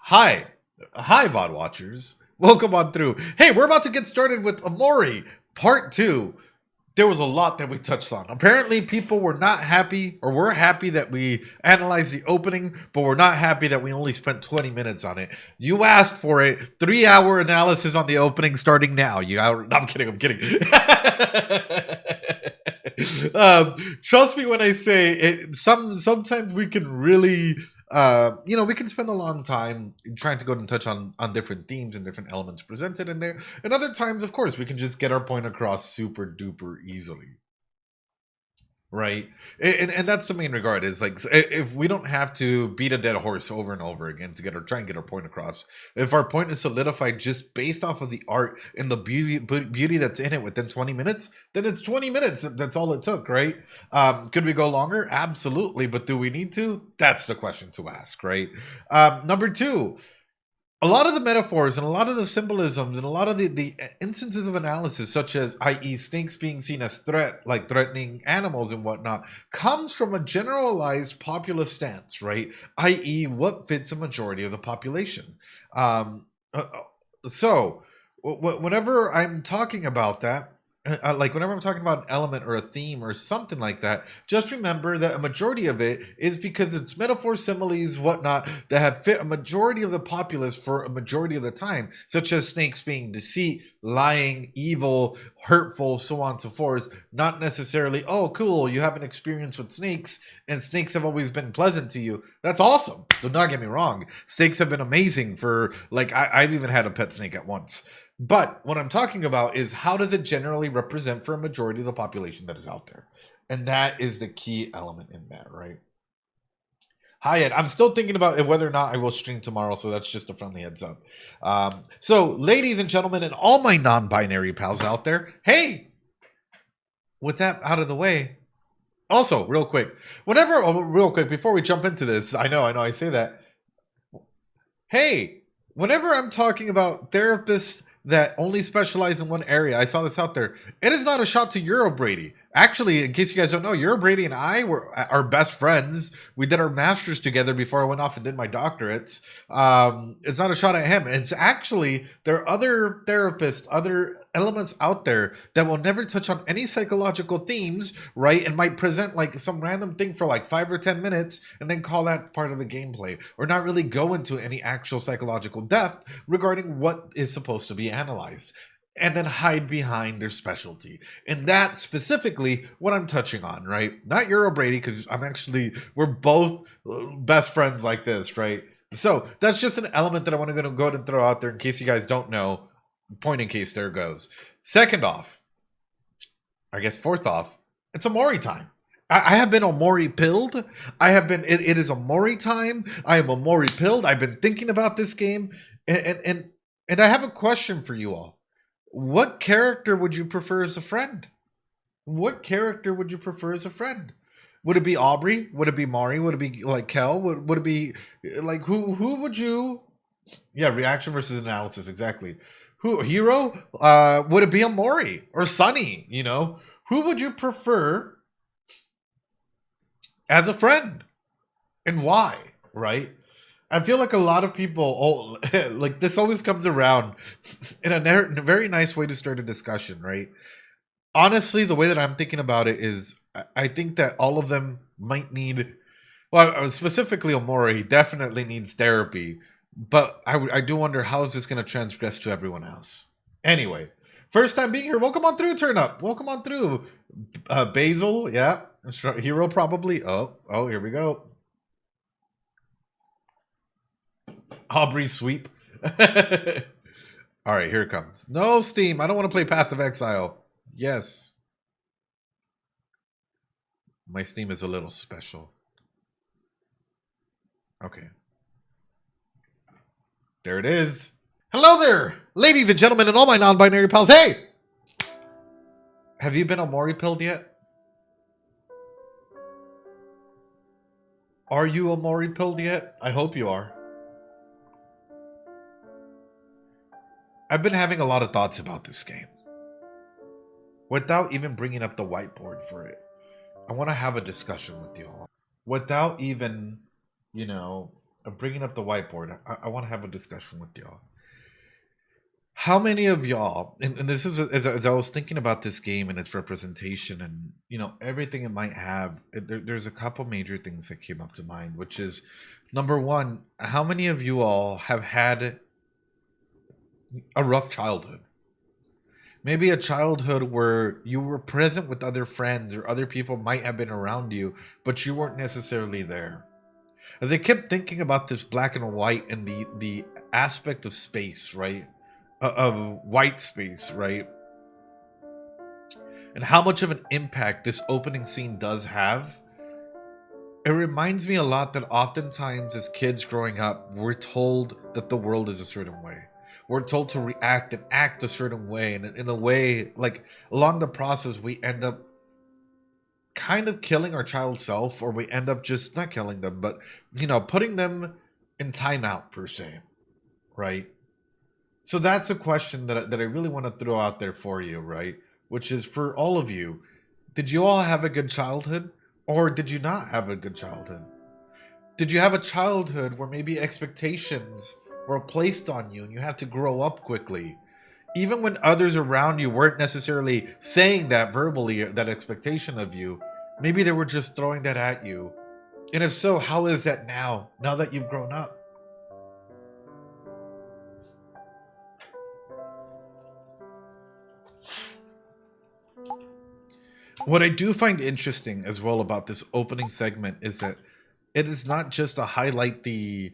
Hi. Hi, VOD watchers. Welcome on through. Hey, we're about to get started with Omori, part 2. There was a lot that we touched on. Apparently, people were not happy, or were happy that we analyzed the opening, but we're not happy that we only spent 20 minutes on it. You asked for it. 3-hour analysis on the opening starting now. No, I'm kidding. Trust me when I say it. Sometimes we can really we can spend a long time trying to go and touch on different themes and different elements presented in there. And other times, of course, we can just get our point across super duper easily. Right. And that's the main regard is like, if we don't have to beat a dead horse over and over again to try and get our point across, if our point is solidified just based off of the art and the beauty that's in it within 20 minutes, then it's 20 minutes. That's all it took. Right. Could we go longer? Absolutely. But do we need to? That's the question to ask. Right. Number two, a lot of the metaphors and a lot of the symbolisms and a lot of the instances of analysis, such as i.e. snakes being seen as threatening animals and whatnot, comes from a generalized populist stance, right? I.e. what fits a majority of the population. So whenever I'm talking about that, whenever I'm talking about an element or a theme or something like that, just remember that a majority of it is because it's metaphors, similes, whatnot, that have fit a majority of the populace for a majority of the time, such as snakes being deceit, lying, evil, hurtful, so on and so forth. Not necessarily, oh, cool, you have an experience with snakes, and snakes have always been pleasant to you. That's awesome. Do not get me wrong. Snakes have been amazing for, I've even had a pet snake at once. But what I'm talking about is how does it generally represent for a majority of the population that is out there? And that is the key element in that, right? Hi, Ed. I'm still thinking about whether or not I will stream tomorrow, so that's just a friendly heads up. So, ladies and gentlemen, and all my non-binary pals out there, hey, with that out of the way, also, real quick, before we jump into this, I know, I say that. Hey, whenever I'm talking about therapists that only specialize in one area, I saw this out there. It is not a shot to Euro Brady. Actually, in case you guys don't know, Euro Brady and I were our best friends. We did our masters together before I went off and did my doctorates. It's not a shot at him. It's actually, there are other therapists, other elements out there that will never touch on any psychological themes, right? And might present like some random thing for like 5 or 10 minutes and then call that part of the gameplay, or not really go into any actual psychological depth regarding what is supposed to be analyzed, and then hide behind their specialty. And that's specifically what I'm touching on, right? Not Euro Brady, because we're both best friends like this, right? So that's just an element that I want to go ahead and throw out there in case you guys don't know. Point in case there goes. Second off, I guess fourth off, it's Omori time. I have been Omori pilled. It is Omori time. I am Omori pilled. I've been thinking about this game, and I have a question for you all. What character would you prefer as a friend? What character would you prefer as a friend? Would it be Aubrey? Would it be Mari? Would it be like Kel? Would it be like who would you? Yeah, reaction versus analysis, exactly. Who hero? Would it be Omori or Sunny? Who would you prefer as a friend, and why? Right? I feel like a lot of people, like this always comes around in a very nice way to start a discussion, right? Honestly, the way that I'm thinking about it is, I think that all of them might need, well, specifically Omori definitely needs therapy. But I do wonder, how is this going to transgress to everyone else? Anyway, first time being here. Welcome on through, Turn Up. Welcome on through. Basil, yeah. Hero probably. Oh, here we go. Aubrey sweep. All right, here it comes. No, Steam. I don't want to play Path of Exile. Yes. My Steam is a little special. Okay. There it is. Hello there, ladies and gentlemen, and all my non-binary pals. Hey! Have you been Omori pilled yet? Are you Omori pilled yet? I hope you are. I've been having a lot of thoughts about this game. Without even bringing up the whiteboard for it, I want to have a discussion with you all. Without even, I'm bringing up the whiteboard. I want to have a discussion with y'all. How many of y'all, and this is as I was thinking about this game and its representation and everything it might have, there's a couple major things that came up to mind, which is number one, how many of you all have had a rough childhood? Maybe a childhood where you were present with other friends or other people might have been around you, but you weren't necessarily there. As I kept thinking about this black and white and the aspect of space, right? Of white space, right? And how much of an impact this opening scene does have. It reminds me a lot that oftentimes as kids growing up, we're told that the world is a certain way. We're told to react and act a certain way. And in a way, like along the process, we end up kind of killing our child self, or we end up just not killing them, but, putting them in timeout per se, right? So that's a question that I really want to throw out there for you, right? Which is for all of you, did you all have a good childhood, or did you not have a good childhood? Did you have a childhood where maybe expectations were placed on you and you had to grow up quickly? Even when others around you weren't necessarily saying that verbally, that expectation of you, maybe they were just throwing that at you. And if so, how is that now that you've grown up? What I do find interesting as well about this opening segment is that it is not just to highlight the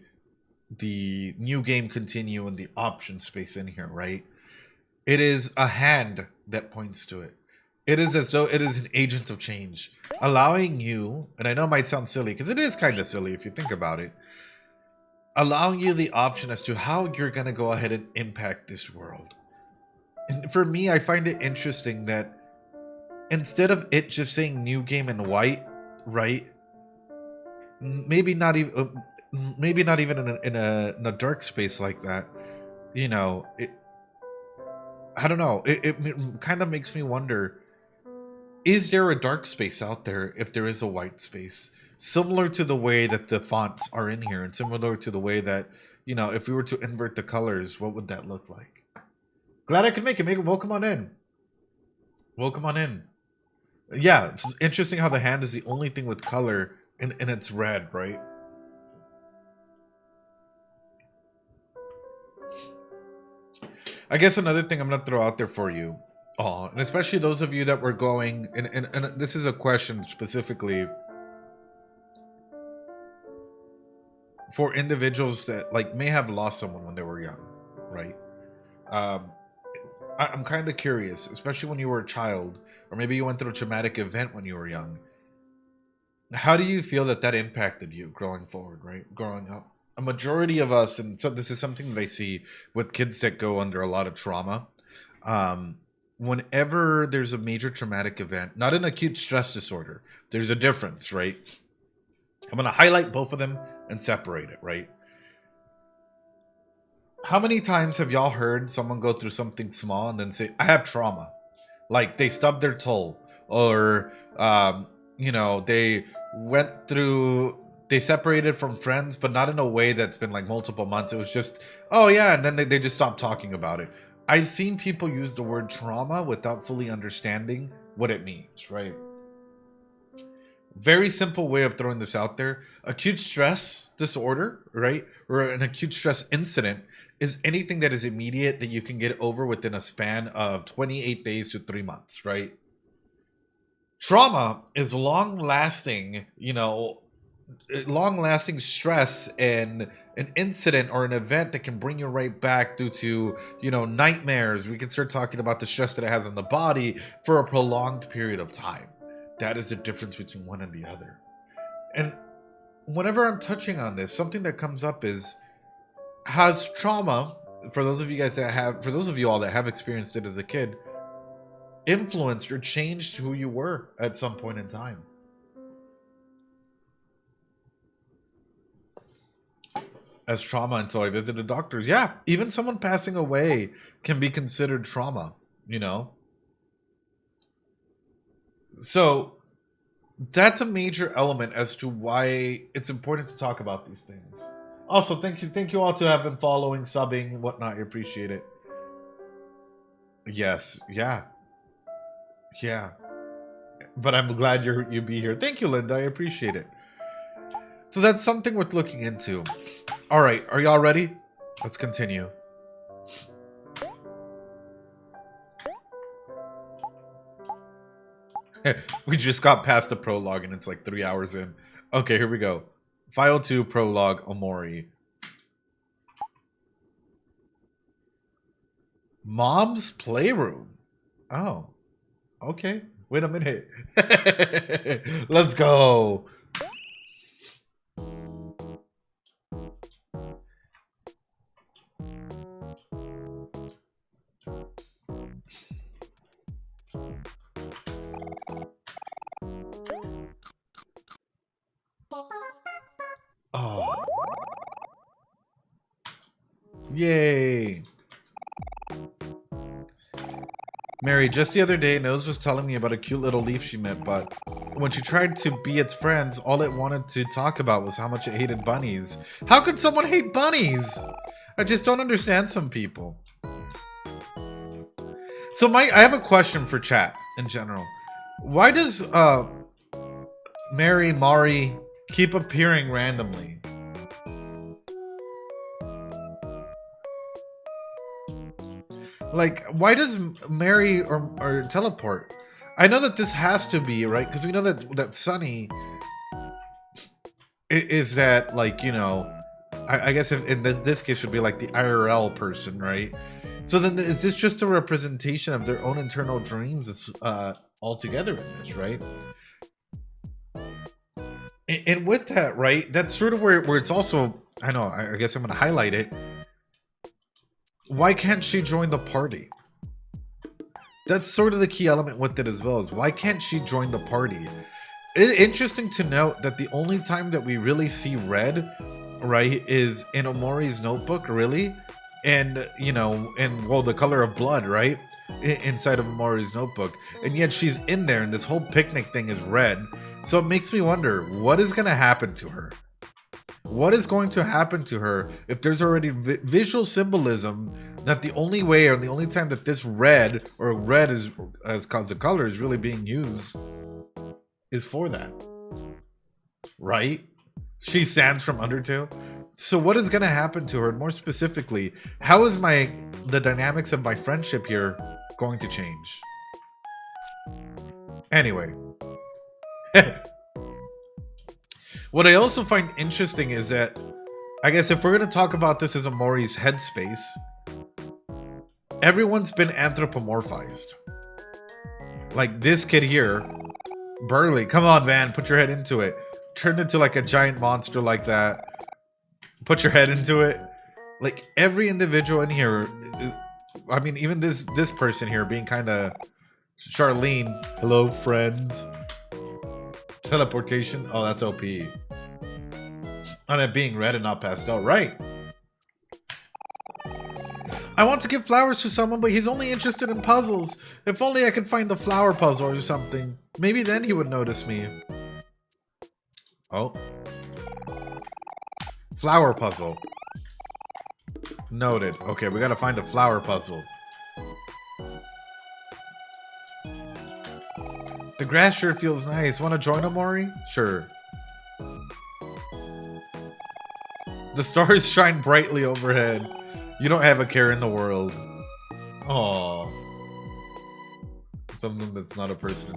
new game continue and the option space in here, right? It is a hand that points to it. It is as though it is an agent of change, allowing you, and I know it might sound silly because it is kind of silly if you think about it, allowing you the option as to how you're going to go ahead and impact this world. And for me, I find it interesting that instead of it just saying new game in white, right? Maybe not even in a dark space like that. I don't know. It kind of makes me wonder, is there a dark space out there if there is a white space? Similar to the way that the fonts are in here, and similar to the way that, if we were to invert the colors, what would that look like? Glad I could make it. Welcome on in. Welcome on in. Yeah, it's interesting how the hand is the only thing with color, and it's red, right? I guess another thing I'm going to throw out there for you, and especially those of you that were going, and this is a question specifically for individuals that may have lost someone when they were young, right? I'm kind of curious, especially when you were a child, or maybe you went through a traumatic event when you were young. How do you feel that impacted you growing forward, right? Growing up. A majority of us, and so this is something that I see with kids that go under a lot of trauma. Whenever there's a major traumatic event, not an acute stress disorder, there's a difference, right? I'm going to highlight both of them and separate it, right? How many times have y'all heard someone go through something small and then say, I have trauma? Like they stubbed their toe, or, they went through, they separated from friends, but not in a way that's been like multiple months. It was just, oh yeah, and then they just stopped talking about it. I've seen people use the word trauma without fully understanding what it means, right? Very simple way of throwing this out there. Acute stress disorder, right? Or an acute stress incident is anything that is immediate that you can get over within a span of 28 days to 3 months, right? Trauma is long-lasting stress and an incident or an event that can bring you right back due to, nightmares. We can start talking about the stress that it has on the body for a prolonged period of time. That is the difference between one and the other. And whenever I'm touching on this, something that comes up is, has trauma, for those of you all that have experienced it as a kid, influenced or changed who you were at some point in time? As trauma until I visited doctors. Yeah, even someone passing away can be considered trauma, So that's a major element as to why it's important to talk about these things. Also, thank you all to have been following, subbing, and whatnot. I appreciate it. Yes, yeah, yeah. But I'm glad you be here. Thank you, Linda. I appreciate it. So that's something worth looking into. All right, are y'all ready? Let's continue. We just got past the prologue and it's like 3 hours in. Okay, here we go. File 2, prologue, Omori. Mom's playroom. Oh, okay. Wait a minute. Let's go. Oh. Yay. Mary, just the other day, Nose was telling me about a cute little leaf she met, but when she tried to be its friends, all it wanted to talk about was how much it hated bunnies. How could someone hate bunnies? I just don't understand some people. So I have a question for chat in general. Why does Mari keep appearing randomly? Like, why does Mary or teleport? I know that this has to be, right? Because we know that Sunny is that, like, you know, I guess in this case would be like the IRL person, right? So then is this just a representation of their own internal dreams all together in this, right? And with that, right, that's sort of where it's also, I know, I guess I'm going to highlight it. Why can't she join the party? That's sort of the key element with it as well, is why can't she join the party? It's interesting to note that the only time that we really see red, right, is in Omori's notebook, really. And, you know, and, well, the color of blood, right? Inside of Omori's notebook. And yet she's in there and this whole picnic thing is red. So it makes me wonder, what is going to happen to her? What is going to happen to her if there's already visual symbolism that the only way or the only time that this red or red is as the color is really being used is for that, right? She stands from Undertale. So what is going to happen to her? More specifically, how is the dynamics of my friendship here going to change? Anyway. What I also find interesting is that, I guess if we're going to talk about this as Omori's headspace, everyone's been anthropomorphized. Like this kid here, Burley, come on, man, put your head into it. Turn into like a giant monster like that. Put your head into it. Like every individual in here, I mean, even this person here being kind of Charlene. Hello, friends. Teleportation. Oh, that's OP. On it being red and not pastel. Right. I want to give flowers to someone, but he's only interested in puzzles. If only I could find the flower puzzle or something. Maybe then he would notice me. Oh. Flower puzzle. Noted. Okay, we gotta find the flower puzzle. The grass sure feels nice. Want to join Omori? Sure. The stars shine brightly overhead. You don't have a care in the world. Aww. Something that's not a person.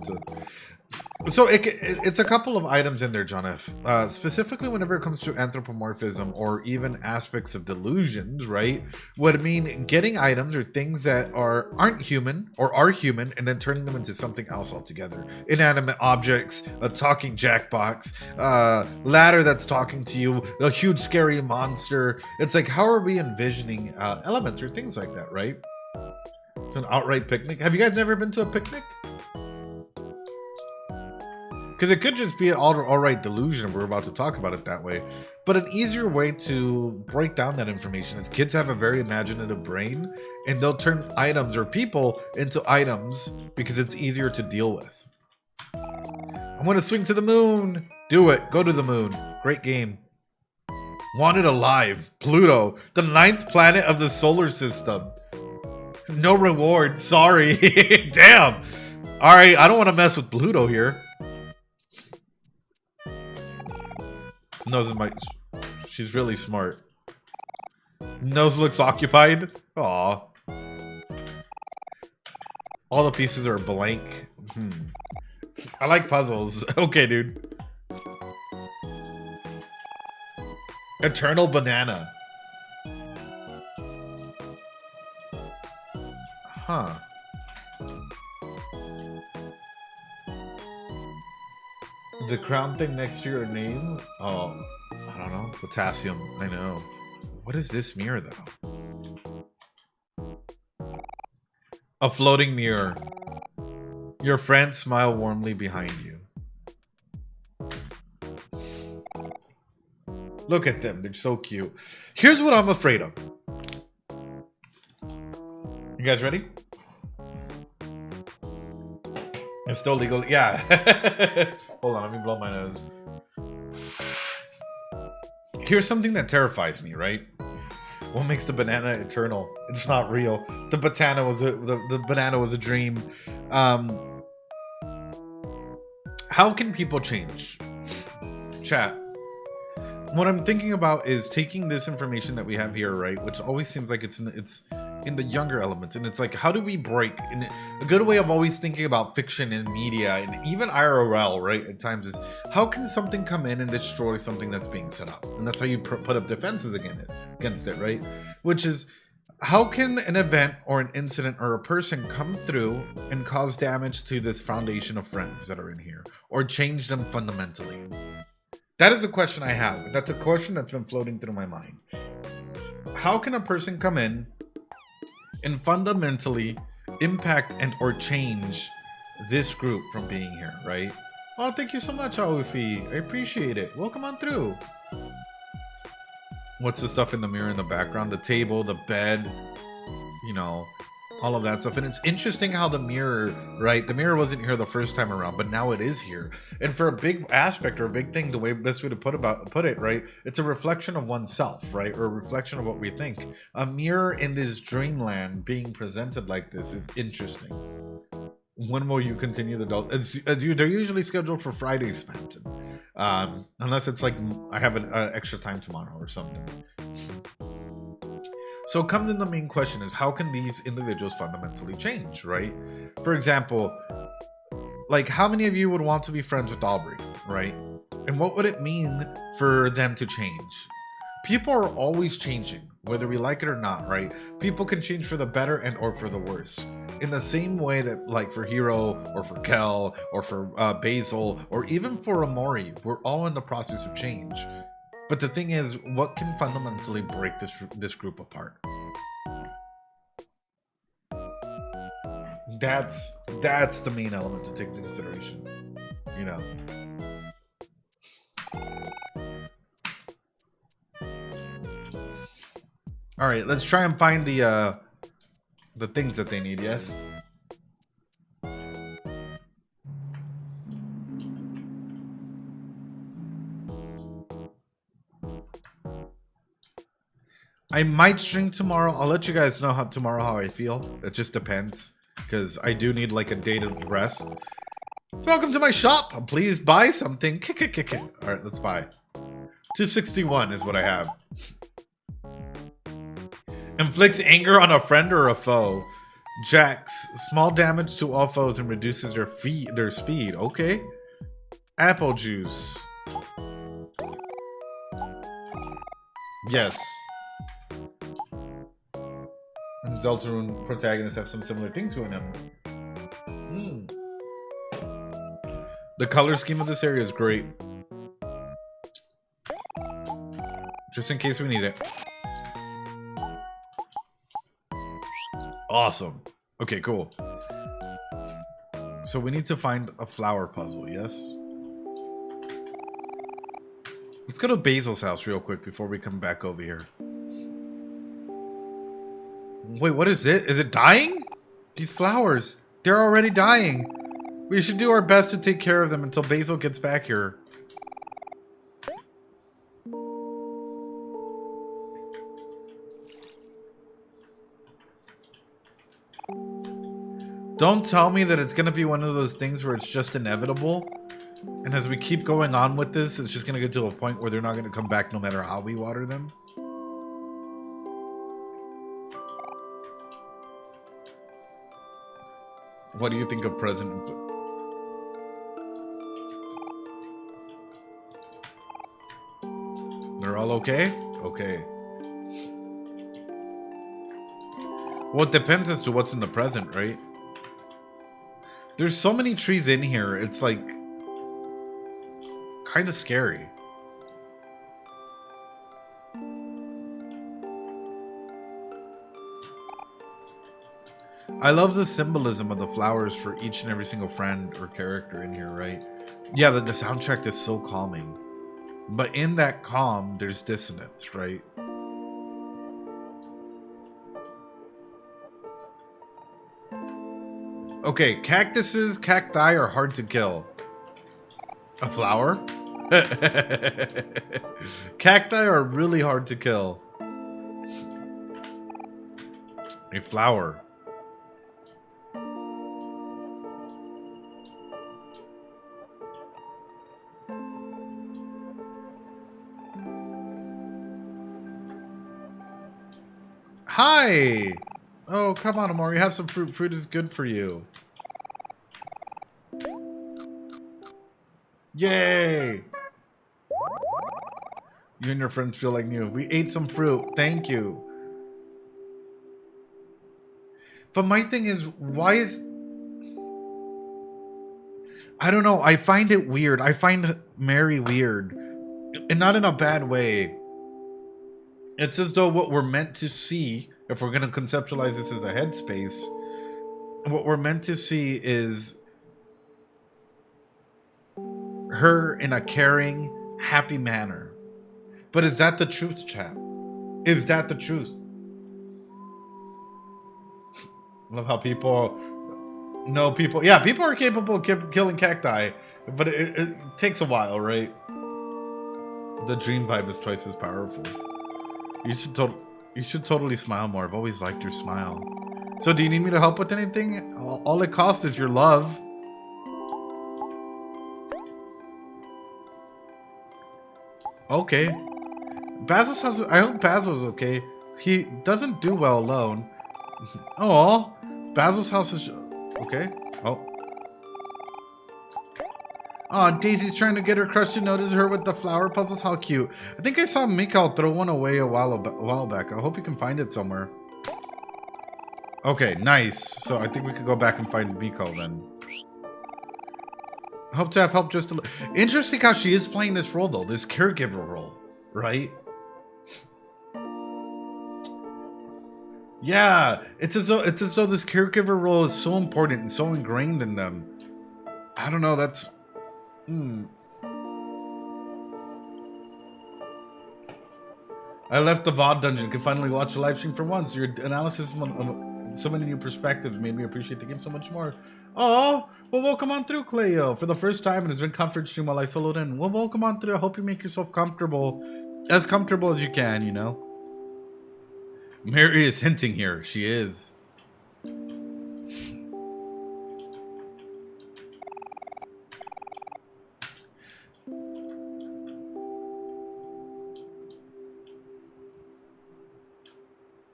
So it's a couple of items in there, John F. Specifically whenever it comes to anthropomorphism or even aspects of delusions, right? Would mean getting items or things that aren't human or are human and then turning them into something else altogether. Inanimate objects, a talking jackbox, ladder that's talking to you, a huge scary monster. It's like, how are we envisioning elements or things like that, right? So an outright picnic. Have you guys never been to a picnic? Because it could just be an all-right delusion if we're about to talk about it that way. But an easier way to break down that information is kids have a very imaginative brain, and they'll turn items or people into items because it's easier to deal with. I'm going to swing to the moon. Do it. Go to the moon. Great game. Wanted alive. Pluto, the 9th planet of the solar system. No reward. Sorry. Damn. All right, I don't want to mess with Pluto here. Nose my. She's really smart. Nose looks occupied. Aw. All the pieces are blank. I like puzzles. Okay, dude. Eternal banana. Huh. The crown thing next to your name? Oh, I don't know. Potassium. I know. What is this mirror, though? A floating mirror. Your friends smile warmly behind you. Look at them. They're so cute. Here's what I'm afraid of. You guys ready? It's still legal. Yeah. Hold on. Let me blow my nose. Here's something that terrifies me, right? What makes the banana eternal? It's not real. The banana was a dream. How can people change? Chat. What I'm thinking about is taking this information that we have here, right? Which always seems like it's in the younger elements, and it's like, how do we break? And a good way of always thinking about fiction and media and even IRL, right, at times, is how can something come in and destroy something that's being set up? And that's how you put up defenses against it, right? Which is, how can an event or an incident or a person come through and cause damage to this foundation of friends that are in here, or change them fundamentally? That is a question I have. That's a question that's been floating through my mind. How can a person come in and fundamentally impact and or change this group from being here, right? Oh, thank you so much, Aoifi. I appreciate it. Welcome on through. What's the stuff in the mirror in the background? The table, the bed, you know, all of that stuff. And it's interesting how the mirror, right? The mirror wasn't here the first time around, but now it is here. And for a big aspect or a big thing, the way best way to put it, right? It's a reflection of oneself, right? Or a reflection of what we think. A mirror in this dreamland being presented like this is interesting. When will you continue the adult? They're usually scheduled for Fridays, spent. Unless it's like I have an extra time tomorrow or something. So comes in the main question is, how can these individuals fundamentally change, right? For example, like, how many of you would want to be friends with Aubrey, right? And what would it mean for them to change? People are always changing, whether we like it or not, right? People can change for the better and or for the worse. In the same way that, like, for Hiro or for Kel or for Basil or even for Omori, we're all in the process of change. But the thing is, what can fundamentally break this group apart? That's the main element to take into consideration, you know. All right, let's try and find the things that they need. Yes. I might stream tomorrow. I'll let you guys know how I feel. It just depends, because I do need like a day to rest. Welcome to my shop. Please buy something. All right, let's buy. 261 is what I have. Inflicts anger on a friend or a foe. Jacks small damage to all foes and reduces their speed. Okay. Apple juice. Yes. And Deltarune protagonists have some similar things going on. The color scheme of this area is great. Just in case we need it. Awesome. Okay, cool. So we need to find a flower puzzle, yes? Let's go to Basil's house real quick before we come back over here. Wait, what is it? Is it dying? These flowers, they're already dying. We should do our best to take care of them until Basil gets back here. Don't tell me that it's going to be one of those things where it's just inevitable. And as we keep going on with this, it's just going to get to a point where they're not going to come back no matter how we water them. What do you think of President? They're all okay? Okay. Well, it depends as to what's in the present, right? There's so many trees in here, it's like kind of scary. I love the symbolism of the flowers for each and every single friend or character in here, right? Yeah, the soundtrack is so calming. But in that calm, there's dissonance, right? Okay, cacti are hard to kill. A flower? Cacti are really hard to kill. A flower. Hi! Oh, come on, Omori. Have some fruit. Fruit is good for you. Yay! You and your friends feel like new. We ate some fruit. Thank you. But my thing is, why is... I don't know. I find it weird. I find Mary weird. And not in a bad way. It's as though what we're meant to see, if we're going to conceptualize this as a headspace, what we're meant to see is her in a caring, happy manner. But is that the truth, chat? Is that the truth? Love how people know people. Yeah, people are capable of killing cacti, but it takes a while, right? The dream vibe is twice as powerful. You should totally smile more. I've always liked your smile. So do you need me to help with anything? All it costs is your love. Okay. Basil's house, I hope Basil's okay. He doesn't do well alone. Oh, Basil's house is okay. Oh. Oh, Daisy's trying to get her crush to notice her with the flower puzzles. How cute. I think I saw Mikhail throw one away a while back. I hope you can find it somewhere. Okay, nice. So I think we could go back and find Mikhail then. Hope to have helped just a little. Interesting how she is playing this role though, this caregiver role, right? Yeah, it's as though this caregiver role is so important and so ingrained in them. I don't know, that's I left the VOD dungeon. Could finally watch the live stream for once. Your analysis of so many new perspectives made me appreciate the game so much more. Oh, well, welcome on through, Cleo. For the first time, and it's been comfort stream while I soloed in. Well, welcome on through. I hope you make yourself comfortable as you can, you know. Mary is hinting here. She is.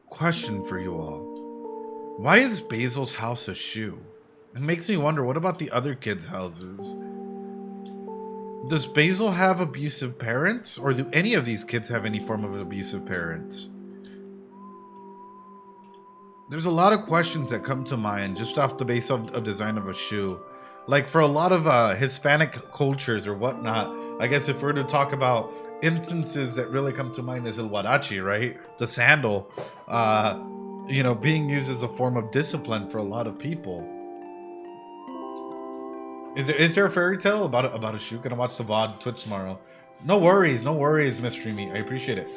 Question for you all. Why is Basil's house a shoe? It makes me wonder, what about the other kids' houses? Does Basil have abusive parents? Or do any of these kids have any form of abusive parents? There's a lot of questions that come to mind just off the base of design of a shoe. Like for a lot of Hispanic cultures or whatnot, I guess if we're to talk about instances that really come to mind is el huarache, right? The sandal, you know, being used as a form of discipline for a lot of people. Is there a fairy tale about a shoe? Gonna watch the VOD Twitch tomorrow. No worries, Mystery Meat. I appreciate it.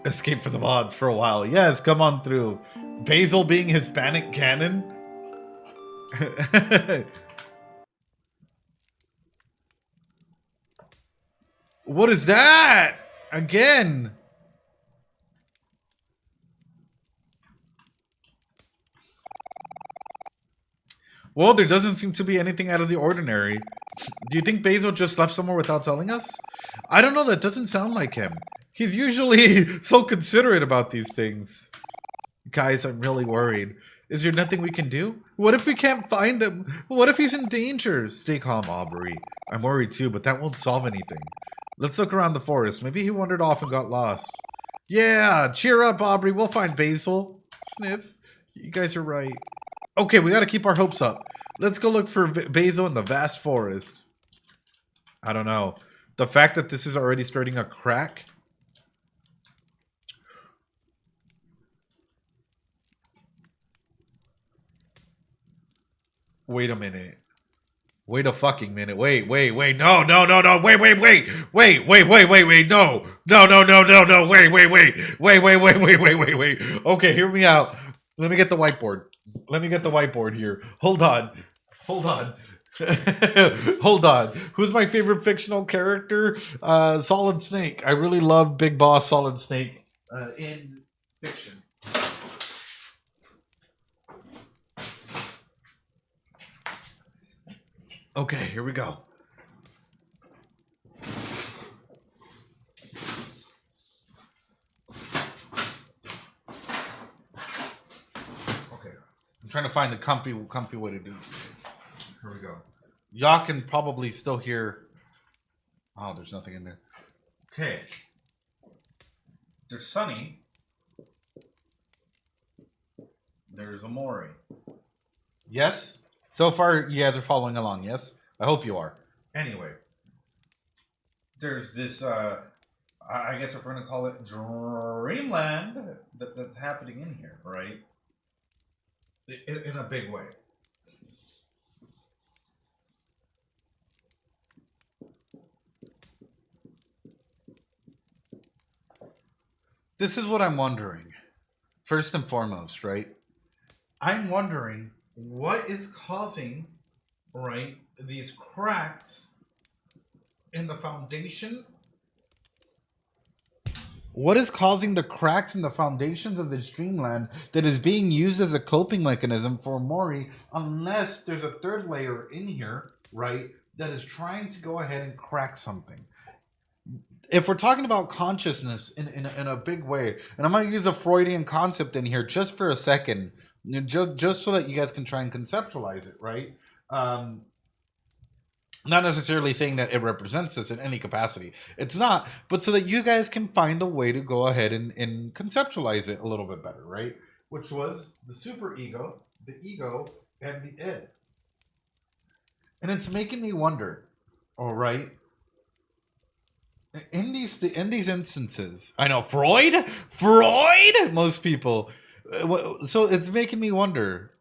Escape for the VODs for a while. Yes, come on through. Basil being Hispanic canon. What is that? Again. Well, there doesn't seem to be anything out of the ordinary. Do you think Basil just left somewhere without telling us? I don't know, that doesn't sound like him. He's usually so considerate about these things. Guys, I'm really worried. Is there nothing we can do? What if we can't find him? What if he's in danger? Stay calm, Omori. I'm worried too, but that won't solve anything. Let's look around the forest. Maybe he wandered off and got lost. Yeah, cheer up, Aubrey. We'll find Basil. Sniff. You guys are right. Okay, we gotta keep our hopes up. Let's go look for Basil in the vast forest. I don't know. The fact that this is already starting a crack. Wait a minute. Wait a fucking minute. Wait. No. Wait. No. Wait. Okay, hear me out. Let me get the whiteboard here. Hold on. Hold on. Who's my favorite fictional character? Solid Snake. I really love Big Boss Solid Snake in fiction. Okay, here we go. Okay, I'm trying to find the comfy way to do this. Here we go. Y'all can probably still hear. Oh, there's nothing in there. Okay. There's Sunny. There's Omori. Yes? So far, you guys are following along, yes? I hope you are. Anyway. There's this, I guess if we're going to call it Dreamland that's happening in here, right? In a big way. This is what I'm wondering. First and foremost, right? I'm wondering what is causing, right, these cracks in the foundation. What is causing the cracks in the foundations of this dreamland that is being used as a coping mechanism for Omori, unless there's a third layer in here, right, that is trying to go ahead and crack something? If we're talking about consciousness in a big way, and I'm going to use a Freudian concept in here just for a second, just so that you guys can try and conceptualize it, right? Not necessarily saying that it represents us in any capacity. It's not, but so that you guys can find a way to go ahead and conceptualize it a little bit better, right? Which was the superego, the ego, and the id. And it's making me wonder, all right, in these instances, I know Freud, most people. So it's making me wonder.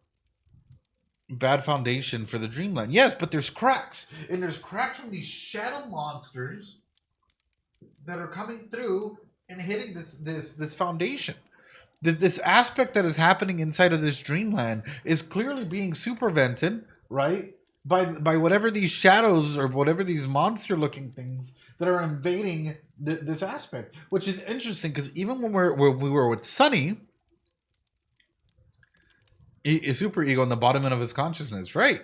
Bad foundation for the dreamland, yes, but there's cracks, and there's cracks from these shadow monsters that are coming through and hitting this foundation. This aspect that is happening inside of this dreamland is clearly being supervented, right? By whatever these shadows or whatever these monster looking things that are invading this aspect, which is interesting because even when we were with Sunny, a super ego in the bottom end of his consciousness, right?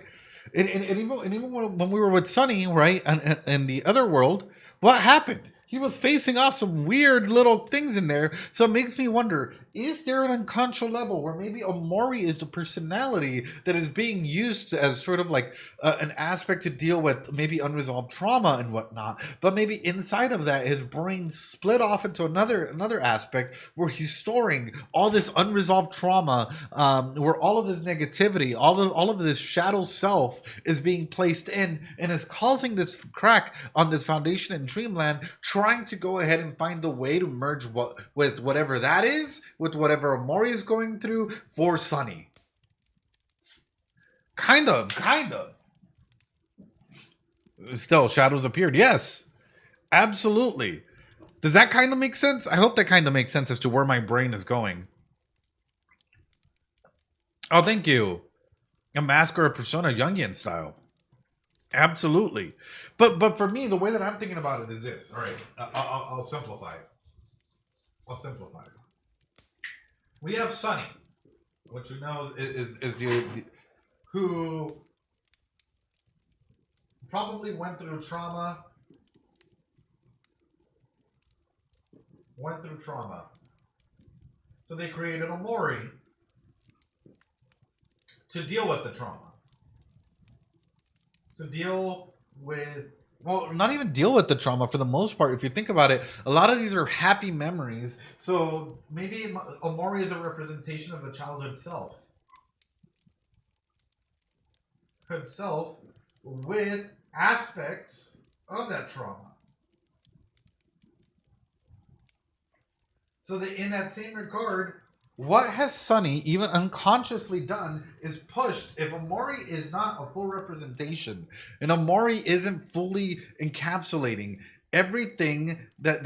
And even when we were with Sunny, right, and in the other world, what happened? He was facing off some weird little things in there. So it makes me wonder, is there an unconscious level where maybe Omori is the personality that is being used as sort of like an aspect to deal with maybe unresolved trauma and whatnot, but maybe inside of that, his brain split off into another aspect where he's storing all this unresolved trauma, where all of this negativity, all of this shadow self is being placed in and is causing this crack on this foundation in Dreamland, trying to go ahead and find a way to merge with whatever that is, with whatever Omori is going through for Sunny. Kind of. Still, shadows appeared. Yes, absolutely. Does that kind of make sense? I hope that kind of makes sense as to where my brain is going. Oh, thank you. A mask or a persona, Jungian style. Absolutely. But for me, the way that I'm thinking about it is this. All right, I'll simplify it. We have Sunny, which we know is who probably went through trauma, So they created Omori to deal with the trauma, to deal with, well, not even deal with the trauma for the most part. If you think about it, a lot of these are happy memories. So maybe Omori is a representation of the childhood self, himself, with aspects of that trauma. So that in that same regard, what has Sunny even unconsciously done is pushed. If Omori is not a full representation, and Omori isn't fully encapsulating everything that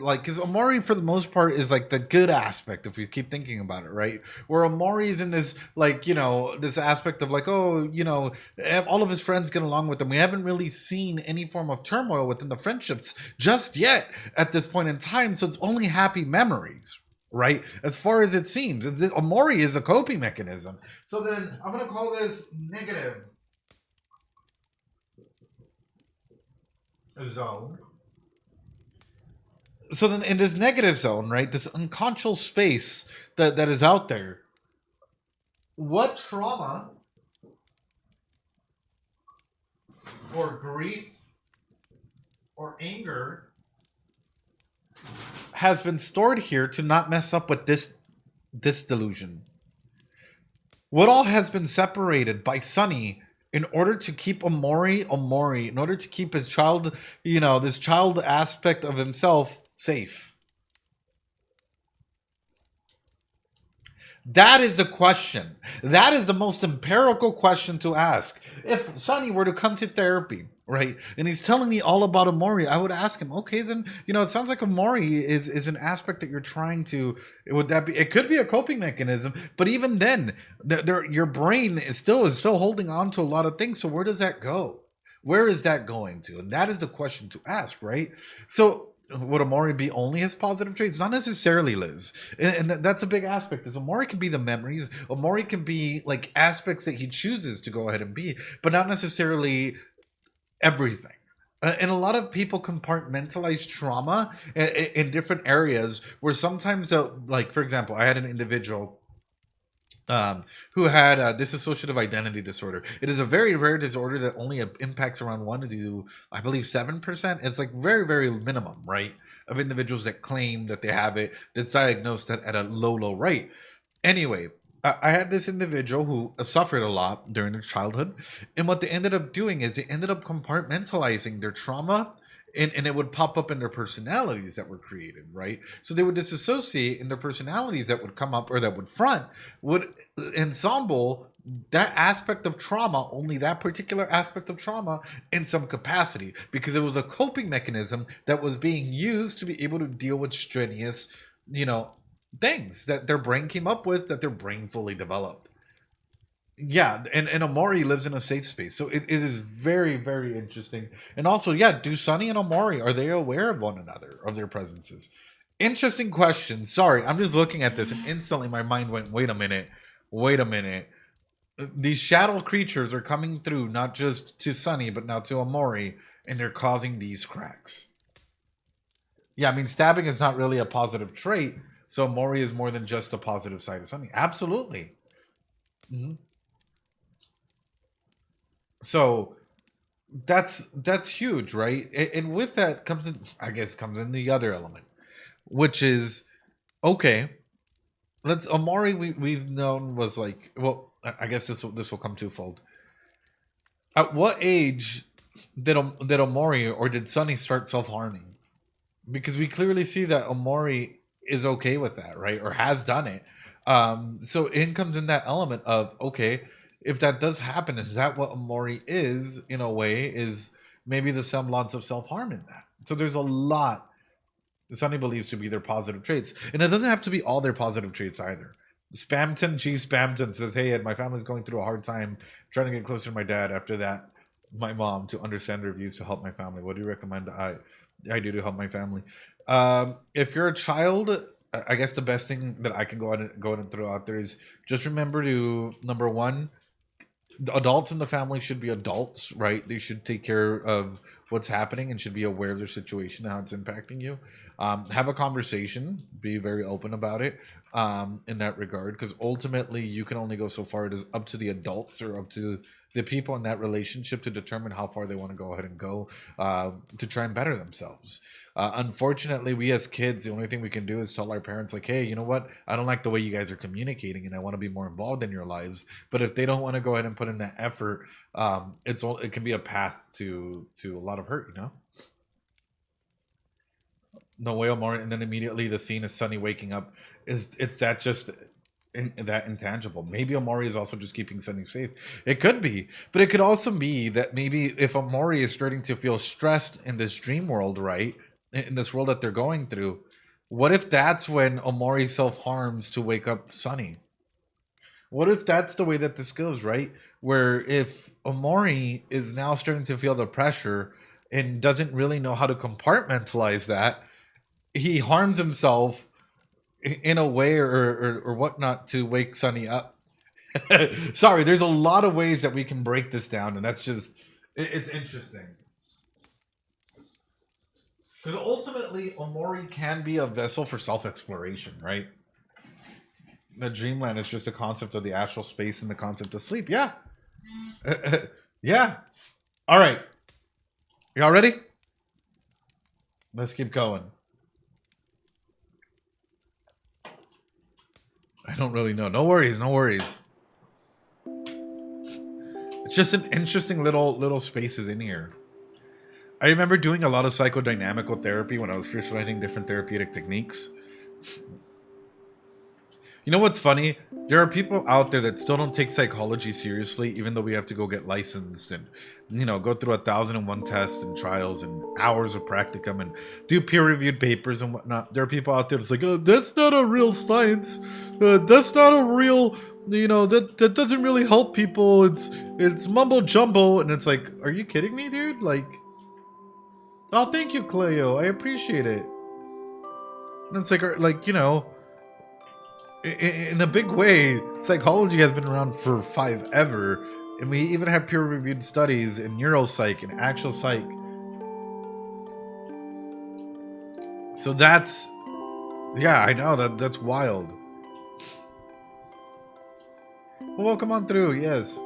like, because Omori for the most part is like the good aspect if we keep thinking about it, right? Where Omori is in this, like, this aspect of like, oh, all of his friends get along with him. We haven't really seen any form of turmoil within the friendships just yet at this point in time, so it's only happy memories, right? As far as it seems, Omori is a coping mechanism. So then I'm going to call this negative zone. So then in this negative zone, right, this unconscious space that is out there, what trauma or grief or anger has been stored here to not mess up with this delusion? What all has been separated by Sunny in order to keep Omori, in order to keep his child, this child aspect of himself safe? That is the question. That is the most empirical question to ask. If Sunny were to come to therapy, right, and he's telling me all about Omori, I would ask him, okay, then, it sounds like Omori is an aspect that you're trying to, would that be, it could be a coping mechanism, but even then, your brain is still holding on to a lot of things. So where does that go? Where is that going to? And that is the question to ask, right? So would Omori be only his positive traits? Not necessarily, Liz. And that's a big aspect. Is Omori can be the memories. Omori can be like aspects that he chooses to go ahead and be, but not necessarily everything. And a lot of people compartmentalize trauma in different areas where sometimes, like, for example, I had an individual who had dissociative identity disorder. It is a very rare disorder that only impacts around 1 to, I believe, 7%. It's like very, very minimum, right, of individuals that claim that they have it, that's diagnosed at a low rate. Anyway, I had this individual who suffered a lot during their childhood, and what they ended up doing is they ended up compartmentalizing their trauma, and it would pop up in their personalities that were created, right? So they would disassociate in their personalities that would come up or that would front, would ensemble that aspect of trauma, only that particular aspect of trauma in some capacity, because it was a coping mechanism that was being used to be able to deal with strenuous, things that their brain came up with, that their brain fully developed. Yeah, and Omori lives in a safe space, so it is very, very interesting. And also, yeah, do Sunny and Omori, are they aware of one another, of their presences? Interesting question. Sorry, I'm just looking at this and instantly my mind went, wait a minute. These shadow creatures are coming through, not just to Sunny but now to Omori, and they're causing these cracks. Yeah, I mean, stabbing is not really a positive trait, so Omori is more than just a positive side of Sunny. Absolutely. Mhm. So that's huge, right? And with that comes in, I guess, comes in the other element, which is, okay, let's, Omori, we've known was like, well, I guess this will come twofold. At what age did Omori or did Sunny start self-harming? Because we clearly see that Omori is okay with that, right, or has done it. So in comes in that element of, okay, if that does happen, is that what Omori is, in a way, is maybe the semblance of self-harm in that? So there's a lot Sunny believes to be their positive traits, and it doesn't have to be all their positive traits either. Spamton G Spamton says, "Hey Ed, my family's going through a hard time trying to get closer to my dad. After that, my mom, to understand their views to help my family. What do you recommend I do to help my family?" If you're a child, I guess the best thing that I can go ahead and throw out there is just remember to, number one, The adults in the family should be adults, right? They should take care of what's happening and should be aware of their situation and how it's impacting you. Have a conversation, be very open about it in that regard, because ultimately you can only go so far. It is up to the adults or up to the people in that relationship to determine how far they want to go ahead and go to try and better themselves. Unfortunately, we as kids, the only thing we can do is tell our parents, like, hey, you know what? I don't like the way you guys are communicating and I want to be more involved in your lives. But if they don't want to go ahead and put in that effort, it can be a path to a lot of hurt, you know? No way, Omar. And then immediately the scene is Sunny waking up. It's that just that intangible? Maybe Omori is also just keeping Sunny safe. It could be, but it could also be that maybe if Omori is starting to feel stressed in this dream world, right, in this world that they're going through, what if that's when Omori self harms to wake up Sunny? What if that's the way that this goes, right? Where if Omori is now starting to feel the pressure and doesn't really know how to compartmentalize that, he harms himself in a way or whatnot to wake Sunny up. Sorry, there's a lot of ways that we can break this down, and that's just it's interesting. Because ultimately, Omori can be a vessel for self exploration, right? The dreamland is just a concept of the astral space and the concept of sleep. Yeah. Yeah. All right. Y'all ready? Let's keep going. I don't really know. No worries, no worries. It's just an interesting little spaces in here. I remember doing a lot of psychodynamical therapy when I was first learning different therapeutic techniques. You know what's funny? There are people out there that still don't take psychology seriously, even though we have to go get licensed and, you know, go through 1,001 tests and trials and hours of practicum and do peer-reviewed papers and whatnot. There are people out there that's like, oh, that's not a real science. That's not a real, you know, that doesn't really help people. It's mumbo jumbo. And it's like, are you kidding me, dude? Like, oh, thank you, Cleo. I appreciate it. And it's like, you know, in a big way, psychology has been around for forever, and we even have peer-reviewed studies in neuropsych and actual psych. So that's, yeah, I know that's wild. Well, welcome on through. Yes.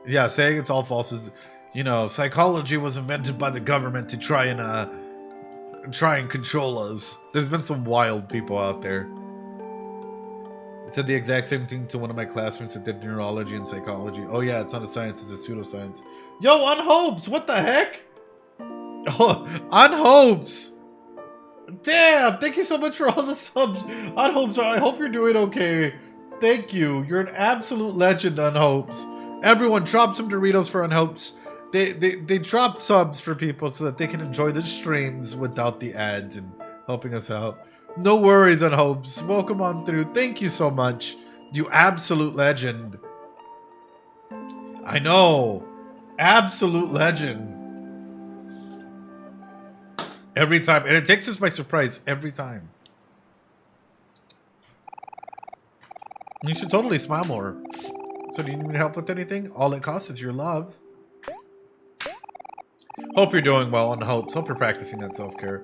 Yeah, saying it's all false is, you know, psychology was invented by the government to try and control us. There's been some wild people out there. I said the exact same thing to one of my classmates that did neurology and psychology. Oh yeah, it's not a science, it's a pseudoscience. Yo, Unhopes, what the heck? Oh, Unhopes! Damn, thank you so much for all the subs. Unhopes, I hope you're doing okay. Thank you. You're an absolute legend, Unhopes. Everyone, drop some Doritos for Unhopes. They dropped subs for people so that they can enjoy the streams without the ads and helping us out. No worries, Unhopes. Welcome on through. Thank you so much. You absolute legend. I know. Absolute legend. Every time. And it takes us by surprise every time. You should totally smile more. So do you need help with anything? All it costs is your love. Hope you're doing well on Hopes. Hope you're practicing that self-care.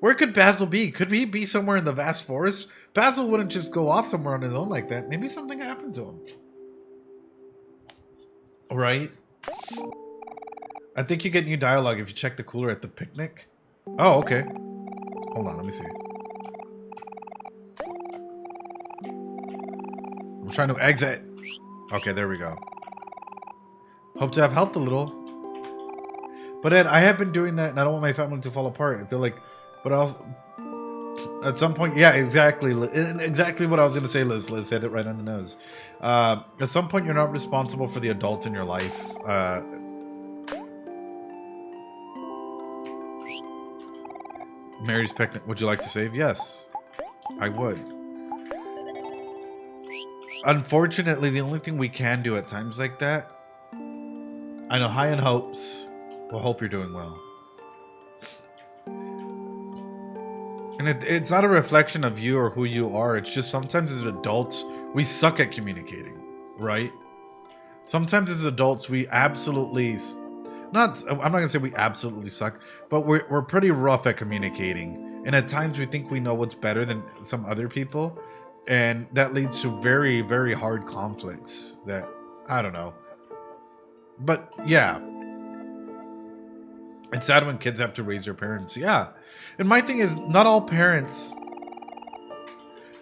Where could Basil be? Could he be somewhere in the vast forest? Basil wouldn't just go off somewhere on his own like that. Maybe something happened to him. Right? I think you get new dialogue if you check the cooler at the picnic. Oh, okay. Hold on, let me see. I'm trying to exit. Okay, there we go. Hope to have helped a little. But Ed, I have been doing that and I don't want my family to fall apart. I feel like, what else? At some point, yeah, exactly. Exactly what I was going to say, Liz. Liz hit it right on the nose. At some point, you're not responsible for the adults in your life. Mary's picnic. Would you like to save? Yes, I would. Unfortunately, the only thing we can do at times like that, I know, high in hopes. Well, hope you're doing well. And it's not a reflection of you or who you are. It's just sometimes as adults, we suck at communicating, right? Sometimes as adults, we absolutely not. I'm not gonna say we absolutely suck, but we're pretty rough at communicating, and at times we think we know what's better than some other people, and that leads to very, very hard conflicts. That I don't know, but yeah, it's sad when kids have to raise their parents. Yeah, and my thing is, not all parents.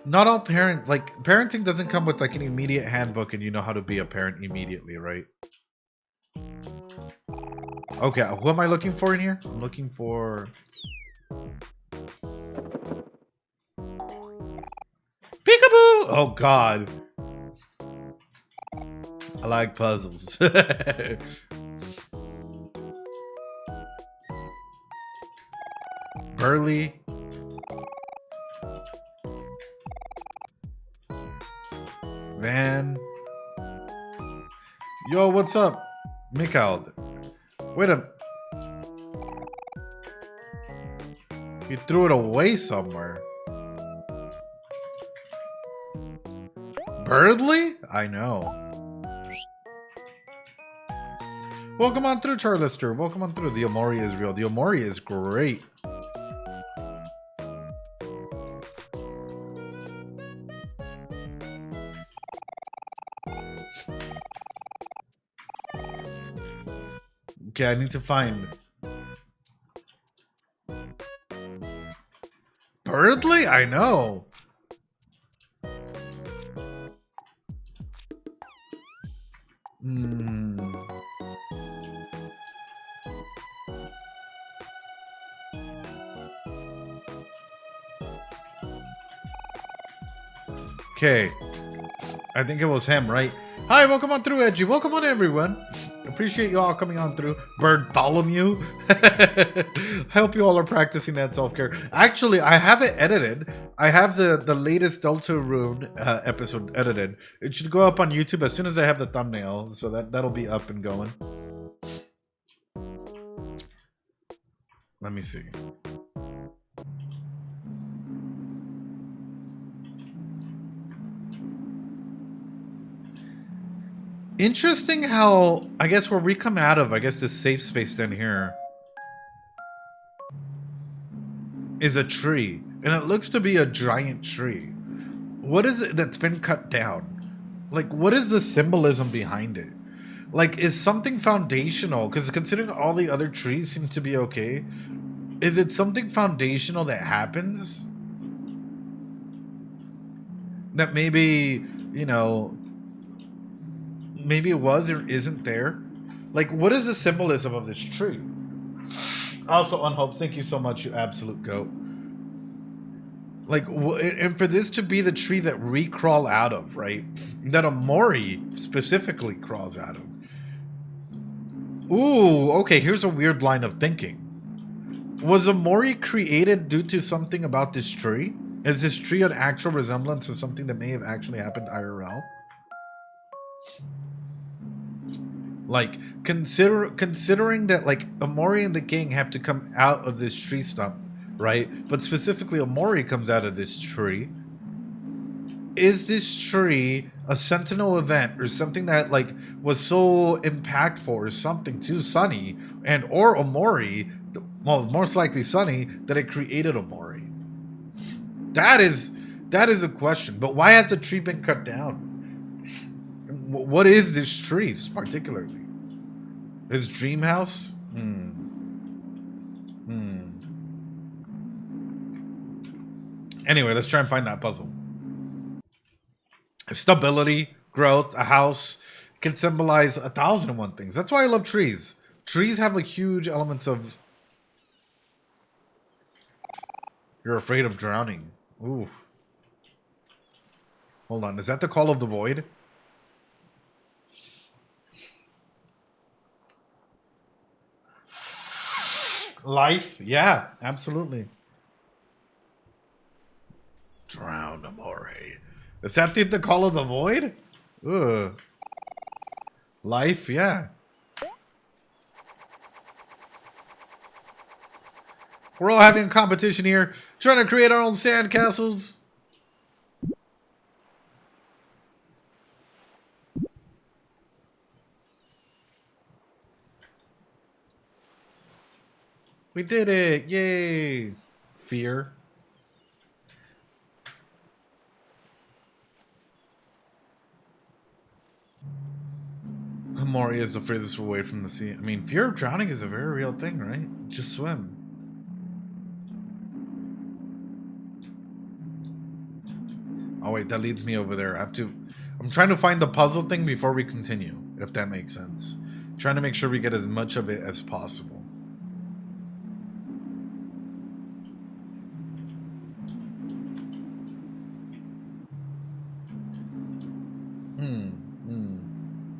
Not all parents, like, parenting doesn't come with like an immediate handbook and you know how to be a parent immediately, right? Okay, who am I looking for in here? I'm looking for... Peekaboo! Oh, God. I like puzzles. Burley. Van. Yo, what's up? Mikael. Wait a... You threw it away somewhere. Birdly? I know. Welcome on through, Charlister. Welcome on through. The Omori is real. The Omori is great. Okay, I need to find... Birdly? I know. Okay. I think it was him, right? Hi, welcome on through, Edgy. Welcome on, everyone. Appreciate you all coming on through. Bartholomew. I hope you all are practicing that self-care. Actually, I have it edited. I have the latest Deltarune episode edited. It should go up on YouTube as soon as I have the thumbnail, so that'll be up and going. Let me see. Interesting how, I guess where we come out of, I guess this safe space down here is a tree. And it looks to be a giant tree. What is it that's been cut down? Like, what is the symbolism behind it? Like, is something foundational? Because considering all the other trees seem to be okay, is it something foundational that happens? That maybe, you know... Maybe it was or isn't there. Like, what is the symbolism of this tree? Also, Unhopes, thank you so much, you absolute goat. Like, and for this to be the tree that we crawl out of, right? That Omori specifically crawls out of. Ooh, okay, here's a weird line of thinking. Was Omori created due to something about this tree? Is this tree an actual resemblance of something that may have actually happened IRL? Like, considering that, like, Omori and the king have to come out of this tree stump, right? But specifically, Omori comes out of this tree. Is this tree a sentinel event or something that, like, was so impactful or something to Sunny and or Omori, well, most likely Sunny, that it created Omori? That is a question. But why has the tree been cut down? What is this tree particularly? His dream house? Anyway, let's try and find that puzzle. Stability, growth, a house can symbolize 1,001 things. That's why I love trees. Trees have like huge elements of... You're afraid of drowning. Ooh. Hold on, is that the call of the void? Life? Yeah, absolutely. Drown, Omori. Is that the call of the void? Ugh. Life? Yeah. We're all having a competition here, trying to create our own sandcastles. We did it! Yay! Fear. Omori is the furthest away from the sea. I mean, fear of drowning is a very real thing, right? Just swim. Oh wait, that leads me over there. I'm trying to find the puzzle thing before we continue, if that makes sense. Trying to make sure we get as much of it as possible.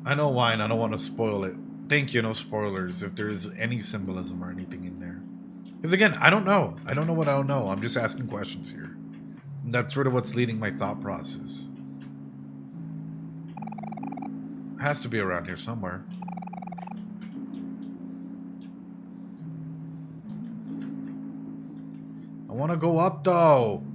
I know why, and I don't want to spoil it. Thank you, no spoilers, if there's any symbolism or anything in there. Because again, I don't know. I don't know what I don't know. I'm just asking questions here. And that's sort of what's leading my thought process. It has to be around here somewhere. I want to go up, though.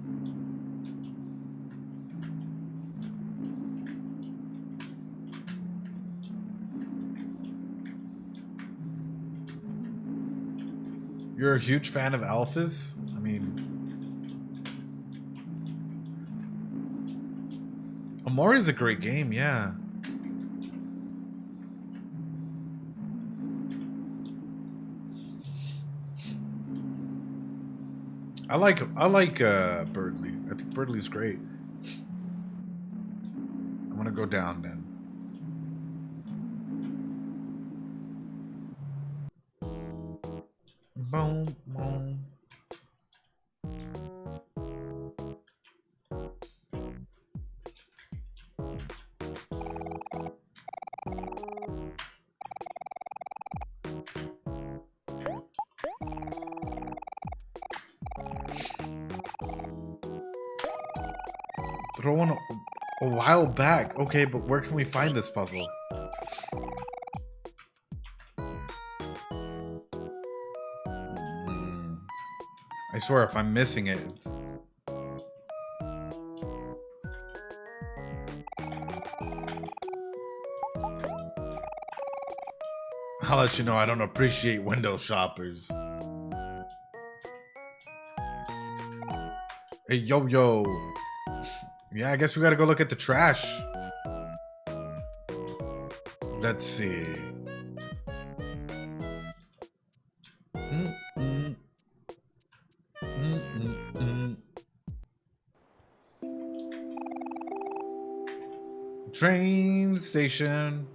You're a huge fan of alphas? I mean... Omori's a great game, yeah. I like Birdly. I think Birdly's great. I'm gonna go down then. Boom, boom. Thrown a while back. Okay, but where can we find this puzzle? I swear, if I'm missing it, I'll let you know I don't appreciate window shoppers. Hey, yo. Yeah, I guess we gotta go look at the trash. Let's see. Train station.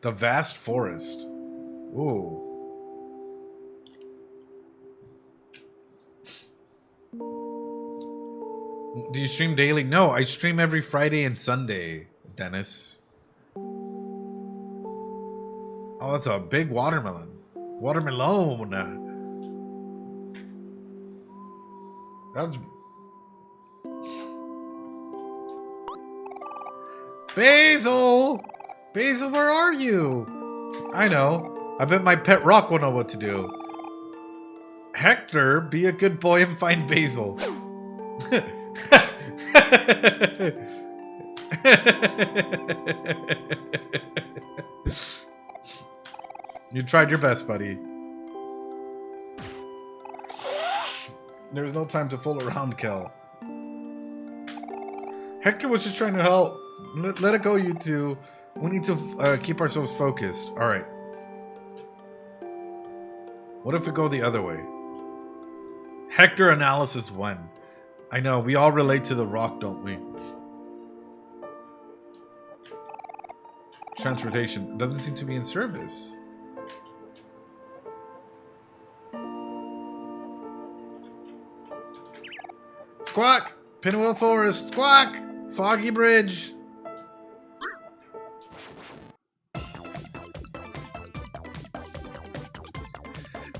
The vast forest. Ooh. Do you stream daily? No, I stream every Friday and Sunday, Dennis. Oh, that's a big watermelon. Watermelon. That's... Basil! Basil, where are you? I know. I bet my pet rock will know what to do. Hector, be a good boy and find Basil. You tried your best, buddy. There's no time to fool around, Kel. Hector was just trying to help. Let it go, you two. We need to keep ourselves focused. All right. What if we go the other way? Hector analysis 1. I know, we all relate to the rock, don't we? Transportation doesn't seem to be in service. Squawk! Pinwheel Forest! Squawk! Foggy Bridge!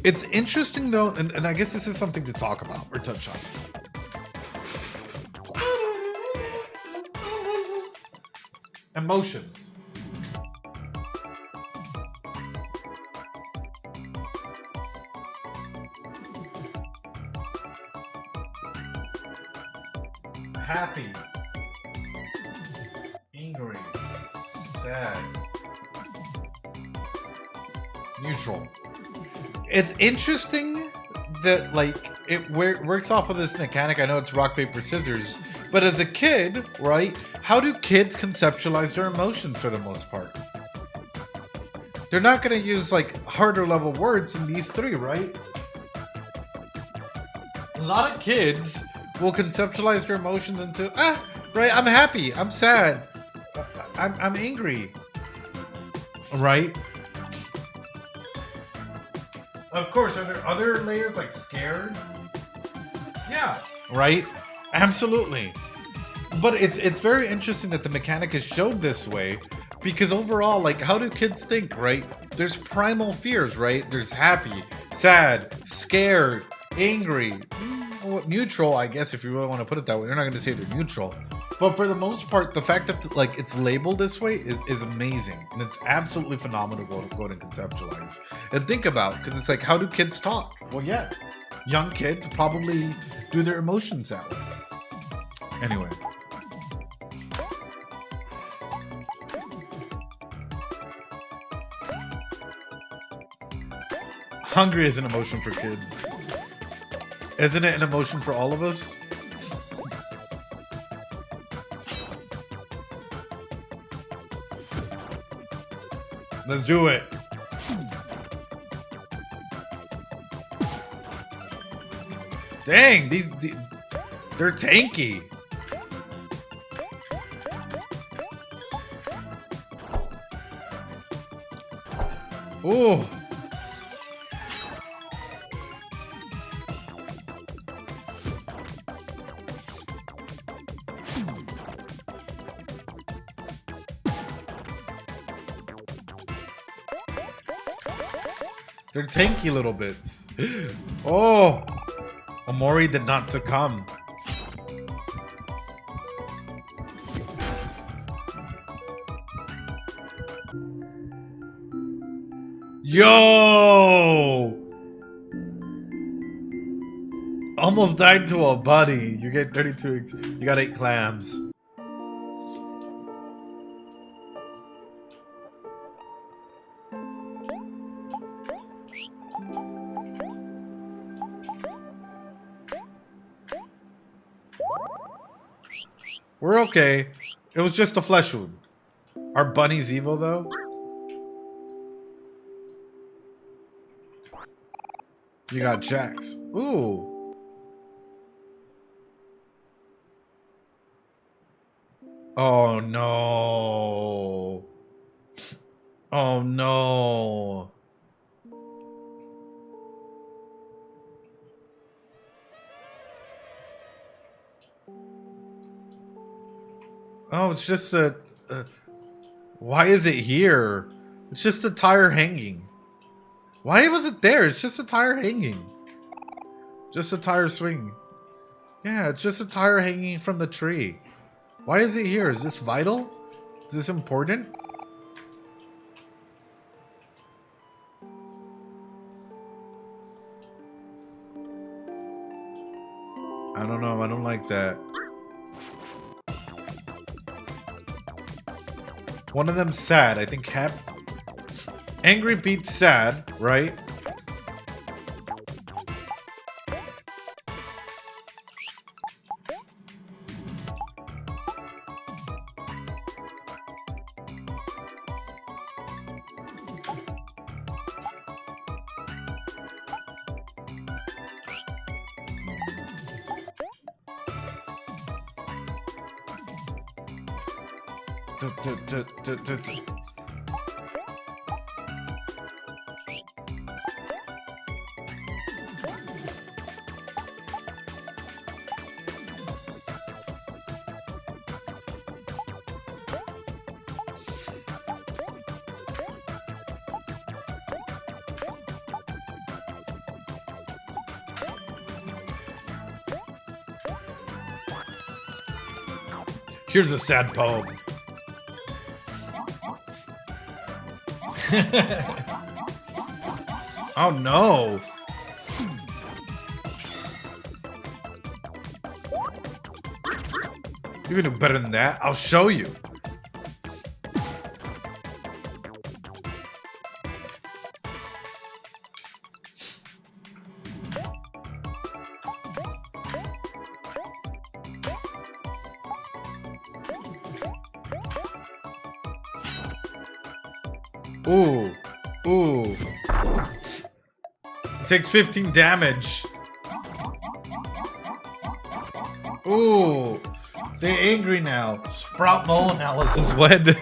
It's interesting though, and I guess this is something to talk about or touch on. Emotions. Happy. Angry. sad, neutral. It's interesting that like it works off of this mechanic. I know it's rock, paper, scissors, but as a kid, right? How do kids conceptualize their emotions for the most part? They're not going to use like harder level words in these three, right? A lot of kids will conceptualize their emotions into right, I'm happy, I'm sad, I'm angry, right? Of course, are there other layers like scared? Yeah, right? Absolutely. But it's very interesting that the mechanic is showed this way, because overall, like, how do kids think, right? There's primal fears, right? There's happy, sad, scared, angry, neutral, I guess, if you really want to put it that way. They're not going to say they're neutral. But for the most part, the fact that like it's labeled this way is amazing. And it's absolutely phenomenal to go and conceptualize. And think about, because it's like, how do kids talk? Well, yeah, young kids probably do their emotions that way. Anyway. Hungry is an emotion for kids. Isn't it an emotion for all of us? Let's do it. Dang, these they're tanky. Ooh. They're tanky little bits. Oh! Omori did not succumb. Yo! Almost died to a buddy. You get 32. You got 8 clams. We're okay. It was just a flesh wound. Our bunny's evil, though. You got Jax. Ooh. Oh, no. Oh, no. Oh, it's just a... why is it here? It's just a tire hanging. Why was it there? It's just a tire hanging. Just a tire swing. Yeah, it's just a tire hanging from the tree. Why is it here? Is this vital? Is this important? I don't know. I don't like that. One of them's sad. I think angry beats sad, right? Here's a sad poem. Oh no. You can do better than that. I'll show you. Ooh. Ooh. It takes 15 damage. Ooh. They're angry now. Sprout mole analysis when.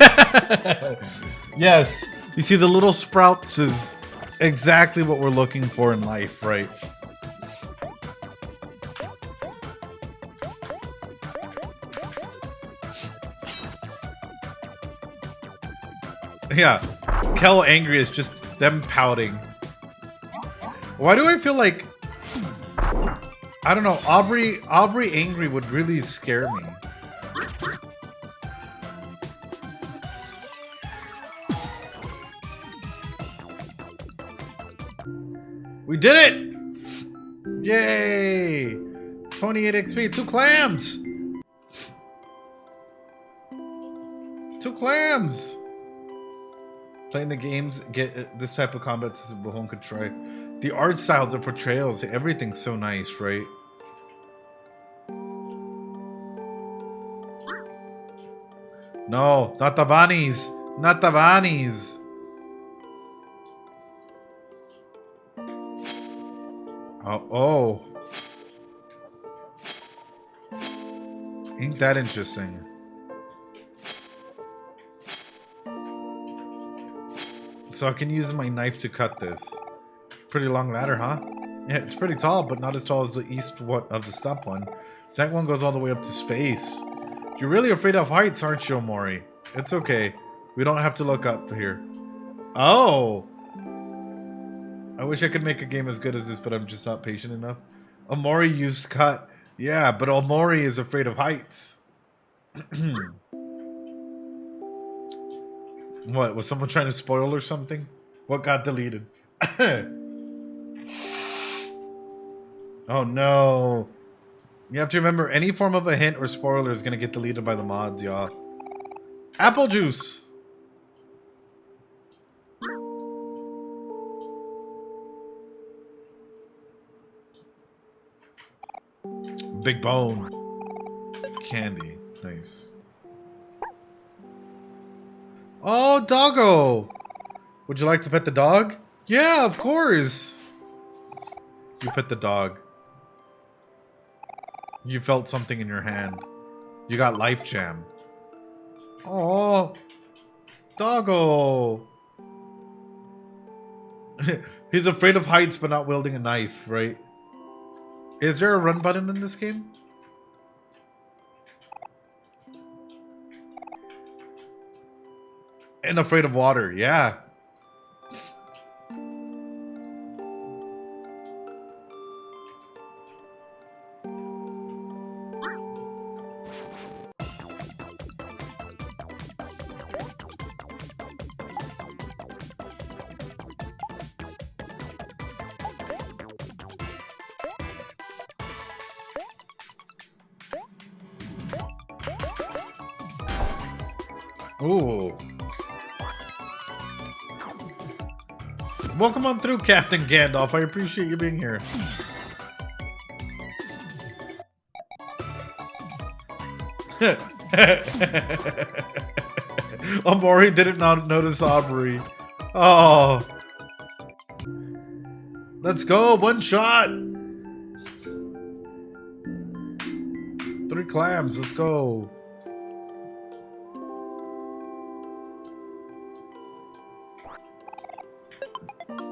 Yes. You see, the little sprouts is exactly what we're looking for in life, right? Yeah. Kel angry is just them pouting. Why do I feel like... I don't know. Aubrey angry would really scare me. We did it! Yay! 28 XP. 2 clams! 2 clams! Playing the games, get this type of combat system Bahon could try. The art style, the portrayals, everything's so nice, right? No, not the bunnies! Not the bunnies! Oh. Ain't that interesting? So I can use my knife to cut this. Pretty long ladder, huh? Yeah, it's pretty tall, but not as tall as the east one of the step one. That one goes all the way up to space. You're really afraid of heights, aren't you, Omori? It's okay. We don't have to look up here. Oh! I wish I could make a game as good as this, but I'm just not patient enough. Omori used cut. Yeah, but Omori is afraid of heights. What? Was someone trying to spoil or something? What got deleted? Oh no. You have to remember, any form of a hint or spoiler is going to get deleted by the mods, y'all. Apple juice! Big bone. Candy. Nice. Oh, doggo! Would you like to pet the dog? Yeah, of course! You pet the dog. You felt something in your hand. You got life jam. Oh, doggo! He's afraid of heights but not wielding a knife, right? Is there a run button in this game? And afraid of water, yeah. Ooh. Welcome on through, Captain Gandalf. I appreciate you being here. Omori didn't notice Aubrey. Oh. Let's go. One shot. 3 clams. Let's go.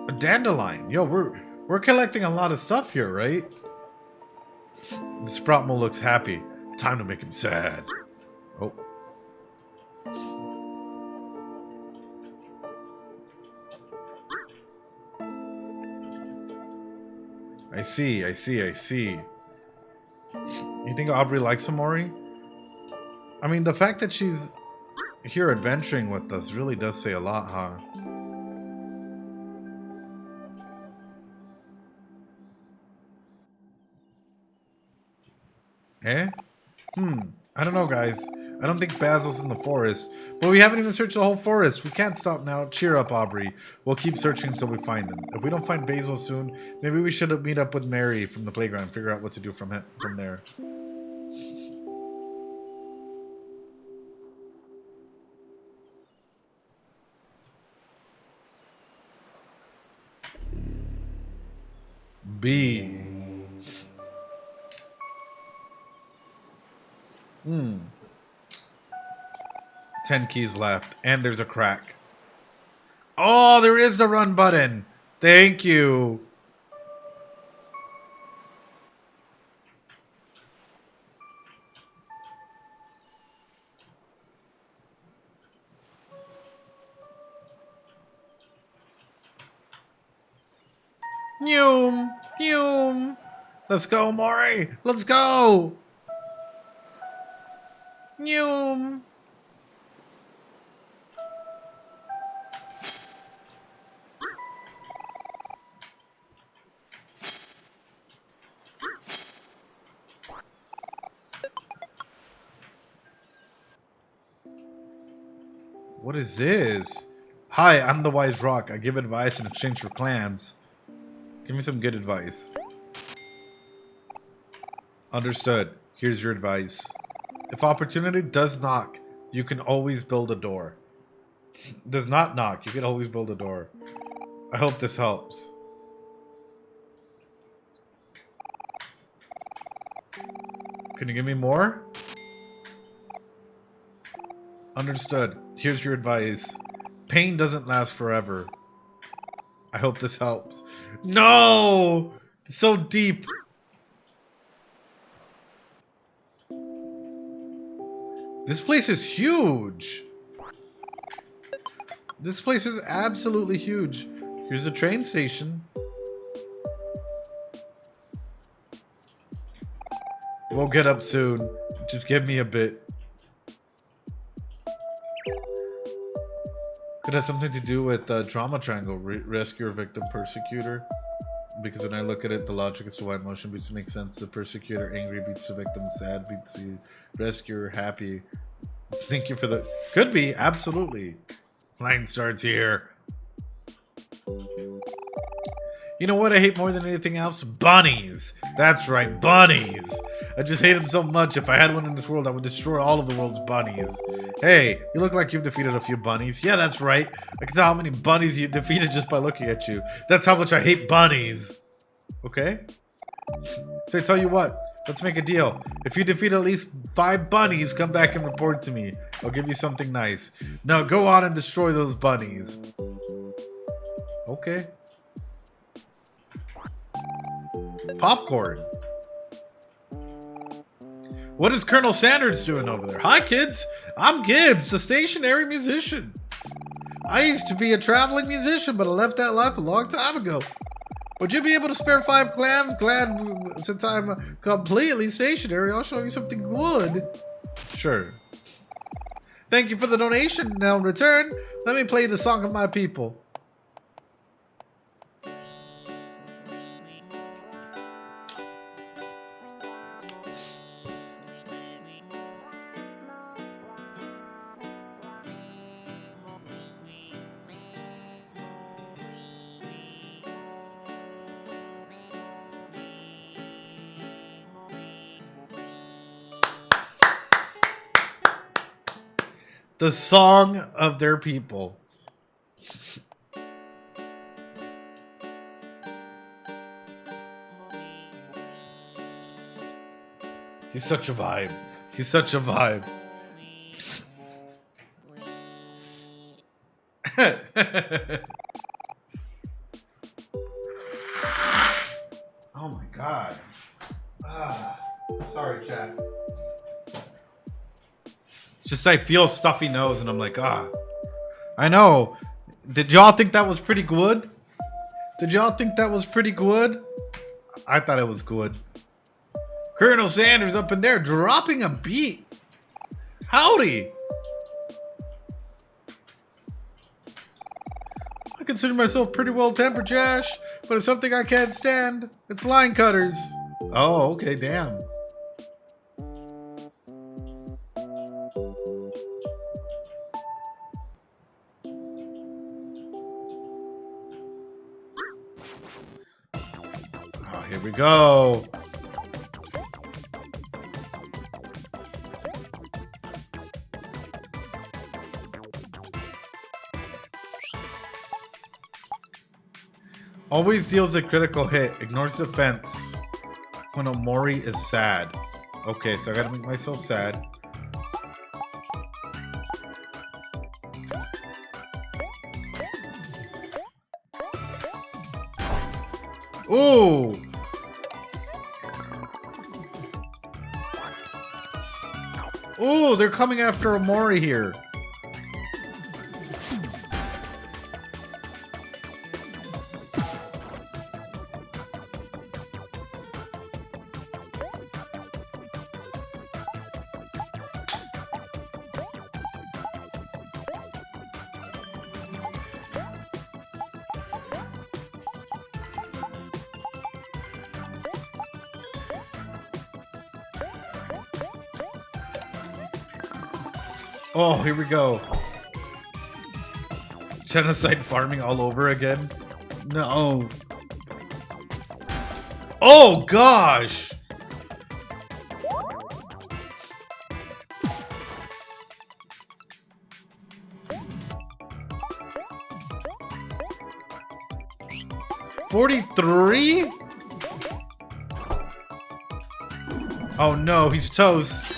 A dandelion. Yo, we're collecting a lot of stuff here, right? The Sproutmo looks happy. Time to make him sad. Oh. I see. You think Aubrey likes Omori? I mean, the fact that she's here adventuring with us really does say a lot, huh? Eh? I don't know, guys. I don't think Basil's in the forest. But we haven't even searched the whole forest. We can't stop now. Cheer up, Aubrey. We'll keep searching until we find them. If we don't find Basil soon, maybe we should meet up with Mary from the playground and figure out what to do from there. B. 10 keys left. And there's a crack. Oh, there is the run button. Thank you. Noom. Noom. Let's go, Omori. Let's go. Noom. What is this? Hi, I'm the Wise Rock. I give advice in exchange for clams. Give me some good advice. Understood. Here's your advice. If opportunity does knock, you can always build a door. Does not knock, you can always build a door. I hope this helps. Can you give me more? Understood. Here's your advice. Pain doesn't last forever. I hope this helps. No! It's so deep. This place is huge. This place is absolutely huge. Here's a train station. We'll get up soon. Just give me a bit. Could have something to do with drama triangle. Rescuer, victim, persecutor. Because when I look at it, the logic as to why motion beats make sense. The persecutor angry beats the victim, sad beats the rescuer, happy. Thank you for the... Could be, absolutely. Line starts here. You know what I hate more than anything else? Bunnies. That's right, bunnies. I just hate them so much. If I had one in this world, I would destroy all of the world's bunnies. Hey, you look like you've defeated a few bunnies. Yeah, that's right. I can tell how many bunnies you defeated just by looking at you. That's how much I hate bunnies. Okay? So I tell you what, let's make a deal. If you defeat at least 5 bunnies, come back and report to me. I'll give you something nice. Now go on and destroy those bunnies. Okay. Popcorn. What is Colonel Sanders doing over there? Hi, kids. I'm Gibbs, the stationary musician. I used to be a traveling musician, but I left that life a long time ago. Would you be able to spare 5 clams? Glad since I'm completely stationary, I'll show you something good. Sure. Thank you for the donation. Now in return, let me play the song of my people. The song of their people. He's such a vibe. He's such a vibe. Oh my god. Sorry, chat. Just I feel stuffy nose and I'm like, I know. Did y'all think that was pretty good? Did y'all think that was pretty good? I thought it was good. Colonel Sanders up in there dropping a beat. Howdy. I consider myself pretty well tempered, Josh, but it's something I can't stand. It's line cutters. Oh, okay, damn. Here we go. Always deals a critical hit. Ignores defense when Omori is sad. Okay, so I gotta make myself sad. Ooh! Ooh, they're coming after Omori here. Oh, here we go. Genocide farming all over again? No. Oh, gosh! $43? Oh no, he's toast.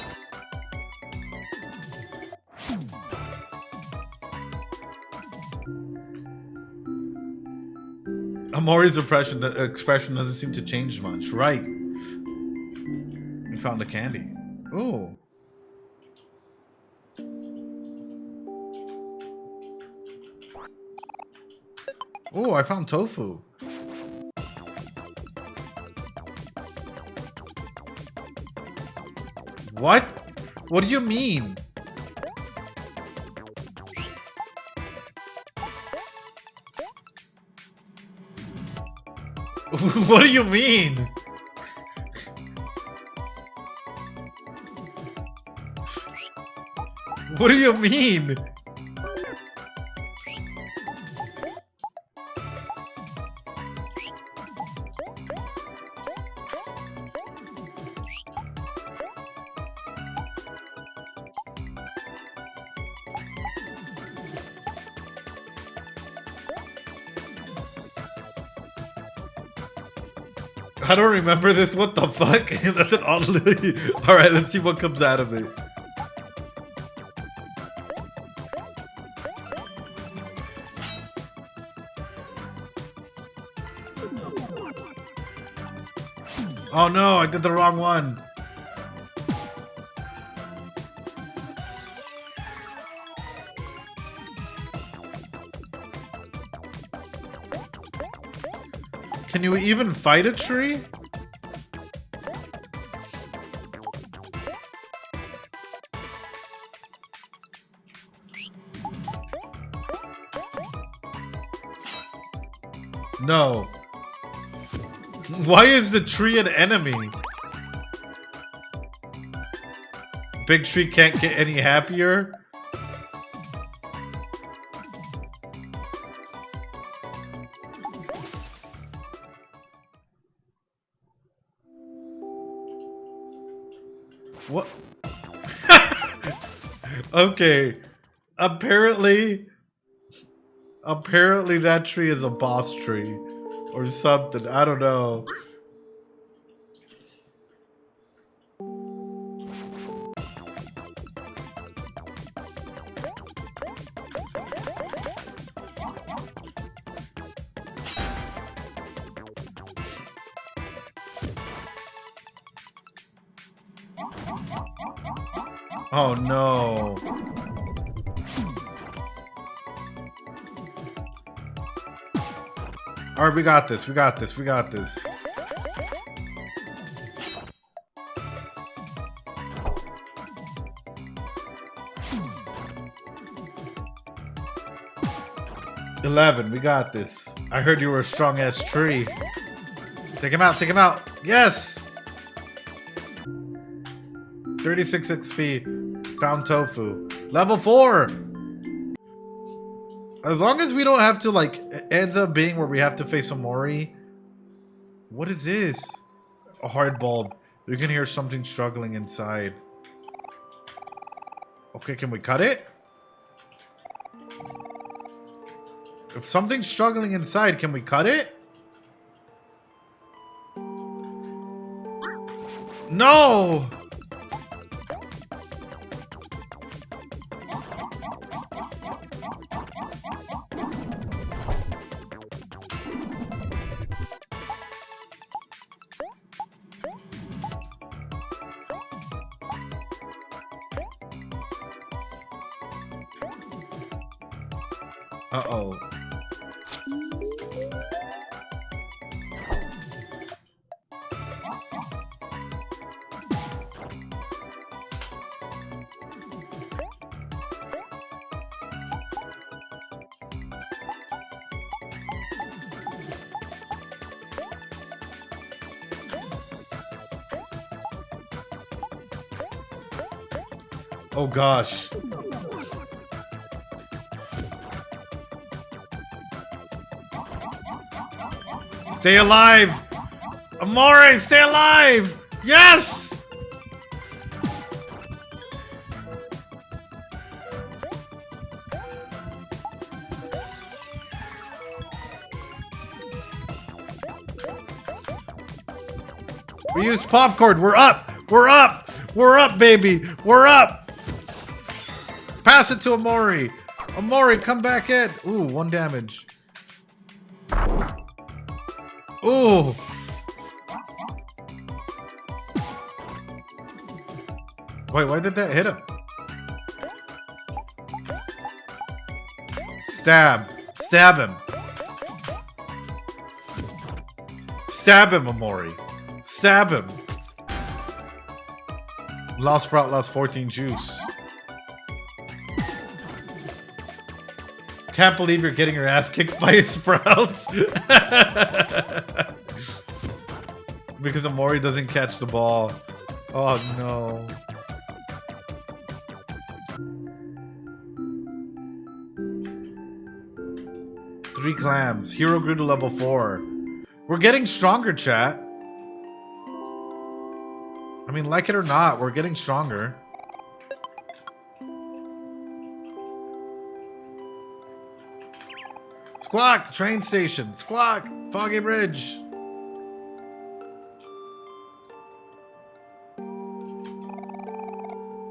Omori's expression doesn't seem to change much. Right. We found the candy. Ooh. Ooh, I found tofu. What? What do you mean? What do you mean? What do you mean? I don't remember this. What the fuck? That's an oddly. Alright, let's see what comes out of it. Oh no, I did the wrong one. Can you even fight a tree? No. Why is the tree an enemy? Big tree can't get any happier? What? Okay. Apparently that tree is a boss tree. Or something. I don't know. Oh no. Alright, we got this. We got this. We got this. $11. We got this. I heard you were a strong ass tree. Take him out. Take him out. Yes. 36 XP. Found tofu. Level 4. As long as we don't have to, like, it ends up being where we have to face Omori. What is this? A hard bulb. You can hear something struggling inside. Okay, can we cut it? If something's struggling inside, can we cut it? No! Uh-oh. Oh gosh. Stay alive! Omori, stay alive! Yes! We used popcorn. We're up! We're up! We're up, baby! We're up! Pass it to Omori. Omori, come back in. Ooh, 1 damage. Ooh. Wait, why did that hit him? Stab. Stab him. Stab him, Omori. Stab him. Lost Sprout, lost 14 juice. Can't believe you're getting your ass kicked by Sprouts. Because Omori doesn't catch the ball. Oh no. Three clams. Hero grew to level 4. We're getting stronger, chat. I mean, like it or not, we're getting stronger. Squawk! Train station! Squawk! Foggy Bridge!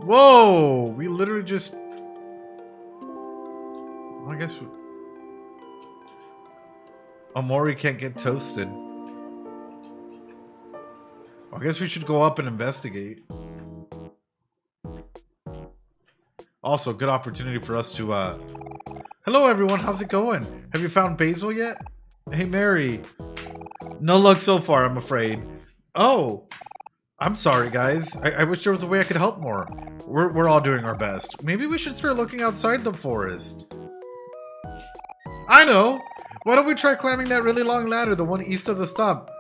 Whoa! We literally just... I guess... Omori can't get toasted. I guess we should go up and investigate. Also, good opportunity for us to, Hello everyone, how's it going? Have you found Basil yet? Hey Mary. No luck so far, I'm afraid. Oh! I'm sorry guys. I wish there was a way I could help more. We're all doing our best. Maybe we should start looking outside the forest. I know! Why don't we try climbing that really long ladder, the one east of the stump?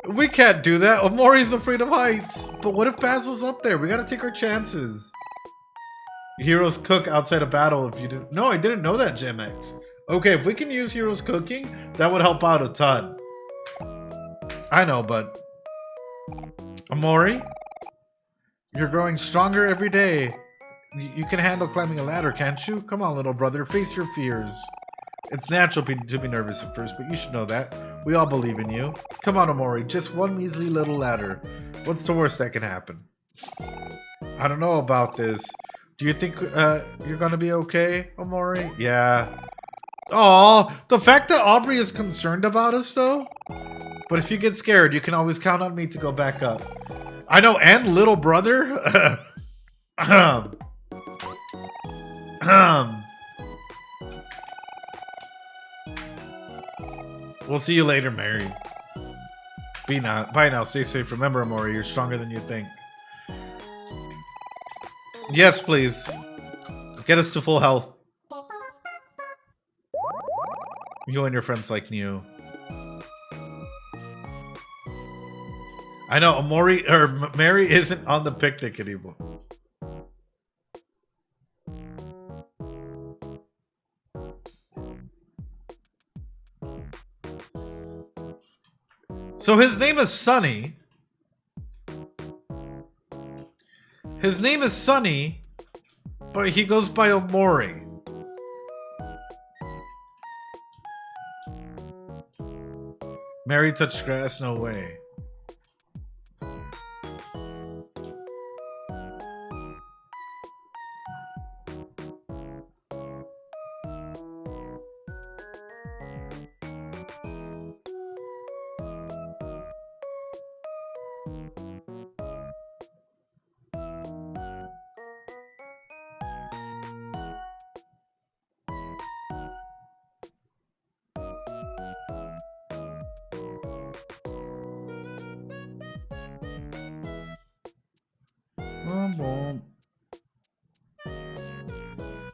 We can't do that. Omori's afraid of heights. But what if Basil's up there? We gotta take our chances. Heroes cook outside a battle if you didn't... No, I didn't know that, GemX. Okay, if we can use heroes cooking, that would help out a ton. I know, but... Omori? You're growing stronger every day. You can handle climbing a ladder, can't you? Come on, little brother, face your fears. It's natural to be nervous at first, but you should know that. We all believe in you. Come on, Omori, just one measly little ladder. What's the worst that can happen? I don't know about this. Do you think you're gonna be okay, Omori? Yeah. Aw, the fact that Aubrey is concerned about us, though? But if you get scared, you can always count on me to go back up. I know, and little brother? We'll see you later, Mary. Bye now. Stay safe. Remember, Omori, you're stronger than you think. Yes, please. Get us to full health. You and your friends like new. I know, Omori or Mary isn't on the picnic anymore. So his name is Sunny. His name is Sunny, but he goes by Omori. Mary touched grass, no way.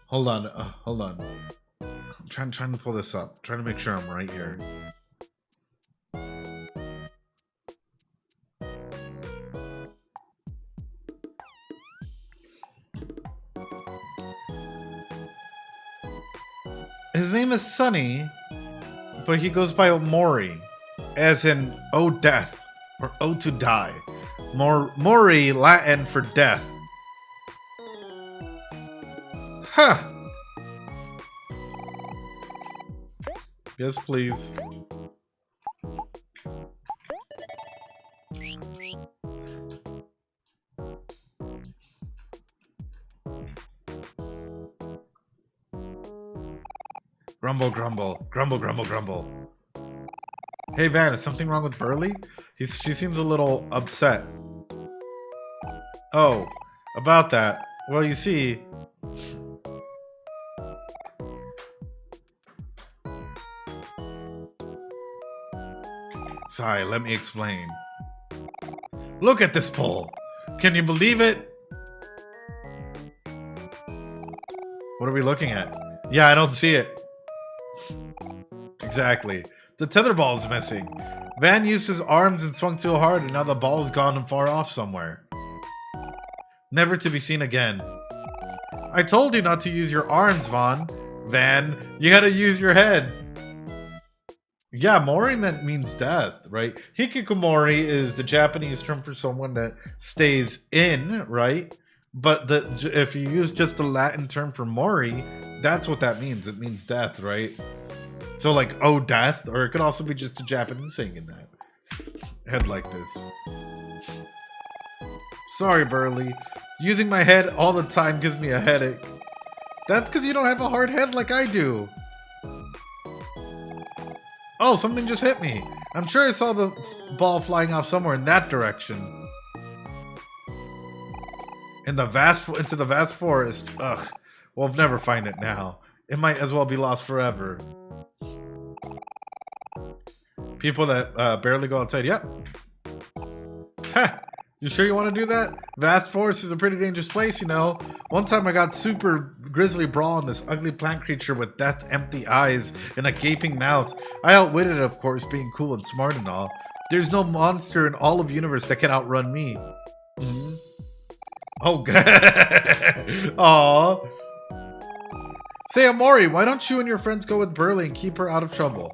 Hold on, hold on. I'm trying to pull this up. Trying to make sure I'm right here. His name is Sunny, but he goes by Omori, as in "oh death" or "oh to die." Mori, Latin for death. Huh. Yes, please. Grumble, grumble, grumble, grumble, grumble. Hey Van, is something wrong with Burley? She seems a little upset. Oh, about that. Well, you see... Sorry, let me explain. Look at this pole. Can you believe it? What are we looking at? Yeah, I don't see it. Exactly. The tether ball is missing. Van used his arms and swung too hard, and now the ball is gone and far off somewhere. Never to be seen again. I told you not to use your arms, Van. You gotta use your head. Yeah, Mori means death, right? Hikikomori is the Japanese term for someone that stays in, right? But if you use just the Latin term for Mori, that's what that means. It means death, right? So like, oh, death, or it could also be just a Japanese saying that. Head like this. Sorry, Burley. Using my head all the time gives me a headache. That's because you don't have a hard head like I do. Oh, something just hit me. I'm sure I saw the ball flying off somewhere in that direction. Into the vast forest. Ugh. We'll never find it now. It might as well be lost forever. People that barely go outside. Yep. Ha! You sure you want to do that? Vast forest is a pretty dangerous place, you know. One time I got super grizzly brawl on this ugly plant creature with death empty eyes and a gaping mouth. I outwitted it, of course, being cool and smart and all. There's no monster in all of the universe that can outrun me. Mm-hmm. Oh, God. Aww. Say, Omori, why don't you and your friends go with Burley and keep her out of trouble?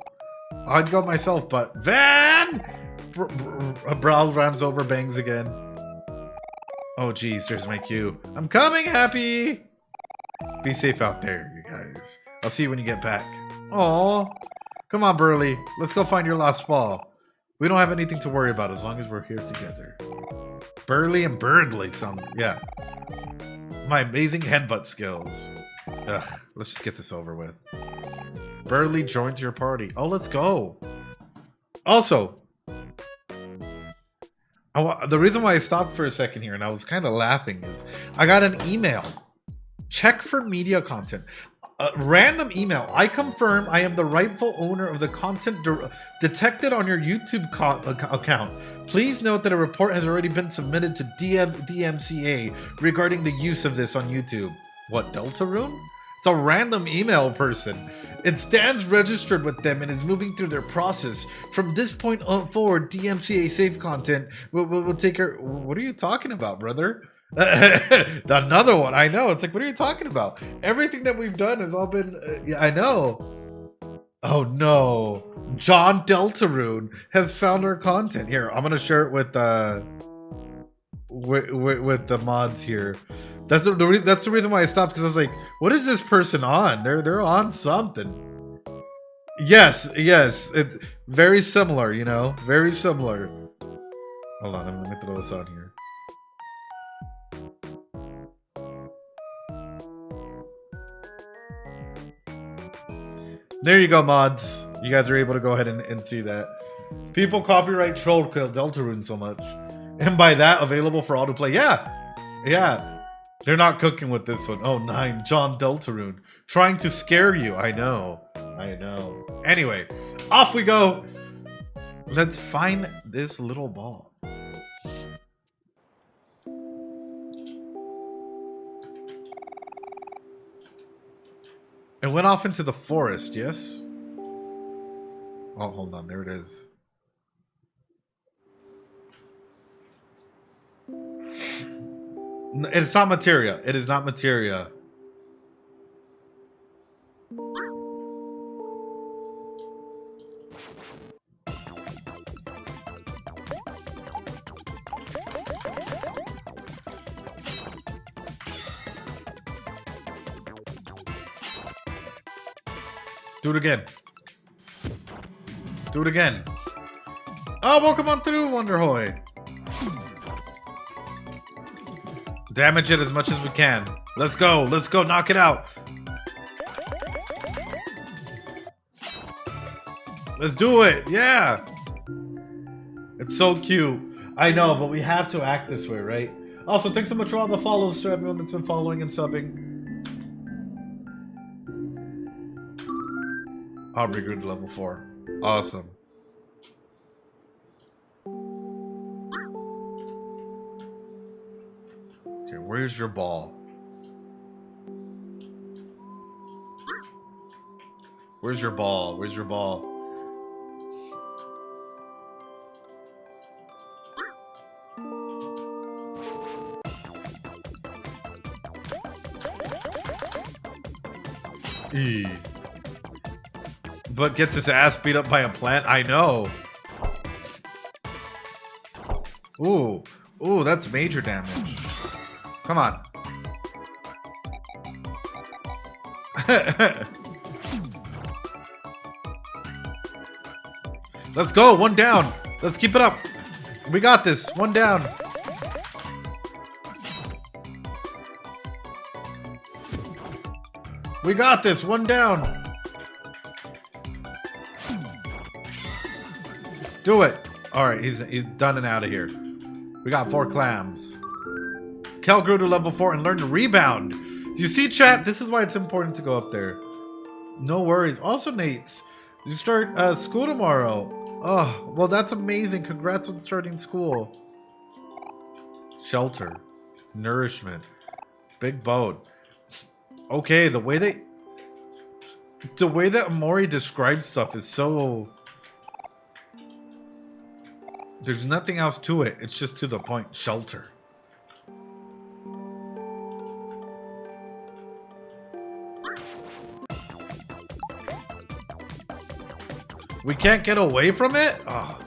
I'd go myself, but... Van! Brow runs over, bangs again. Oh, geez, there's my cue. I'm coming, Happy! Be safe out there, you guys. I'll see you when you get back. Aww. Come on, Burley. Let's go find your lost ball. We don't have anything to worry about as long as we're here together. Burley and Birdley sound... Yeah. My amazing headbutt skills. Ugh, let's just get this over with. Burley joined your party. Oh, let's go. Also, the reason why I stopped for a second here and I was kind of laughing is I got an email. Check for media content. Random email. I confirm I am the rightful owner of the content detected on your YouTube account. Please note that a report has already been submitted to DMCA regarding the use of this on YouTube. What, Deltarune? It's a random email person. It stands registered with them and is moving through their process. From this point on forward, DMCA safe content will take her... What are you talking about, brother? Another one. I know. It's like, what are you talking about? Everything that we've done has all been... yeah, I know. Oh, no. John Deltarune has found our content. Here, I'm going to share it with the mods here. That's the reason why I stopped, because I was like, what is this person on? They're on something. Yes, it's very similar, you know, very similar. Hold on, let me throw this on here. There you go, mods. You guys are able to go ahead and see that. People copyright trolled Deltarune so much, and by that, available for all to play. Yeah. They're not cooking with this one. Oh, 9. John Deltarune. Trying to scare you. I know. Anyway, off we go. Let's find this little ball. went off into the forest, yes? Oh, hold on. There it is. It's not materia. It is not materia. Do it again. Do it again. Oh, welcome on through, Wonderhoy. Damage it as much as we can. Let's go. Let's go. Knock it out. Let's do it. Yeah. It's so cute. I know, but we have to act this way, right? Also, thanks so much for all the follows to everyone that's been following and subbing. Aubrey grew to level 4. Awesome. Okay, where's your ball? Where's your ball? Where's your ball? E. But gets his ass beat up by a plant? I know. Ooh. Ooh, that's major damage. Come on. Let's go. One down. Let's keep it up. We got this. One down. We got this. One down. Do it. All right, he's done and out of here. We got 4 clams. Kel grew to level 4 and learned to rebound. You see, chat? This is why it's important to go up there. No worries. Also, Nate's, you start school tomorrow. Oh, well, that's amazing. Congrats on starting school. Shelter. Nourishment. Big boat. Okay, the way that Omori describes stuff is so... There's nothing else to it. It's just to the point. Shelter. We can't get away from it? Oh.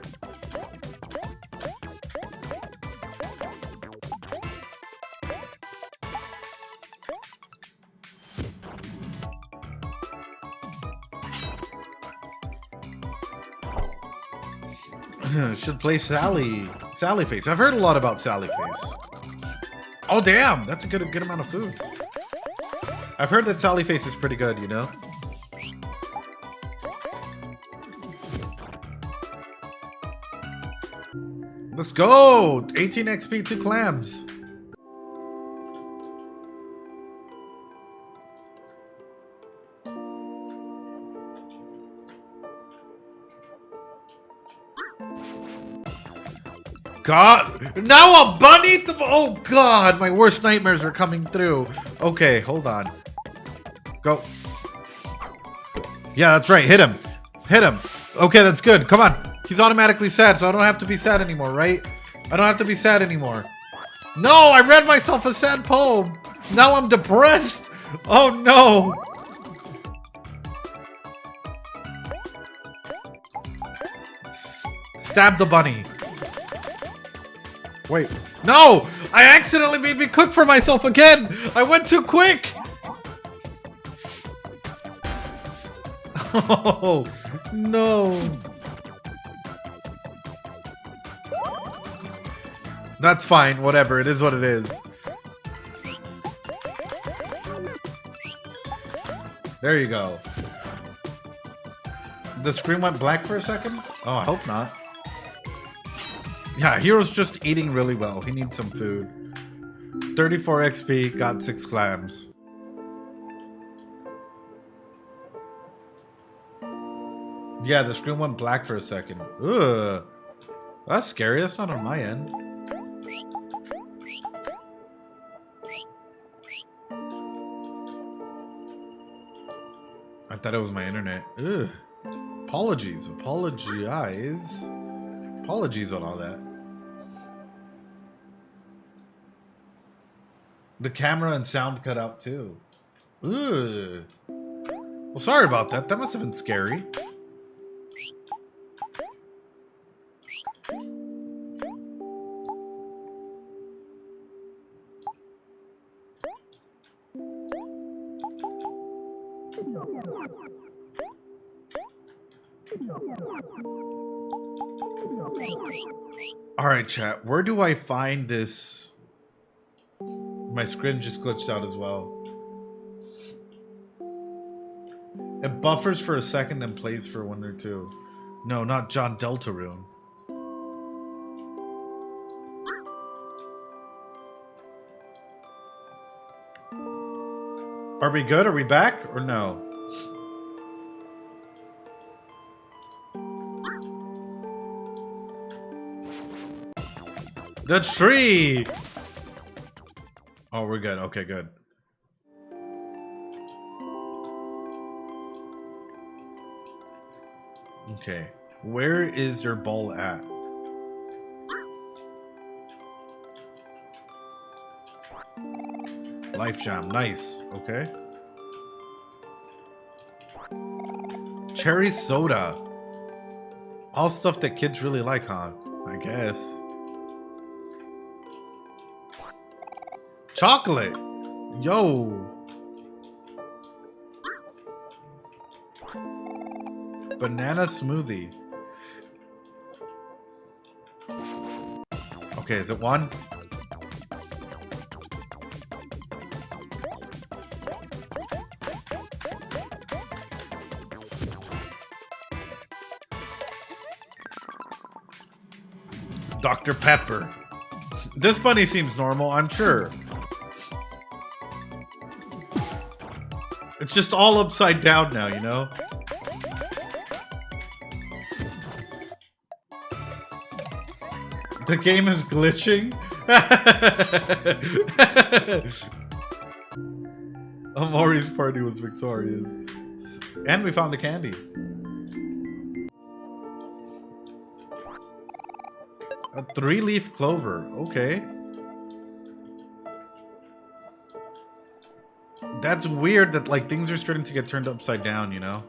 Should play Sally Face. I've heard a lot about Sally Face. Oh damn, that's a good amount of food. I've heard that Sally Face is pretty good, you know. Let's go! 18 XP, 2 clams. God, now a bunny? Oh God, my worst nightmares are coming through. Okay, hold on. Go. Yeah, that's right. Hit him. Hit him. Okay, that's good. Come on. He's automatically sad, so I don't have to be sad anymore, right? I don't have to be sad anymore. No, I read myself a sad poem. Now I'm depressed. Oh no. Stab the bunny. Wait. No! I accidentally made me cook for myself again! I went too quick! Oh, no. That's fine. Whatever. It is what it is. There you go. The screen went black for a second? Oh, I hope not. Yeah, Hero's just eating really well. He needs some food. 34 XP, got 6 clams. Yeah, the screen went black for a second. Ugh. That's scary. That's not on my end. thought it was my internet. Ugh. Apologies. Apologize. Apologies on all that. The camera and sound cut out too. Ugh. Well, sorry about that. That must have been scary. All right, chat. Where do I find this? My screen just glitched out as well. It buffers for a second, then plays for 1 or 2. No, not John Deltarune. Are we good? Are we back? Or no? The tree! Oh, we're good. Okay, good. Okay. Where is your ball at? Life Jam. Nice. Okay. Cherry soda. All stuff that kids really like, huh? I guess. Chocolate. Yo. Banana smoothie. Okay, is it 1? Dr. Pepper. This bunny seems normal, I'm sure. It's just all upside down now, you know? The game is glitching? Omori's party was victorious. And we found the candy. A 3-leaf clover. Okay. That's weird that, like, things are starting to get turned upside down, you know?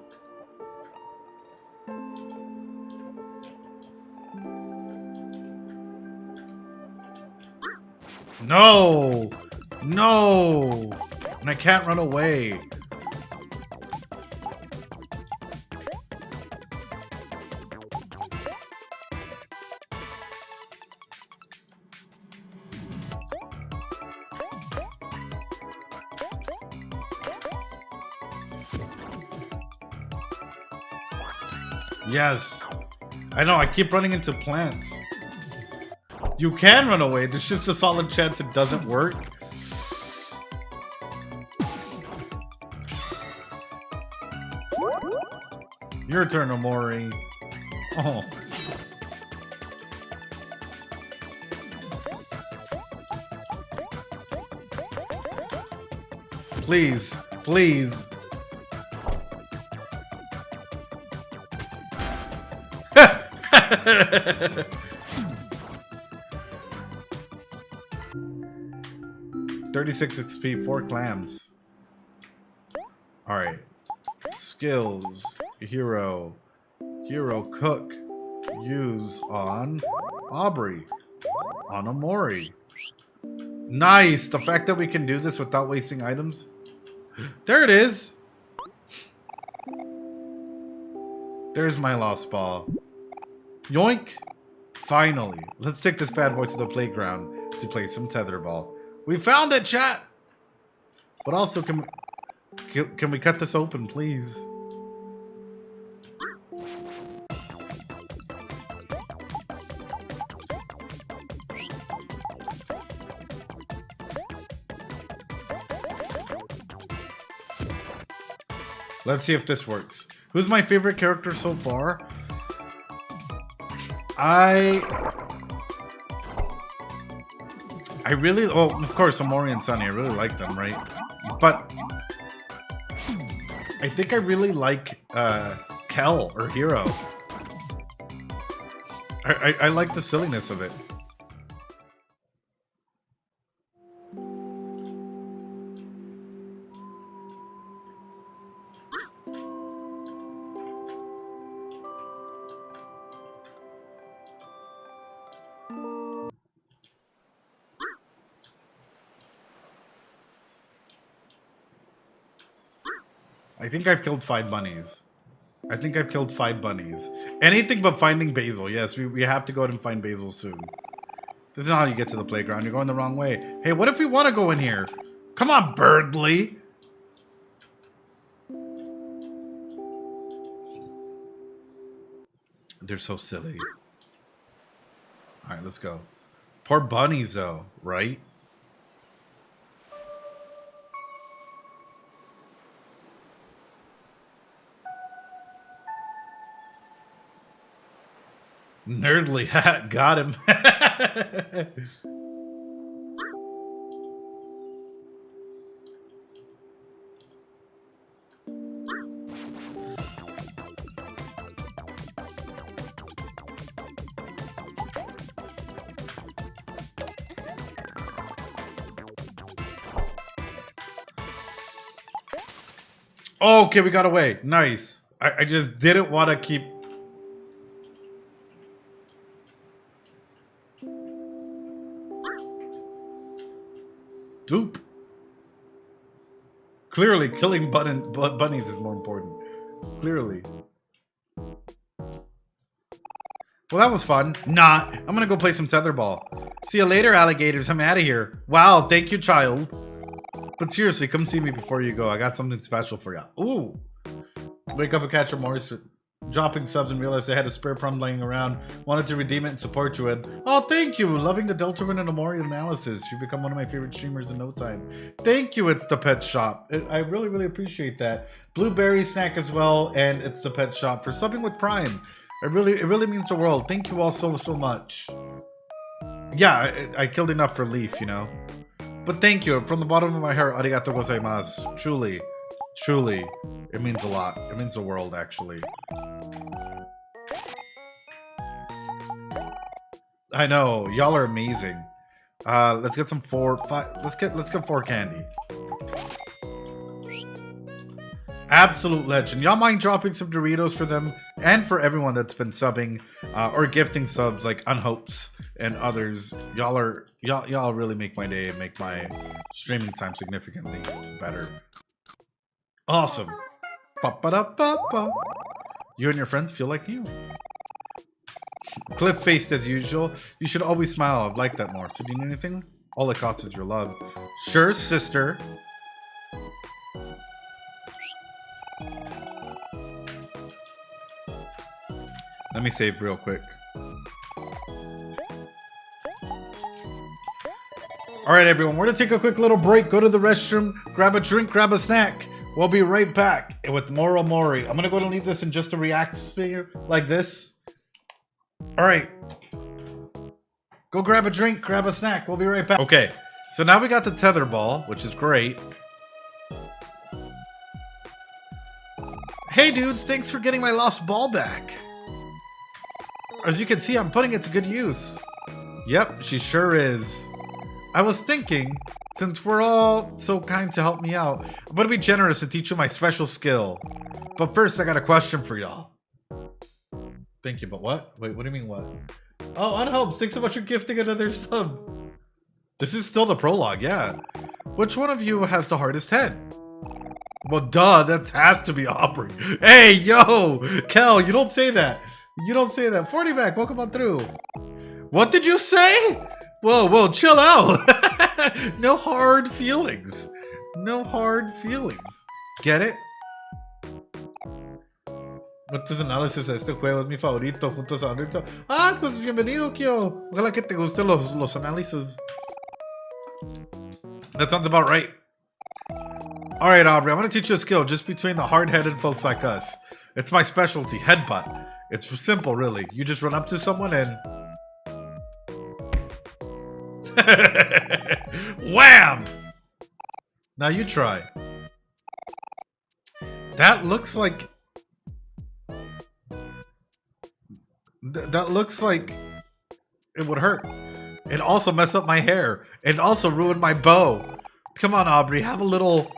No! No! And I can't run away. Yes. I know, I keep running into plants. You can run away, there's just a solid chance it doesn't work. Your turn, Omori. Oh. Please, please. 36 XP, 4 clams. Alright. Skills. Hero. Hero cook. Use on Aubrey. On Omori. Nice! The fact that we can do this without wasting items. There it is! There's my lost ball. Yoink! Finally. Let's take this bad boy to the playground to play some tetherball. We found it, chat! But also, can we cut this open, please? Let's see if this works. Who's my favorite character so far? I really, oh, of course, Omori and Sunny, I really like them, right? But I think I really like Kel or Hero. I like the silliness of it. I think I've killed 5 bunnies. I think I've killed 5 bunnies. Anything but finding Basil. Yes, we have to go out and find Basil soon. This is not how you get to the playground. You're going the wrong way. Hey, what if we want to go in here? Come on, Birdly. They're so silly. All right, let's go. Poor bunnies, though, right? Nerdly hat got him. Okay, we got away. Nice. I just didn't want to keep... Doop. Clearly, killing bunnies is more important. Clearly. Well, that was fun. Not. I'm gonna go play some tetherball. See you later, alligators. I'm out of here. Wow, thank you, child. But seriously, come see me before you go. I got something special for you. Ooh. Wake up and catch Omori dropping subs and realized I had a spare prom laying around. Wanted to redeem it and support you with. Oh, thank you. Loving the Deltarune and Omori analysis. You've become one of my favorite streamers in no time. Thank you, It's the Pet Shop. I really, really appreciate that. Blueberry snack as well, and It's the Pet Shop for subbing with Prime. It really means the world. Thank you all so much. Yeah, I killed enough for Leaf, you know. But thank you. From the bottom of my heart, arigato gozaimasu. Truly. Truly. It means a lot. It means the world, actually. I know. Y'all are amazing. Let's get some 5. Let's get 4 candy. Absolute legend. Y'all mind dropping some Doritos for them and for everyone that's been subbing or gifting subs like Unhopes and others. Y'all really make my day and make my streaming time significantly better. Awesome. Ba-ba-da-ba-ba. You and your friends feel like you. Cliff-faced as usual. You should always smile. I'd like that more. So do you need anything? All it costs is your love. Sure, sister. Let me save real quick. Alright everyone, we're gonna take a quick little break, go to the restroom, grab a drink, grab a snack. We'll be right back with more Omori. I'm gonna go ahead and leave this in just a react sphere like this. Alright. Go grab a drink, grab a snack, we'll be right back. Okay, so now we got the tether ball, which is great. Hey dudes, thanks for getting my lost ball back. As you can see, I'm putting it to good use. Yep, she sure is. I was thinking, since we're all so kind to help me out, I'm gonna be generous and teach you my special skill. But first, I got a question for y'all. Thank you, but what? Wait, what do you mean what? Oh, Unhopes, thanks so much for gifting another sub. This is still the prologue, yeah. Which one of you has the hardest head? Well, duh, that has to be Aubrey. Hey, yo! Kel, you don't say that. You don't say that. 40 back, welcome on through. What did you say? Whoa, chill out. No hard feelings. No hard feelings. Get it? ¿Cuántos análisis a este juego? Es mi favorito. Juntos a Undertale. Ah, pues bienvenido, Kyo. Ojalá que te gusten los análisis. That sounds about right. Alright, Aubrey, I'm going to teach you a skill just between the hard-headed folks like us. It's my specialty, headbutt. It's simple, really. You just run up to someone and... Wham! Now you try. That looks like... that looks like it would hurt. It also messed up my hair. It also ruined my bow. Come on, Aubrey, have a little...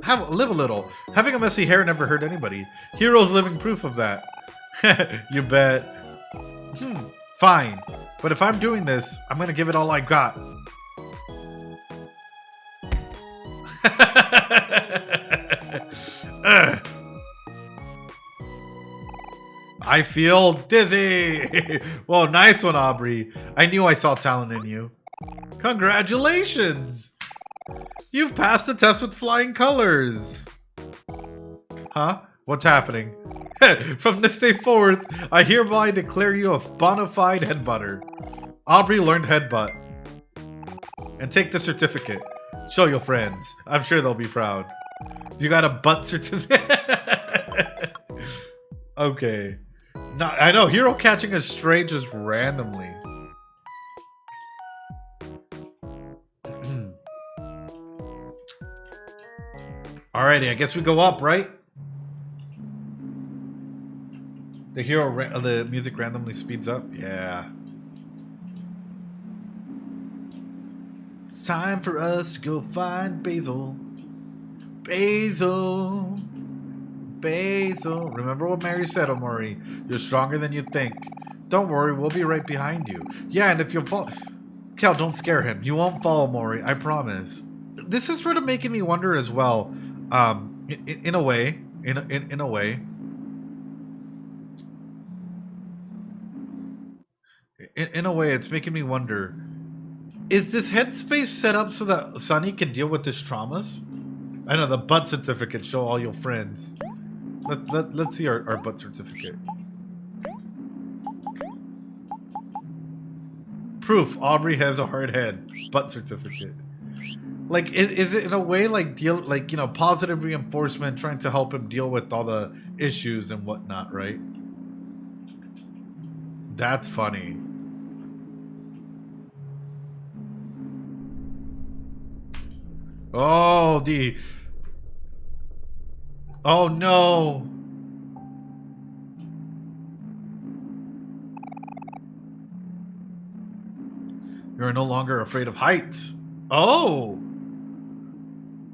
live a little. Having a messy hair never hurt anybody. Hero's living proof of that. You bet. Fine. But if I'm doing this, I'm gonna give it all I got. I feel dizzy. Well, nice one, Aubrey. I knew I saw talent in you. Congratulations. You've passed the test with flying colors. Huh? What's happening? From this day forward, I hereby declare you a bona fide headbutter. Aubrey learned headbutt. And take the certificate. Show your friends. I'm sure they'll be proud. You got a butt certificate? Okay. I know, hero catching a stray just randomly. Alrighty, I guess we go up, right? The music randomly speeds up? Yeah. It's time for us to go find Basil. Basil. Basil. Remember what Mary said, Omori. You're stronger than you think. Don't worry, we'll be right behind you. Yeah, and if you fall... Kel, don't scare him. You won't fall, Omori. I promise. This is sort of making me wonder as well. In a way. In a way. In a way, it's making me wonder. Is this headspace set up so that Sunny can deal with his traumas? I know, the butt certificate. Show all your friends. Let's see our butt certificate. Proof Aubrey has a hard head. Butt certificate. Like, is it in a way like positive reinforcement, trying to help him deal with all the issues and whatnot, right? That's funny. Oh, oh no. You're no longer afraid of heights. Oh.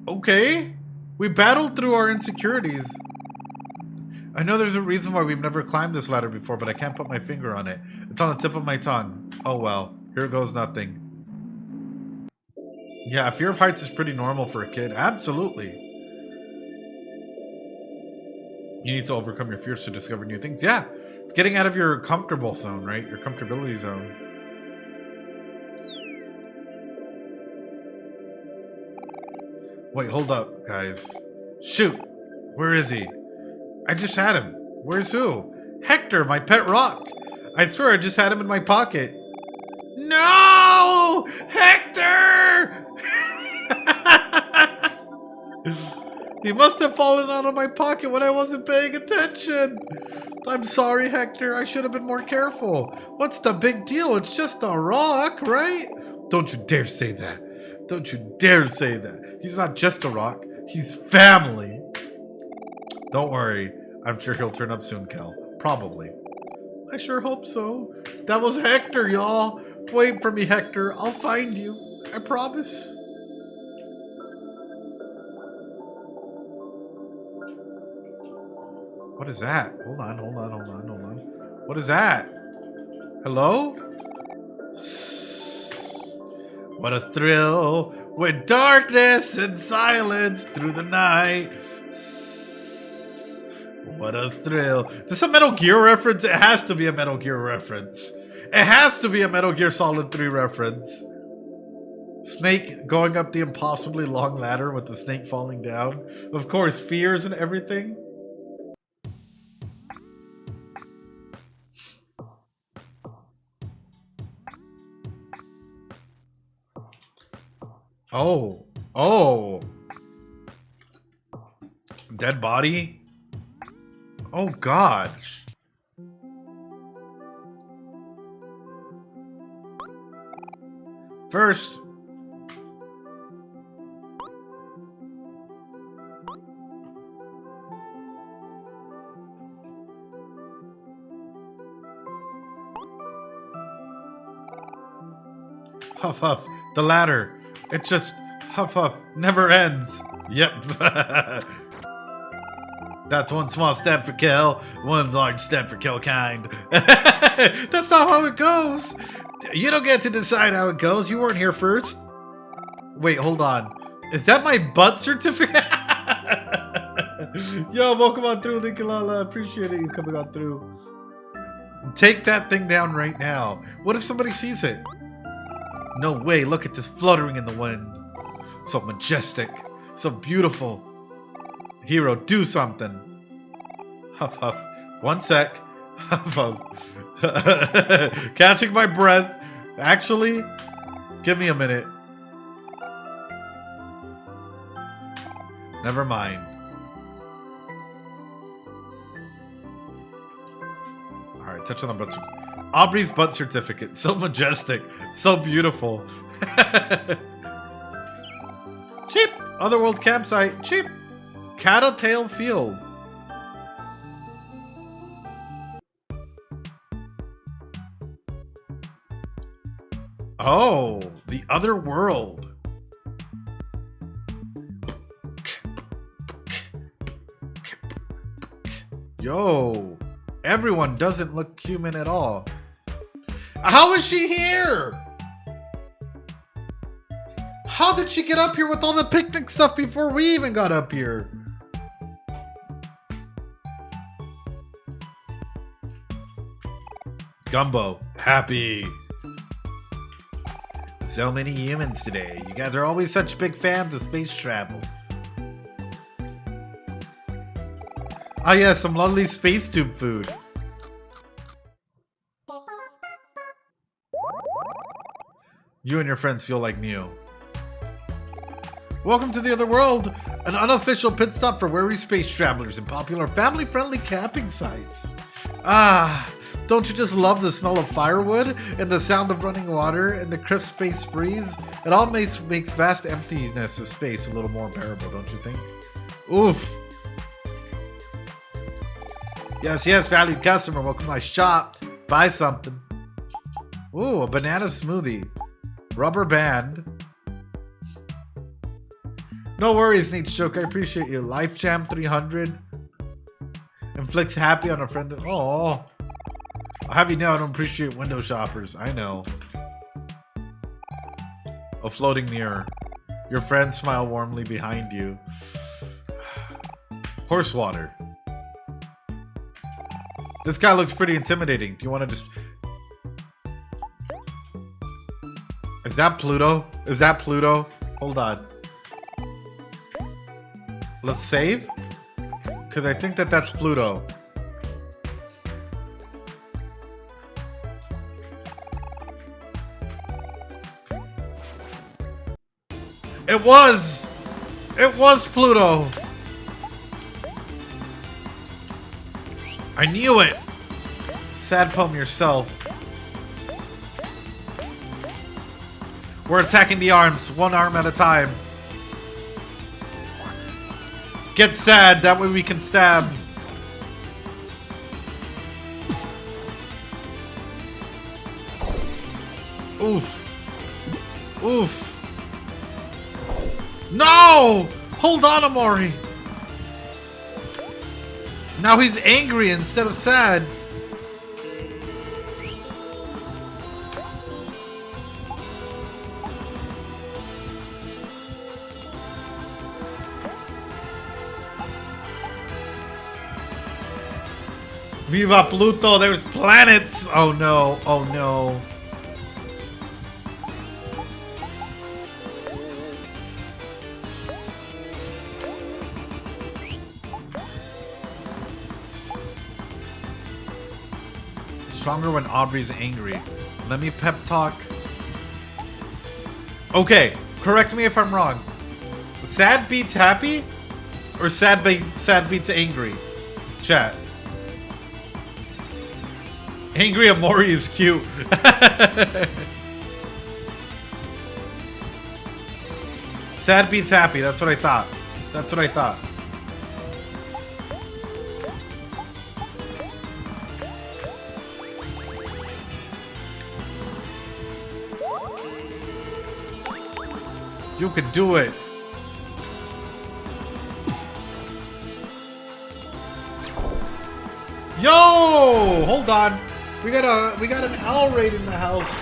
Okay. We battled through our insecurities. I know there's a reason why we've never climbed this ladder before, but I can't put my finger on it. It's on the tip of my tongue. Oh well. Here goes nothing. Yeah, fear of heights is pretty normal for a kid. Absolutely. You need to overcome your fears to discover new things. Yeah, it's getting out of your comfortable zone, right? Your comfortability zone. Wait, hold up, guys. Shoot. Where is he? I just had him. Where's who? Hector, my pet rock. I swear I just had him in my pocket. No! Hector! He must have fallen out of my pocket when I wasn't paying attention. I'm sorry, Hector. I should have been more careful. What's the big deal? It's just a rock, right? Don't you dare say that. Don't you dare say that. He's not just a rock. He's family. Don't worry. I'm sure he'll turn up soon, Kel. Probably. I sure hope so. That was Hector, y'all. Wait for me, Hector. I'll find you. I promise. What is that? Hold on. What is that? Hello? What a thrill. With darkness and silence through the night. What a thrill. Is this a Metal Gear reference? It has to be a Metal Gear reference. It has to be a Metal Gear Solid 3 reference. Snake going up the impossibly long ladder with the snake falling down. Of course, fears and everything. Oh. Oh. Dead body? Oh, gosh. First, Huff huff. The ladder. It just huff huff never ends. Yep. That's one small step for Kel, one large step for Kelkind. That's not how it goes. You don't get to decide how it goes. You weren't here first. Wait, hold on. Is that my butt certificate? Yo, welcome on through, Linkalala. Appreciate it you coming on through. Take that thing down right now. What if somebody sees it? No way, look at this fluttering in the wind. So majestic, so beautiful. Hero, do something. Huff huff. One sec. Huff huff. Catching my breath. Actually, give me a minute. Never mind. Alright, touch on the butt certificate. Aubrey's butt certificate. So majestic. So beautiful. Cheap. Otherworld campsite. Cheap. Cattail Field. Oh, the other world. Yo, everyone doesn't look human at all. How is she here? How did she get up here with all the picnic stuff before we even got up here? Gumbo, happy. So many humans today. You guys are always such big fans of space travel. Ah, yeah, some lovely space tube food. You and your friends feel like new. Welcome to the other world, an unofficial pit stop for wary space travelers and popular family-friendly camping sites. Ah, don't you just love the smell of firewood and the sound of running water and the crisp space breeze? It all makes vast emptiness of space a little more bearable, don't you think? Oof. Yes, yes, valued customer, welcome to my shop. Buy something. Ooh, a banana smoothie. Rubber band. No worries, Nate Joke. I appreciate you. Life Jam 300. Inflicts happy on a friend. Oh, I'll have you know I don't appreciate window shoppers. I know. A floating mirror. Your friends smile warmly behind you. Horse water. This guy looks pretty intimidating. Do you want to just... Is that Pluto? Is that Pluto? Hold on. Let's save? Because I think that that's Pluto. It was! It was Pluto! I knew it! Sad poem yourself. We're attacking the arms, one arm at a time. Get sad, that way we can stab. Oof. Oof. No! Hold on, Omori! Now he's angry instead of sad. Viva Pluto, there's planets! Oh no, oh no. Stronger when Aubrey's angry. Let me pep talk. Okay, correct me if I'm wrong. Sad beats happy? Or sad beats angry? Chat. Angry Omori is cute. Sad beats happy, that's what I thought. That's what I thought. You can do it. Yo! Hold on. We got an owl raid in the house.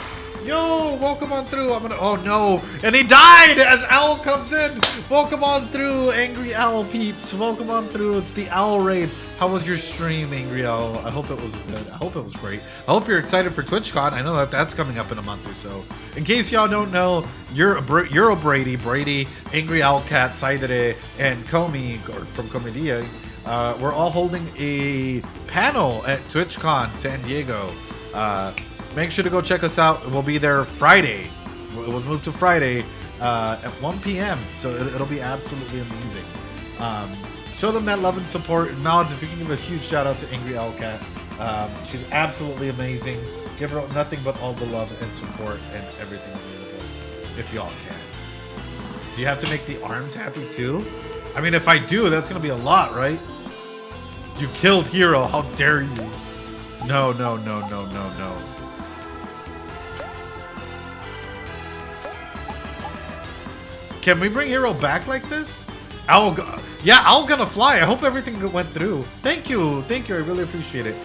Yo, welcome on through. Oh no. And he died as Owl comes in. Welcome on through, Angry Owl peeps. Welcome on through. It's the Owl raid. How was your stream, Angry Owl? I hope it was good. I hope it was great. I hope you're excited for TwitchCon. I know that that's coming up in a month or so. In case y'all don't know, Euro Brady, Angry Owl Cat, Saidere, and Komi from Comedia, we're all holding a panel at TwitchCon San Diego. Make sure to go check us out. We'll be there Friday. It was moved to Friday at 1 p.m. So it'll be absolutely amazing. Show them that love and support. And Mods, if you can give a huge shout out to Angry Owl Cat. She's absolutely amazing. Give her nothing but all the love and support and everything available, if y'all can. Do you have to make the arms happy too? I mean, if I do, that's going to be a lot, right? You killed Hero. How dare you? No, no, no, no, no, no. Can we bring Hero back like this? Owl gonna fly. I hope everything went through. Thank you. Thank you. I really appreciate it.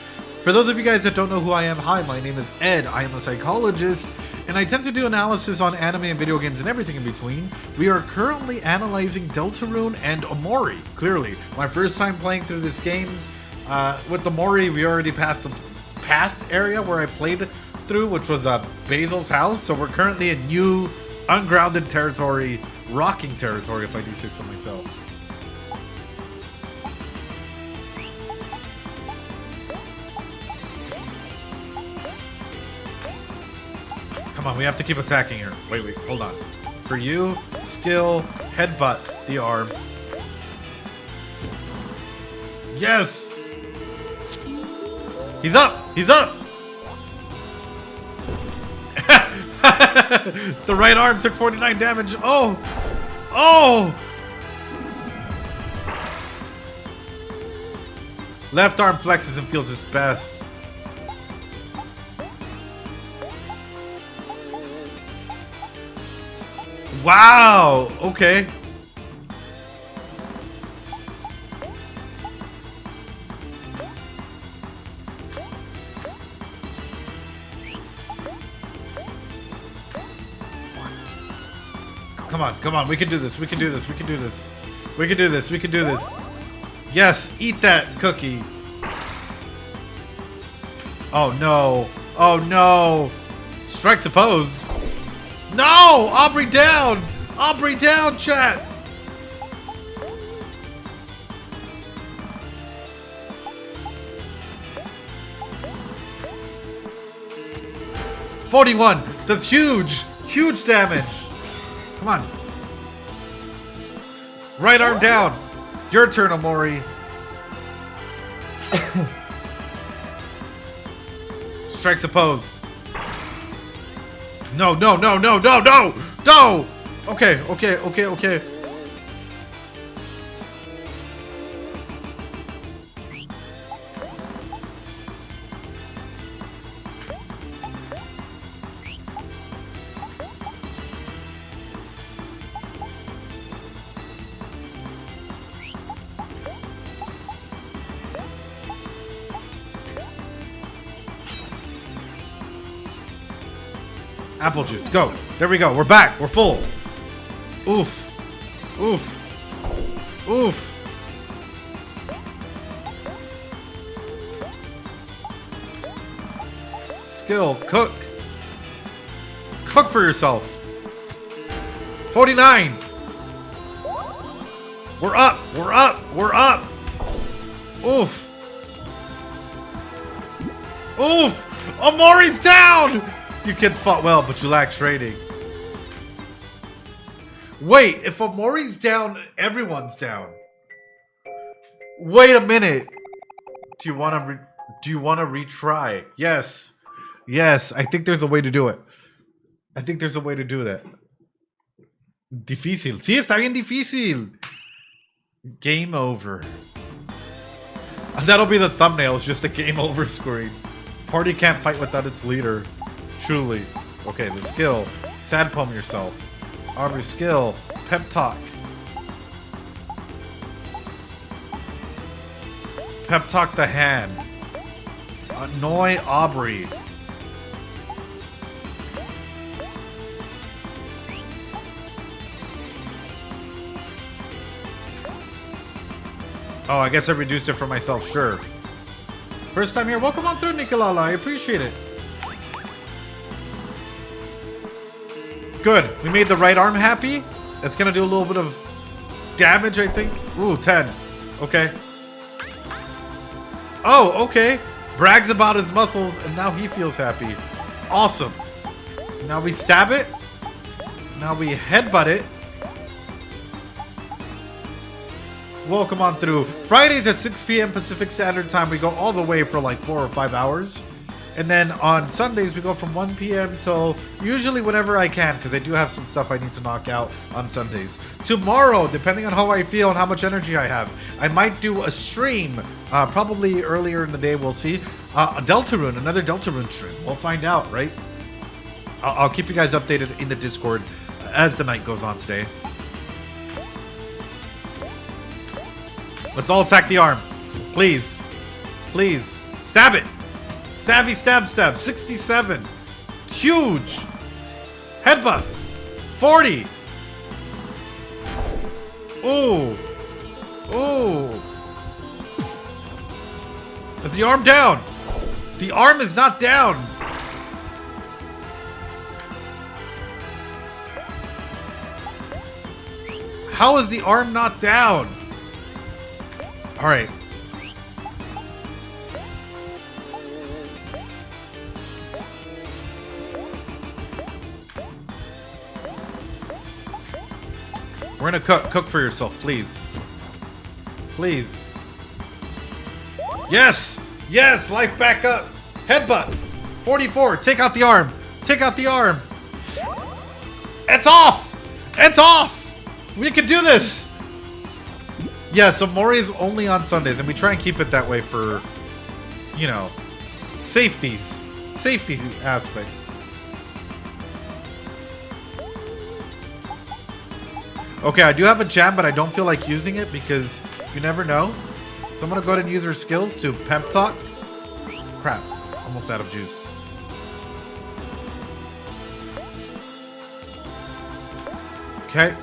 For those of you guys that don't know who I am, hi, my name is Ed. I am a psychologist, and I tend to do analysis on anime and video games and everything in between. We are currently analyzing Deltarune and Omori, clearly. My first time playing through these games. With Omori, we already passed the past area where I played through, which was Basil's house. So we're currently in new, ungrounded territory, rocking territory, if I do say so myself. Come on, we have to keep attacking her. Wait, hold on. For you, skill, headbutt the arm. Yes! He's up! He's up! The right arm took 49 damage. Oh! Oh! Left arm flexes and feels its best. Wow! Okay. Come on, we can do this, we can do this, we can do this. We can do this, we can do this. Yes, eat that cookie. Oh no, oh no. Strikes a pose. No, Aubrey down, chat. $41, that's huge, huge damage. Come on. Right arm down. Your turn, Omori. Strikes a pose. No, no, no, no, no, no, no. Okay, okay, okay, okay. Apple juice, go. There we go. We're back. We're full. Oof. Oof. Oof. Skill. Cook. Cook for yourself. 49. We're up. We're up. We're up. Oof. Oof. Omori's down. You kids fought well, but you lack trading. Wait, if Omori's down, everyone's down. Wait a minute. Do you want to retry? Yes. Yes, I think there's a way to do it. I think there's a way to do that. Difícil. Sí, está bien difícil. Game over. And that'll be the thumbnail. It's just a game over screen. Party can't fight without its leader. Truly. Okay, the skill. Sad poem yourself. Aubrey skill. Pep talk. Pep talk the hand. Annoy Aubrey. Oh, I guess I reduced it for myself, sure. First time here. Welcome on through, Nicolala. I appreciate it. Good. We made the right arm happy. It's going to do a little bit of damage, I think. Ooh, 10. Okay. Oh, okay. Brags about his muscles, and now he feels happy. Awesome. Now we stab it. Now we headbutt it. Welcome on through. Fridays at 6 p.m. Pacific Standard Time. We go all the way for like 4 or 5 hours. And then on Sundays, we go from 1 p.m. till usually whenever I can, because I do have some stuff I need to knock out on Sundays. Tomorrow, depending on how I feel and how much energy I have, I might do a stream, probably earlier in the day, we'll see. A Deltarune, another Deltarune stream. We'll find out, right? I'll keep you guys updated in the Discord as the night goes on today. Let's all attack the arm. Please. Please. Stab it. Stabby, stab, stab. 67. Huge. Headbutt. 40. Ooh. Ooh. Is the arm down? The arm is not down. How is the arm not down? All right. We're gonna cook. Cook for yourself, please. Please. Yes! Yes! Life back up! Headbutt! 44! Take out the arm! Take out the arm! It's off! It's off! We can do this! Yeah, so Omori is only on Sundays, and we try and keep it that way for, you know, safety aspect. Okay, I do have a jam, but I don't feel like using it because you never know. So I'm gonna go ahead and use her skills to pep talk. Crap, it's almost out of juice. Okay.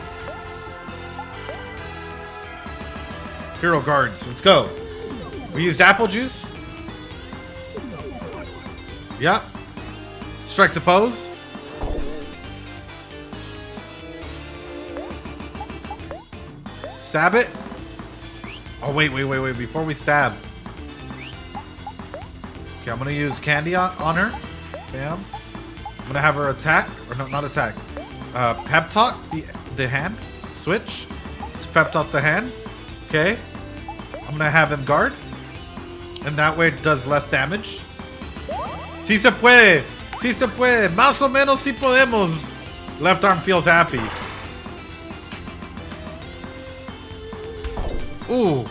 Hero guards, let's go. We used apple juice. Yep. Strikes a pose. Stab it. Oh, wait. Before we stab. Okay, I'm gonna use candy on her. Bam. I'm gonna have her attack. Or no, not attack. Pep talk the hand. Switch. To pep talk the hand. Okay. I'm gonna have him guard. And that way it does less damage. Si se puede. Si se puede. Más o menos si podemos. Left arm feels happy. Ooh.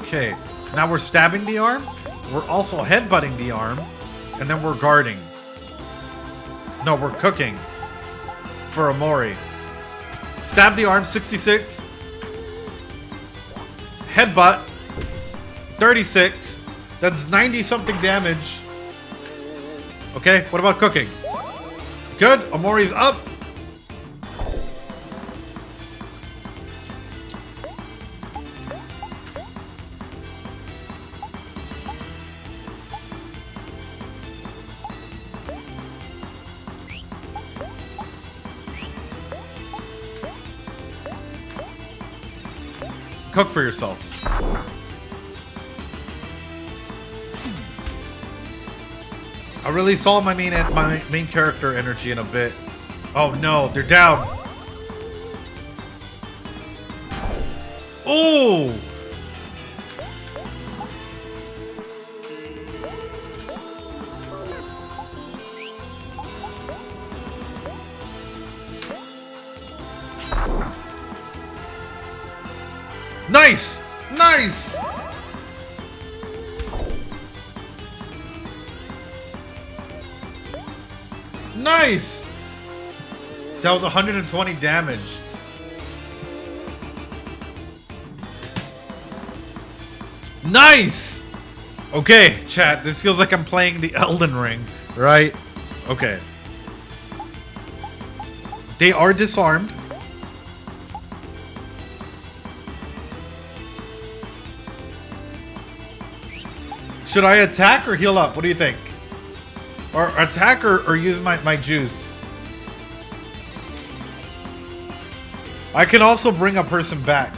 Okay. Now we're stabbing the arm. We're also headbutting the arm. And then we're guarding. No, we're cooking. For Omori. Stab the arm, 66. Headbutt. 36. That's 90 something damage. Okay, what about cooking? Good, Omori's up. Cook for yourself. I really saw my main character energy in a bit. Oh no, they're down. Oh! Nice! Nice! Nice! That was 120 damage. Nice! Okay, chat, this feels like I'm playing the Elden Ring, right? Okay. They are disarmed. Should I attack or heal up? What do you think? Or attack or use my juice? I can also bring a person back.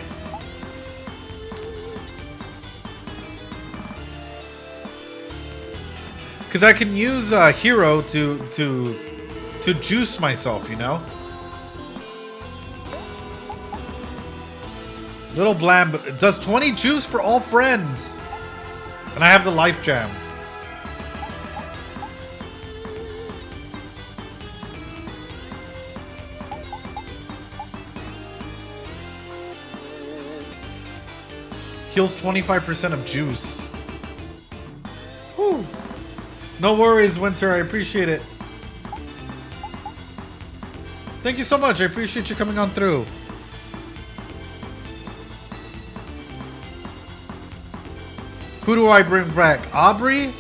Because I can use a hero to juice myself, you know? Little bland, but it does 20 juice for all friends. And I have the life jam. Heals 25% of juice. Whew. No worries, Winter. I appreciate it. Thank you so much. I appreciate you coming on through. Who do I bring back? Aubrey?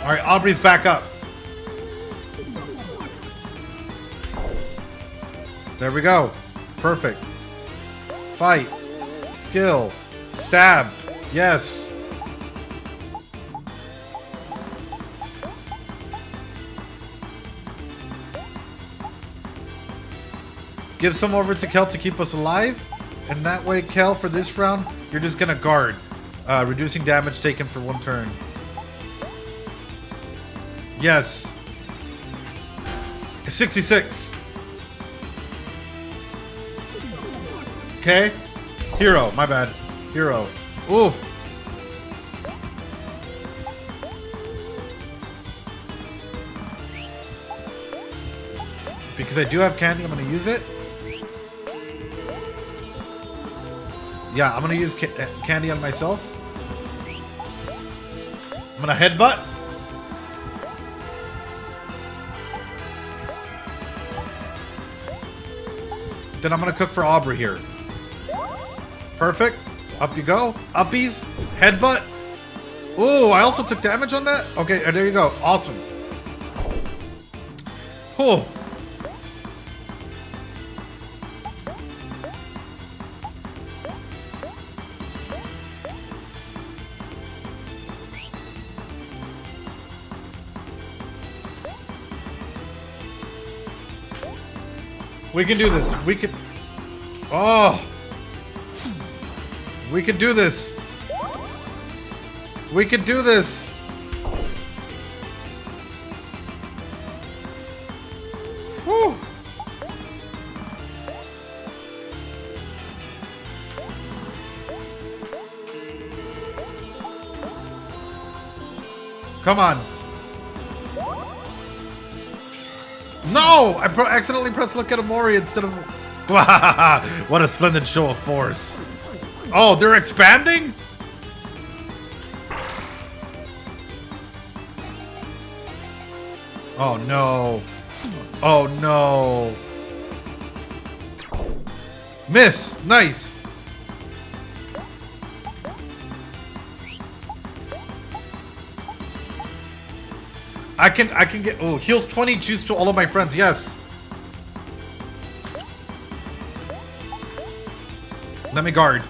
All right, Aubrey's back up. There we go. Perfect. Fight. Skill. Stab. Yes. Give some over to Kel to keep us alive. And that way, Kel, for this round, you're just going to guard. Reducing damage taken for 1 turn. Yes. 66. Okay. Hero. My bad. Hero. Ooh. Because I do have candy, I'm going to use it. Yeah, I'm going to use candy on myself. I'm going to headbutt. Then I'm going to cook for Aubrey here. Perfect. Up you go. Uppies. Headbutt. Ooh, I also took damage on that? Okay, there you go. Awesome. Cool. We can do this. We can... Oh! We can do this. We can do this. Whew. Come on. No! I accidentally pressed look at Omori instead of... What a splendid show of force. Oh, they're expanding? Oh, no. Oh, no. Miss. Nice. I can get... Oh, heals 20 juice to all of my friends. Yes. Let me guard.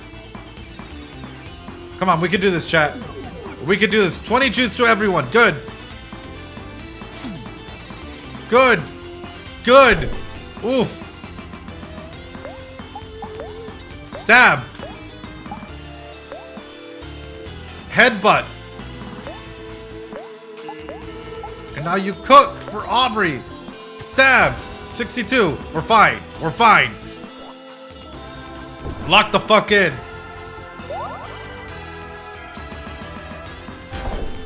Come on, we can do this, chat. We can do this. 20 juice to everyone. Good. Good. Good. Oof. Stab. Headbutt. And now you cook for Omori. Stab. 62. We're fine. We're fine. Lock the fuck in.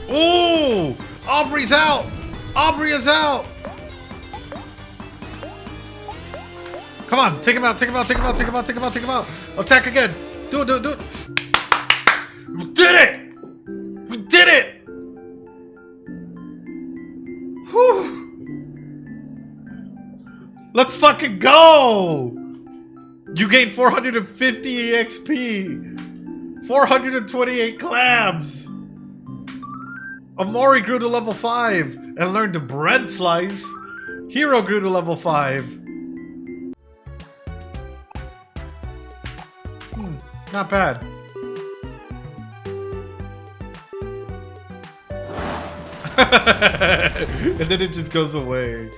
Ooh! Omori's out! Omori is out! Come on, take him out, take him out, take him out, take him out, take him out, take him out. Attack again. Do it, do it, do it. We did it! We did it! Whew. Let's fucking go! You gained 450 EXP. 428 clams. Omori grew to level 5 and learned to bread slice. Hero grew to level 5. Not bad. And then it just goes away.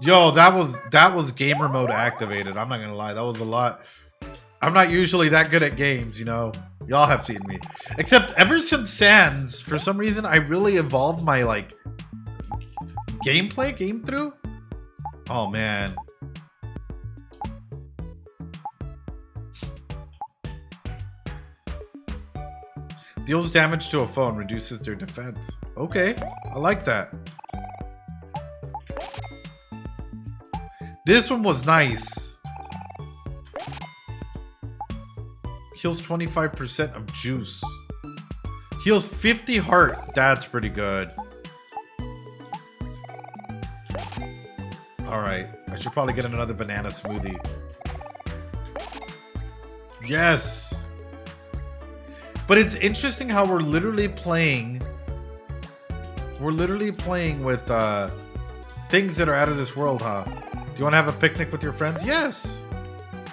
Yo, that was gamer mode activated. I'm not gonna lie, that was a lot. I'm not usually that good at games, you know. Y'all have seen me. Except ever since Sans, for some reason, I really evolved my like gameplay, game through. Oh man. Deals damage to a phone, reduces their defense. Okay, I like that. This one was nice. Heals 25% of juice. Heals 50 heart. That's pretty good. Alright. I should probably get another banana smoothie. Yes! But it's interesting how we're literally playing... We're literally playing with things that are out of this world, huh? Do you want to have a picnic with your friends? Yes!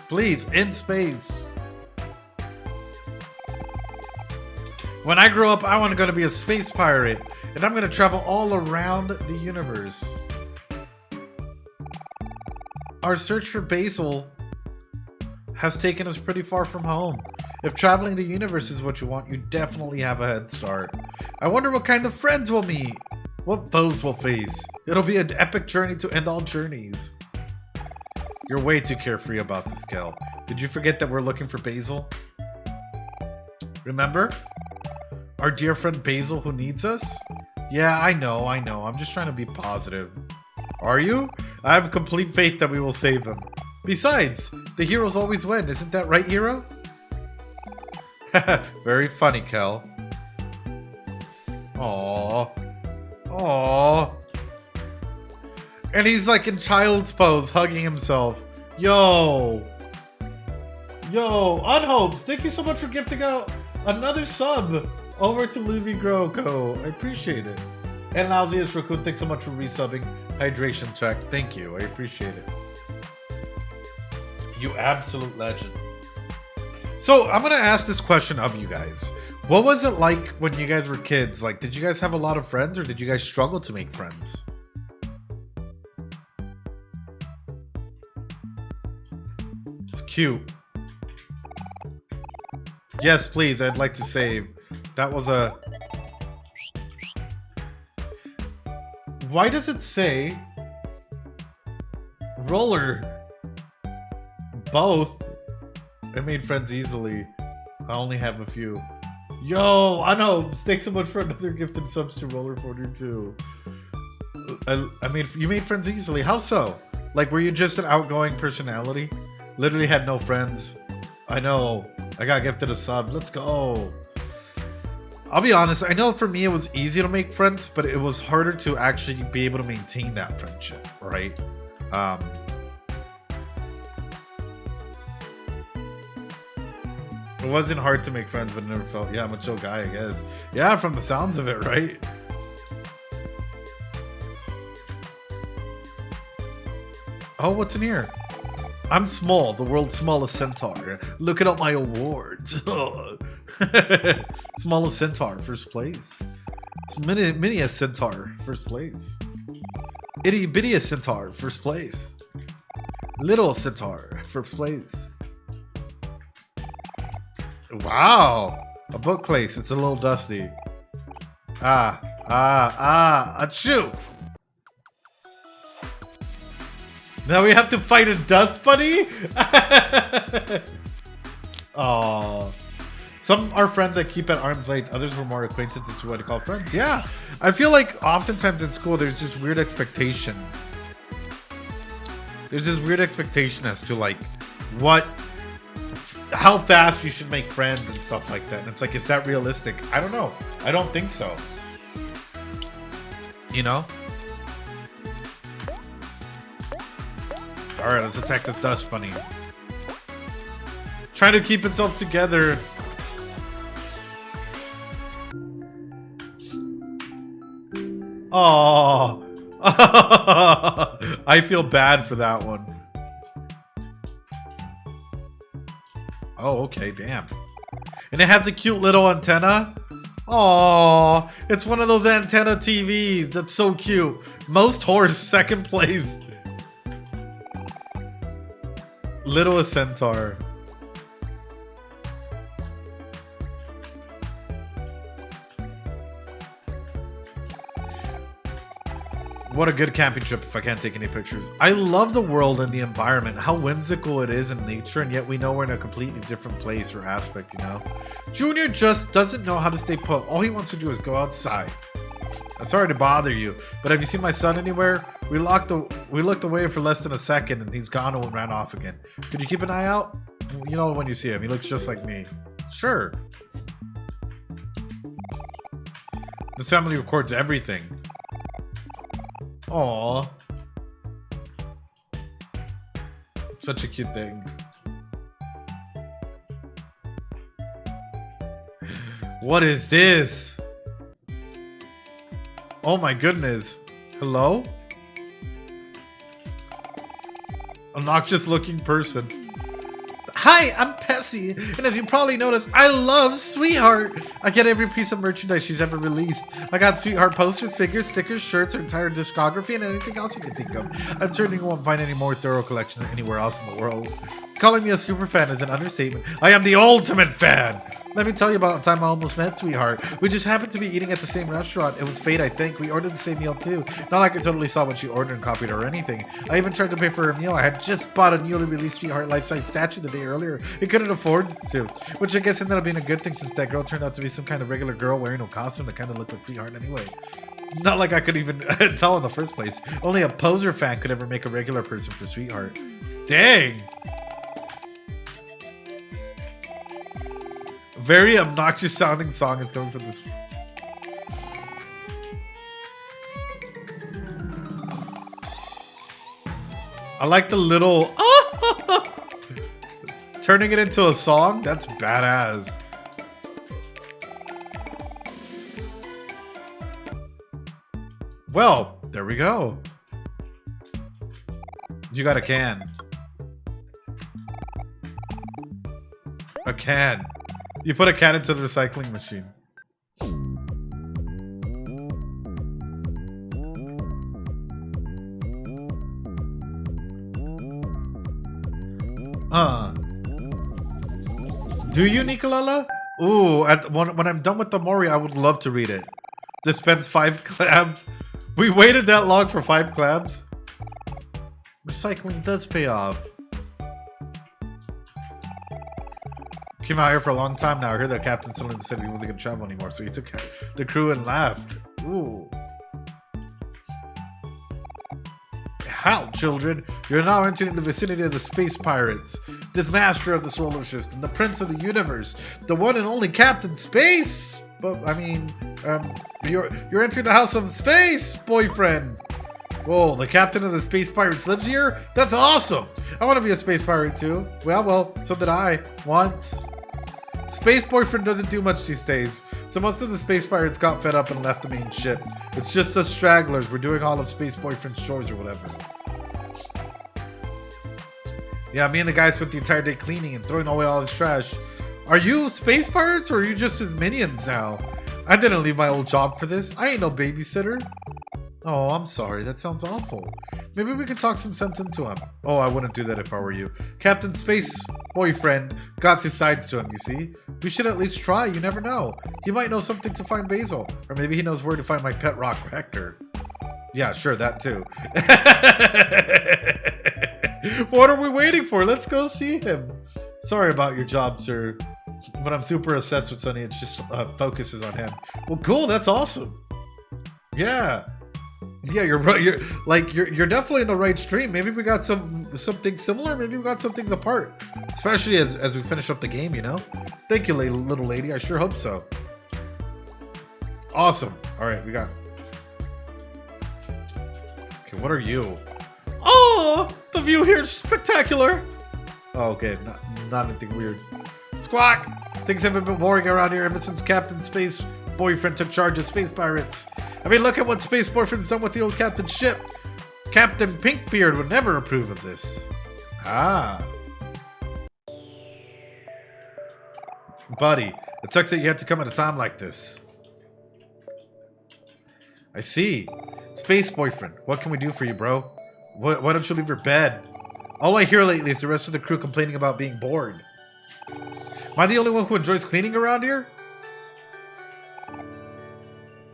Please, in space. When I grow up, I want to be a space pirate. And I'm going to travel all around the universe. Our search for Basil has taken us pretty far from home. If traveling the universe is what you want, you definitely have a head start. I wonder what kind of friends we'll meet. What foes we'll face. It'll be an epic journey to end all journeys. You're way too carefree about this, Kel. Did you forget that we're looking for Basil? Remember? Our dear friend Basil who needs us? Yeah, I know. I'm just trying to be positive. Are you? I have complete faith that we will save him. Besides, the heroes always win. Isn't that right, hero? Very funny, Kel. Aww. Aww. And he's like in child's pose, hugging himself. Yo. Yo, Unhopes, thank you so much for gifting out another sub over to Luby Groko. I appreciate it. And Lousiest Raccoon, thanks so much for resubbing. Hydration check. Thank you. I appreciate it. You absolute legend. So I'm going to ask this question of you guys. What was it like when you guys were kids? Like, did you guys have a lot of friends or did you guys struggle to make friends? It's cute. Yes, please. I'd like to save. That was a... Why does it say roller? Both. I made friends easily. I only have a few. Yo, I know. Thanks so much for another gifted subs to Roller 42. You made friends easily. How so? Like, were you just an outgoing personality? Literally had no friends. I know. I got gifted a sub. Let's go. I'll be honest. I know for me it was easy to make friends, but it was harder to actually be able to maintain that friendship, right? It wasn't hard to make friends, but it never felt, yeah, I'm a chill guy, I guess. Yeah, from the sounds of it, right? Oh, what's in here? I'm small, the world's smallest centaur. Look at all my awards. Smallest centaur, first place. It's miniest centaur, first place. Itty bittiest centaur, first place. Little centaur, first place. Wow. A bookcase. It's a little dusty. Achoo. Now we have to fight a dust bunny? Aww. Some are friends I keep at arm's length. Others were more acquaintances to what I call friends. Yeah. I feel like oftentimes in school there's this weird expectation. There's this weird expectation as to like how fast you should make friends and stuff like that. And it's like, is that realistic? I don't know. I don't think so. You know? Alright, let's attack this dust bunny. Trying to keep itself together. Oh, I feel bad for that one. Oh, okay, damn. And it has a cute little antenna. Oh, it's one of those antenna TVs. That's so cute. Most horse, second place. Little centaur. What a good camping trip if I can't take any pictures. I love the world and the environment, how whimsical it is in nature, and yet we know we're in a completely different place or aspect, you know? Junior just doesn't know how to stay put. All he wants to do is go outside. I'm sorry to bother you, but have you seen my son anywhere? We looked away for less than a second and he's gone and ran off again. Could you keep an eye out? You know when you see him, he looks just like me. Sure. This family records everything. Aww. Such a cute thing. What is this? Oh my goodness. Hello? Obnoxious looking person. Hi, I'm Pessy, and as you probably noticed, I love Sweetheart. I get every piece of merchandise she's ever released. I got Sweetheart posters, figures, stickers, shirts, her entire discography, and anything else you can think of. I'm certain you won't find any more thorough collection than anywhere else in the world. Calling me a super fan is an understatement. I am the ultimate fan. Let me tell you about the time I almost met Sweetheart. We just happened to be eating at the same restaurant. It was fate, I think. We ordered the same meal too. Not like I totally saw what she ordered and copied her or anything. I even tried to pay for her meal. I had just bought a newly released Sweetheart life-size statue the day earlier. It couldn't afford to, which I guess ended up being a good thing since that girl turned out to be some kind of regular girl wearing no costume that kind of looked like Sweetheart anyway. Not like I could even tell in the first place. Only a poser fan could ever make a regular person for Sweetheart. Dang! Very obnoxious sounding song is coming from this. I like the little turning it into a song. That's badass. Well, there we go. You got a can. A can. You put a can into the recycling machine. Do you, Nicolella? Ooh, when I'm done with the Omori, I would love to read it. Dispense 5 clams. We waited that long for 5 clams? Recycling does pay off. Came out here for a long time now. I heard that Captain suddenly said he wasn't going to travel anymore, so he took the crew and left. Ooh. How, children? You're now entering the vicinity of the space pirates. This master of the solar system, the prince of the universe, the one and only Captain Space. But I mean, you're entering the house of space, boyfriend. Whoa, the captain of the space pirates lives here? That's awesome. I want to be a space pirate too. Well, so did I once. Space boyfriend doesn't do much these days, so most of the space pirates got fed up and left the main ship. It's just us stragglers. We're doing all of space boyfriend's chores or whatever. Yeah, me and the guy spent the entire day cleaning and throwing away all his trash. Are you space pirates or are you just his minions now? I didn't leave my old job for this. I ain't no babysitter. Oh, I'm sorry. That sounds awful. Maybe we could talk some sense into him. Oh, I wouldn't do that if I were you. Captain Space boyfriend got two sides to him, you see? We should at least try, you never know. He might know something to find Basil. Or maybe he knows where to find my pet rock, Hector. Yeah, sure, that too. What are we waiting for? Let's go see him. Sorry about your job, sir. But I'm super obsessed with Sunny. It just focuses on him. Well, cool. That's awesome. Yeah. Yeah, you're right. You're definitely in the right stream. Maybe we got something similar. Maybe we got some things apart. Especially as we finish up the game, you know? Thank you, little lady. I sure hope so. Awesome. All right, we got... Okay, what are you? Oh, the view here is spectacular. Oh, okay, not anything weird. Squawk! Things haven't been boring around here ever since Captain Space Boyfriend took charge of Space Pirates. I mean, look at what Space Boyfriend's done with the old captain's ship. Captain Pinkbeard would never approve of this. Ah. Buddy, it sucks that you had to come at a time like this. I see. Space Boyfriend, what can we do for you, bro? Why don't you leave your bed? All I hear lately is the rest of the crew complaining about being bored. Am I the only one who enjoys cleaning around here?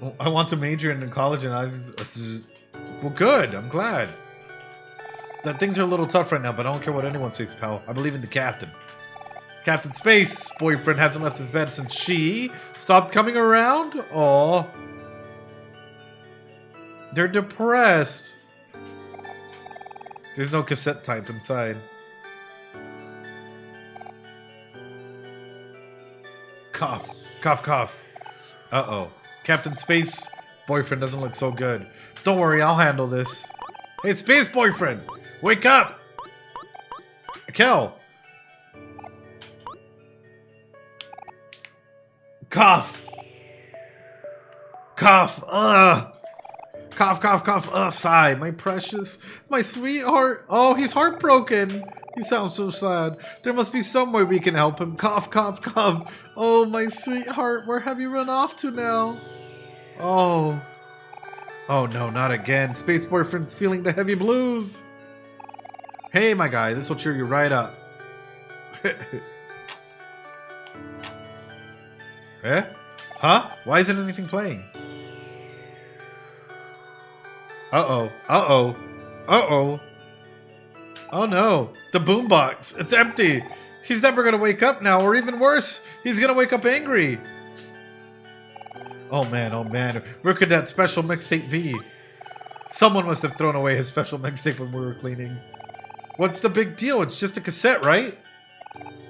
Well, I want to major in college and well, good. I'm glad. That things are a little tough right now, but I don't care what anyone says, pal. I believe in the captain. Captain Space Boyfriend hasn't left his bed since she stopped coming around. Aw. They're depressed. There's no cassette type inside. Cough. Cough, cough. Uh-oh. Captain Space Boyfriend doesn't look so good. Don't worry, I'll handle this. Hey, Space Boyfriend! Wake up! Kel! Cough! Cough! Ugh! Cough, cough, cough, sigh. My precious, my sweetheart. Oh, he's heartbroken. He sounds so sad. There must be some way we can help him. Cough, cough, cough. Oh, my sweetheart, where have you run off to now? Oh. Oh, no, not again. Space Boyfriend's feeling the heavy blues. Hey, my guy, this will cheer you right up. Eh? Huh? Why isn't anything playing? Uh-oh. Uh-oh. Uh-oh. Oh no. The boombox. It's empty. He's never gonna wake up now, or even worse, he's gonna wake up angry. Oh man, oh man. Where could that special mixtape be? Someone must have thrown away his special mixtape when we were cleaning. What's the big deal? It's just a cassette, right?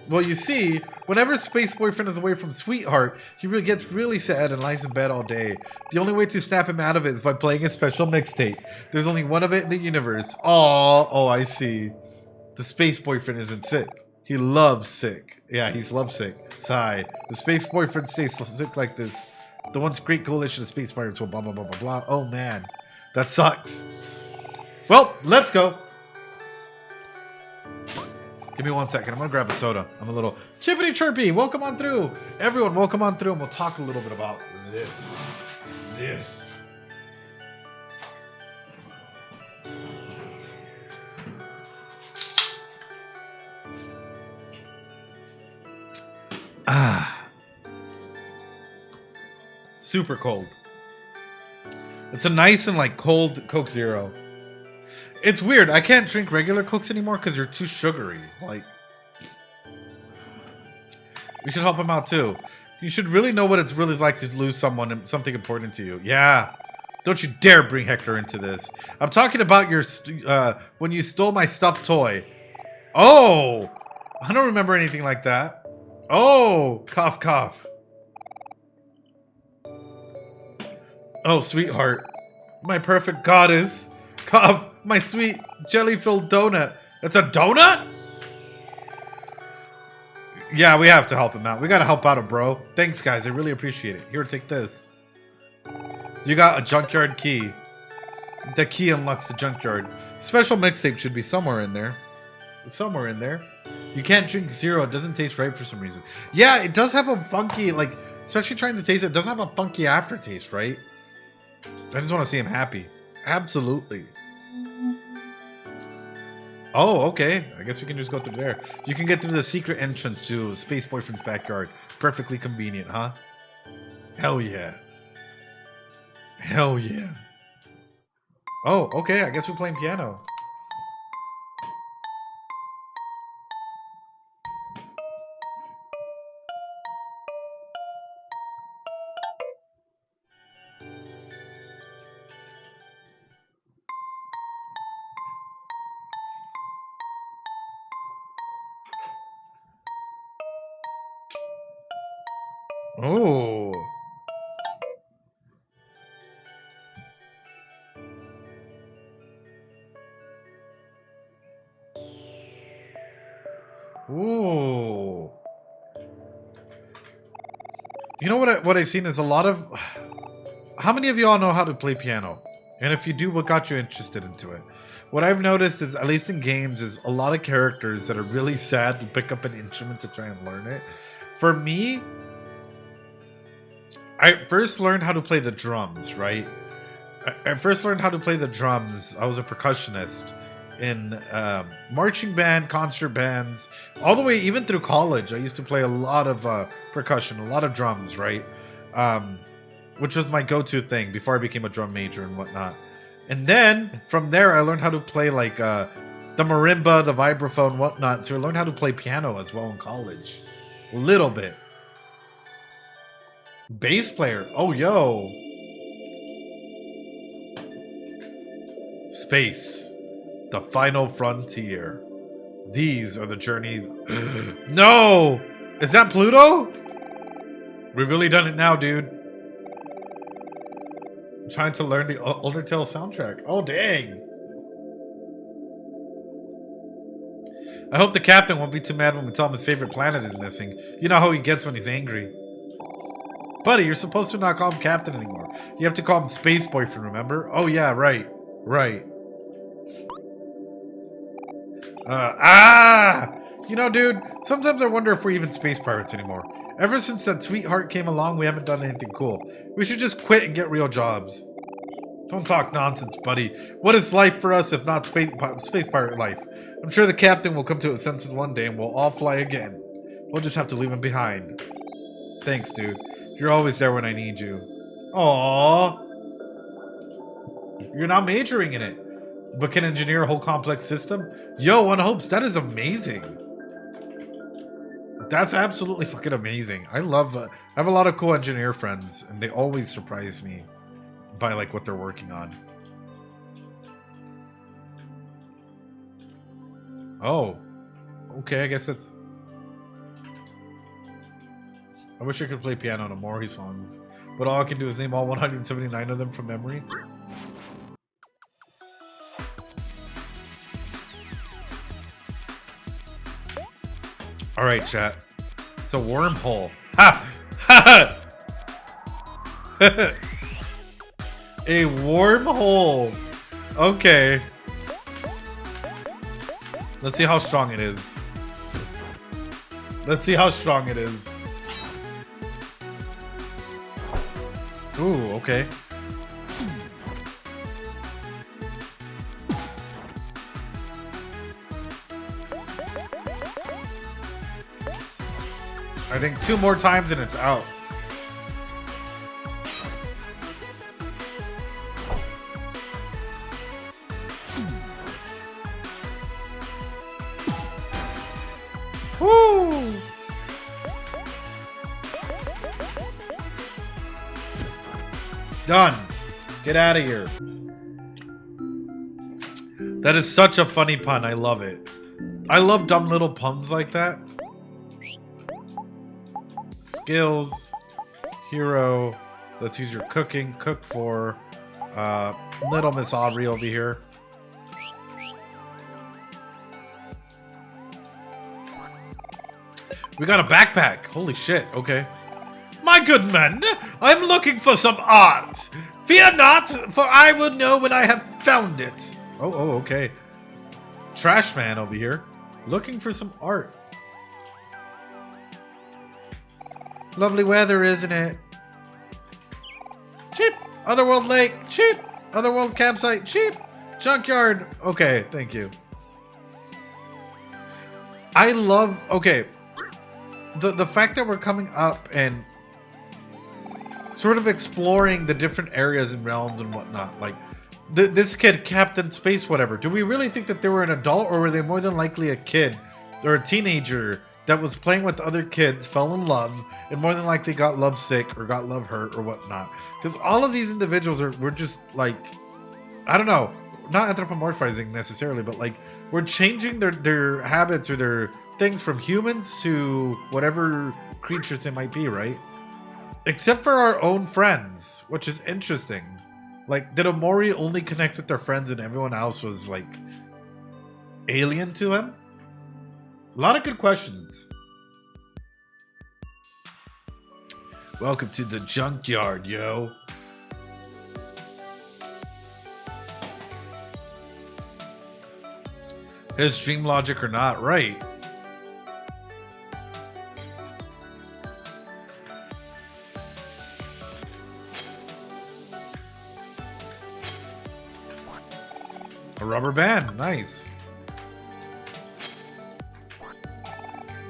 Well, you see, whenever Space Boyfriend is away from Sweetheart, he really gets really sad and lies in bed all day. The only way to snap him out of it is by playing a special mixtape. There's only one of it in the universe. Oh, I see. The Space Boyfriend isn't sick. He loves sick. Yeah, he's lovesick. Sigh. The Space Boyfriend stays sick like this. The once great coalition of space pirates will blah, blah, blah, blah, blah. Oh, man. That sucks. Well, let's go. Give me 1 second. I'm going to grab a soda. I'm a little chippity chirpy. Welcome on through. Everyone, welcome on through. And we'll talk a little bit about this. Ah. Super cold. It's a nice and like cold Coke Zero. It's weird. I can't drink regular Cokes anymore because they're too sugary. Like, we should help him out too. You should really know what it's really like to lose something important to you. Yeah. Don't you dare bring Hector into this. I'm talking about your when you stole my stuffed toy. Oh, I don't remember anything like that. Oh, cough, cough. Oh, sweetheart, my perfect goddess. Cough. My sweet jelly-filled donut. It's a donut? Yeah, we have to help him out. We gotta help out a bro. Thanks, guys. I really appreciate it. Here, take this. You got a junkyard key. The key unlocks the junkyard. Special mixtape should be somewhere in there. It's somewhere in there. You can't drink Zero. It doesn't taste right for some reason. Yeah, it does have a funky, like, especially trying to taste it, it does have a funky aftertaste, right? I just want to see him happy. Absolutely. Oh, okay. I guess we can just go through there. You can get through the secret entrance to Space Boyfriend's backyard. Perfectly convenient, huh? Hell yeah. Hell yeah. Oh, okay. I guess we're playing piano. Oh. Ooh. You know what I've seen is a lot of... How many of y'all know how to play piano? And if you do, what got you interested into it? What I've noticed is, at least in games, is a lot of characters that are really sad to pick up an instrument to try and learn it. For me, I first learned how to play the drums, right? I first learned how to play the drums. I was a percussionist in marching band, concert bands, all the way even through college. I used to play a lot of percussion, a lot of drums, right? Which was my go-to thing before I became a drum major and whatnot. And then from there, I learned how to play like the marimba, the vibraphone, whatnot. So I learned how to play piano as well in college, a little bit. Bass player, oh yo. Space, the final frontier. These are the journeys. No! Is that Pluto? We really done it now, dude. I'm trying to learn the Undertale soundtrack. Oh, dang. I hope the captain won't be too mad when we tell him his favorite planet is missing. You know how he gets when he's angry. Buddy, you're supposed to not call him captain anymore. You have to call him Space Boyfriend, remember? Oh, yeah, right. Right. You know, dude, sometimes I wonder if we're even space pirates anymore. Ever since that sweetheart came along, we haven't done anything cool. We should just quit and get real jobs. Don't talk nonsense, buddy. What is life for us if not space pirate life? I'm sure the captain will come to his senses one day and we'll all fly again. We'll just have to leave him behind. Thanks, dude. You're always there when I need you. Aww. You're now majoring in it, but can engineer a whole complex system? Yo, one hopes. That is amazing. That's absolutely fucking amazing. I love... I have a lot of cool engineer friends, and they always surprise me by, like, what they're working on. Oh. Okay, I guess it's... I wish I could play piano on Omori songs, but all I can do is name all 179 of them from memory. Alright, chat. It's a wormhole. Ha! Ha! A wormhole. Okay. Let's see how strong it is. Let's see how strong it is. Ooh, okay. I think 2 more times and it's out. Woo! Done. Get out of here. That is such a funny pun. I love it. I love dumb little puns like that. Skills. Hero. Let's use your cooking. Cook for Little Miss Aubrey over here. We got a backpack. Holy shit. Okay. My good men, I'm looking for some art. Fear not, for I will know when I have found it. Oh, okay. Trash man over here. Looking for some art. Lovely weather, isn't it? Cheap. Otherworld lake. Cheap. Otherworld campsite. Cheap. Junkyard. Okay, thank you. I love, okay, the fact that we're coming up and sort of exploring the different areas and realms and whatnot. Like, this kid, Captain Space, whatever. Do we really think that they were an adult, or were they more than likely a kid or a teenager that was playing with other kids, fell in love, and more than likely got lovesick or got love hurt or whatnot? Because all of these individuals were just like, I don't know, not anthropomorphizing necessarily, but like we're changing their habits or their things from humans to whatever creatures they might be, right? Except for our own friends, which is interesting. Like, did Omori only connect with their friends and everyone else was like alien to him? A lot of good questions. Welcome to the junkyard, yo. His dream logic or not, right? A rubber band, nice.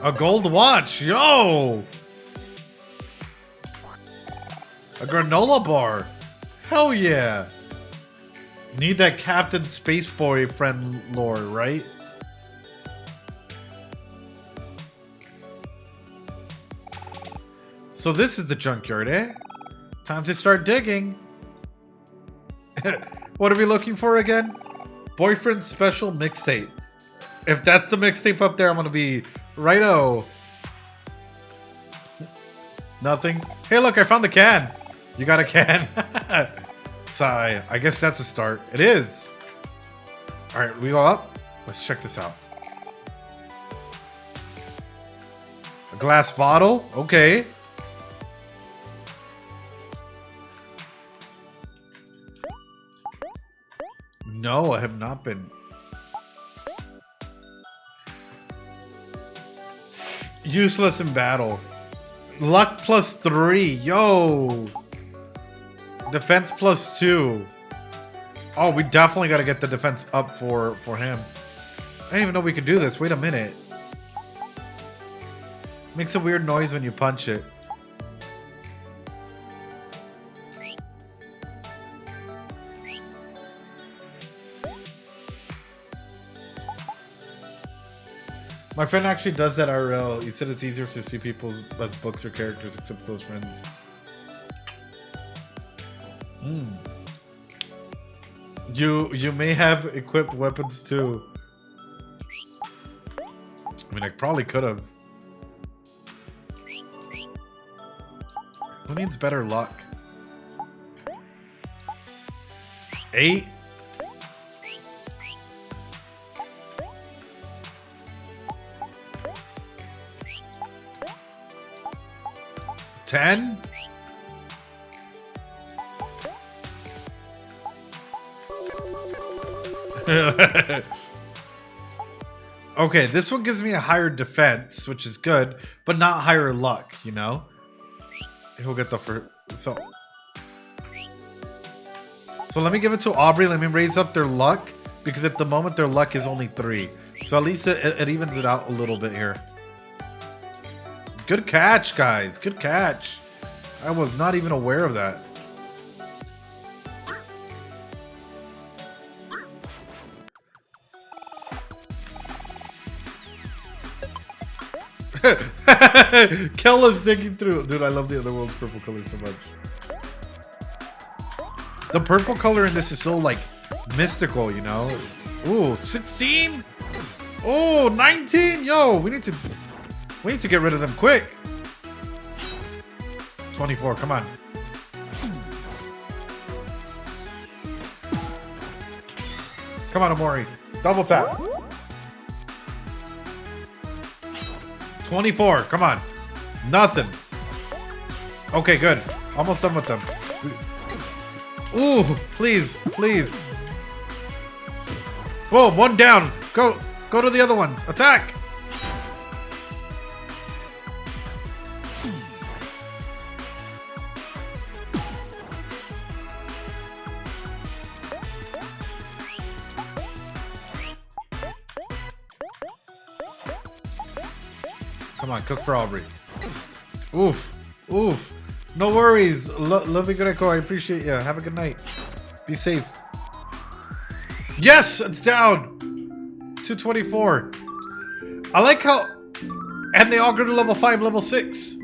A gold watch, yo! A granola bar, hell yeah! Need that Captain Space Boy friend lore, right? So this is the junkyard, eh? Time to start digging. What are we looking for again? Boyfriend special mixtape. If that's the mixtape up there, I'm gonna be righto. Nothing. Hey, look, I found the can. You got a can? Sigh. I guess that's a start. It is. All right, we go up. Let's check this out. A glass bottle. Okay. No, I have not been. Useless in battle. Luck +3. Yo. Defense +2. Oh, we definitely got to get the defense up for him. I didn't even know we could do this. Wait a minute. Makes a weird noise when you punch it. My friend actually does that IRL. He said it's easier to see people as books or characters except those friends. You may have equipped weapons too. I mean, I probably could have. Who needs better luck? 8? 10? Okay, this one gives me a higher defense, which is good, but not higher luck, you know? He'll get the first. So let me give it to Aubrey. Let me raise up their luck, because at the moment their luck is only 3. So at least it evens it out a little bit here. Good catch, guys. Good catch. I was not even aware of that. Kella's digging through. Dude, I love the other world's purple color so much. The purple color in this is so, like, mystical, you know? Ooh, 16? Oh, 19? Yo, we need to get rid of them quick. 24, come on. Come on, Omori. Double tap. 24, come on. Nothing. Okay, good. Almost done with them. Ooh, please, please. Boom, one down. Go to the other ones. Attack. Come on, cook for Aubrey. Oof. Oof. No worries. Love you, Raikow. I appreciate you. Have a good night. Be safe. Yes! It's down! 224. I like how... And they all go to level 5, level 6.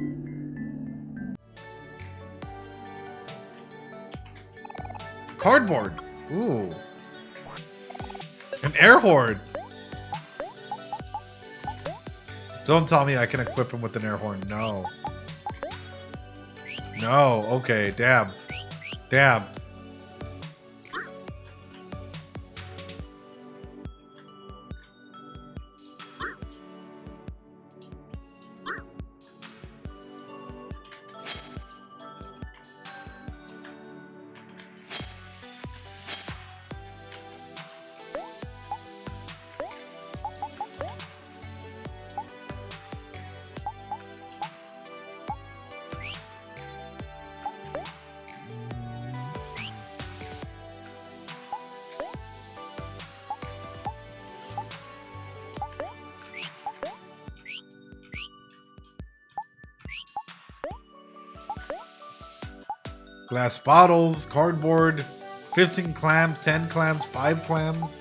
Cardboard. Ooh. An air horn. Don't tell me I can equip him with an air horn. No. No. Okay. Damn. Damn. Glass bottles, cardboard, 15 clams, 10 clams, 5 clams,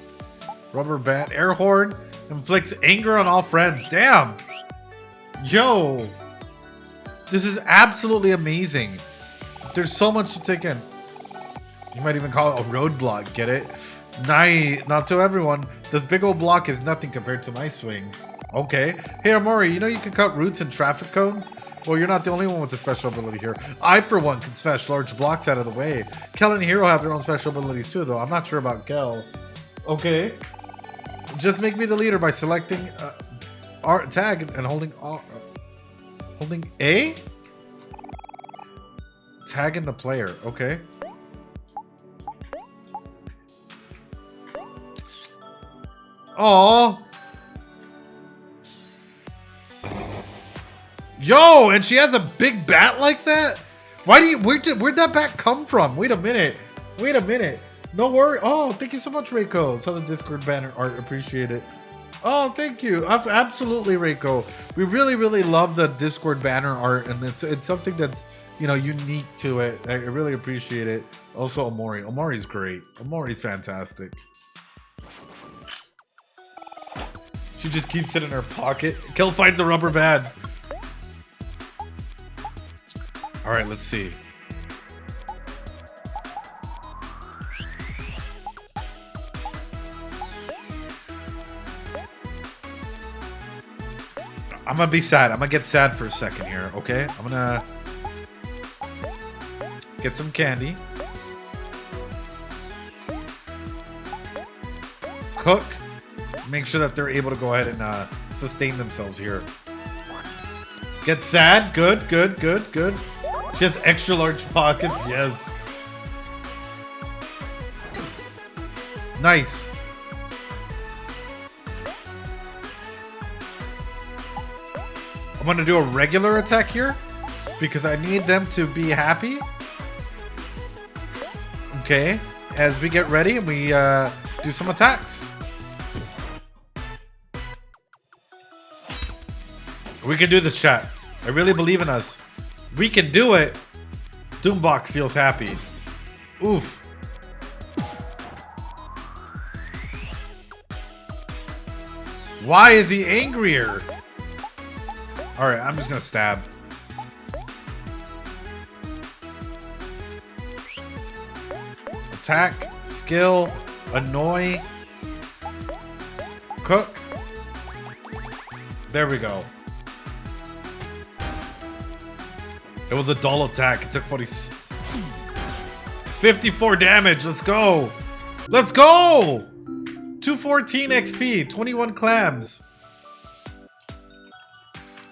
rubber band, air horn, inflicts anger on all friends. Damn! Yo! This is absolutely amazing. There's so much to take in. You might even call it a roadblock, get it? Nice. Not to everyone. This big old block is nothing compared to my swing. Okay. Hey, Omori, you know you can cut routes and traffic cones? Well, you're not the only one with a special ability here. I, for one, can smash large blocks out of the way. Kel and Hero have their own special abilities too, though. I'm not sure about Kel. Okay. Just make me the leader by selecting tag and holding holding A? Tagging the player. Okay. Aww. Yo, and she has a big bat like that? Why do you, where'd that bat come from? Wait a minute. Wait a minute. No worry. Oh, thank you so much, Raikow. Saw the Discord banner art. Appreciate it. Oh, thank you. Absolutely, Raikow. We really, really love the Discord banner art, and it's something that's, you know, unique to it. I really appreciate it. Also, Omori. Omori's great. Omori's fantastic. She just keeps it in her pocket. Kel finds the rubber band. All right, let's see. I'm gonna be sad. I'm gonna get sad for a second here, okay? I'm gonna get some candy. Cook. Make sure that they're able to go ahead and sustain themselves here. Get sad. Good, good, good, good. She has extra large pockets. Yes. Nice. I'm going to do a regular attack here because I need them to be happy. Okay. As we get ready and we do some attacks. We can do this, chat. I really believe in us. We can do it. Doombox feels happy. Oof. Why is he angrier? Alright, I'm just gonna stab. Attack, skill, annoy, cook. There we go. It was a dull attack. It took 54 damage. Let's go. Let's go. 214 XP, 21 clams.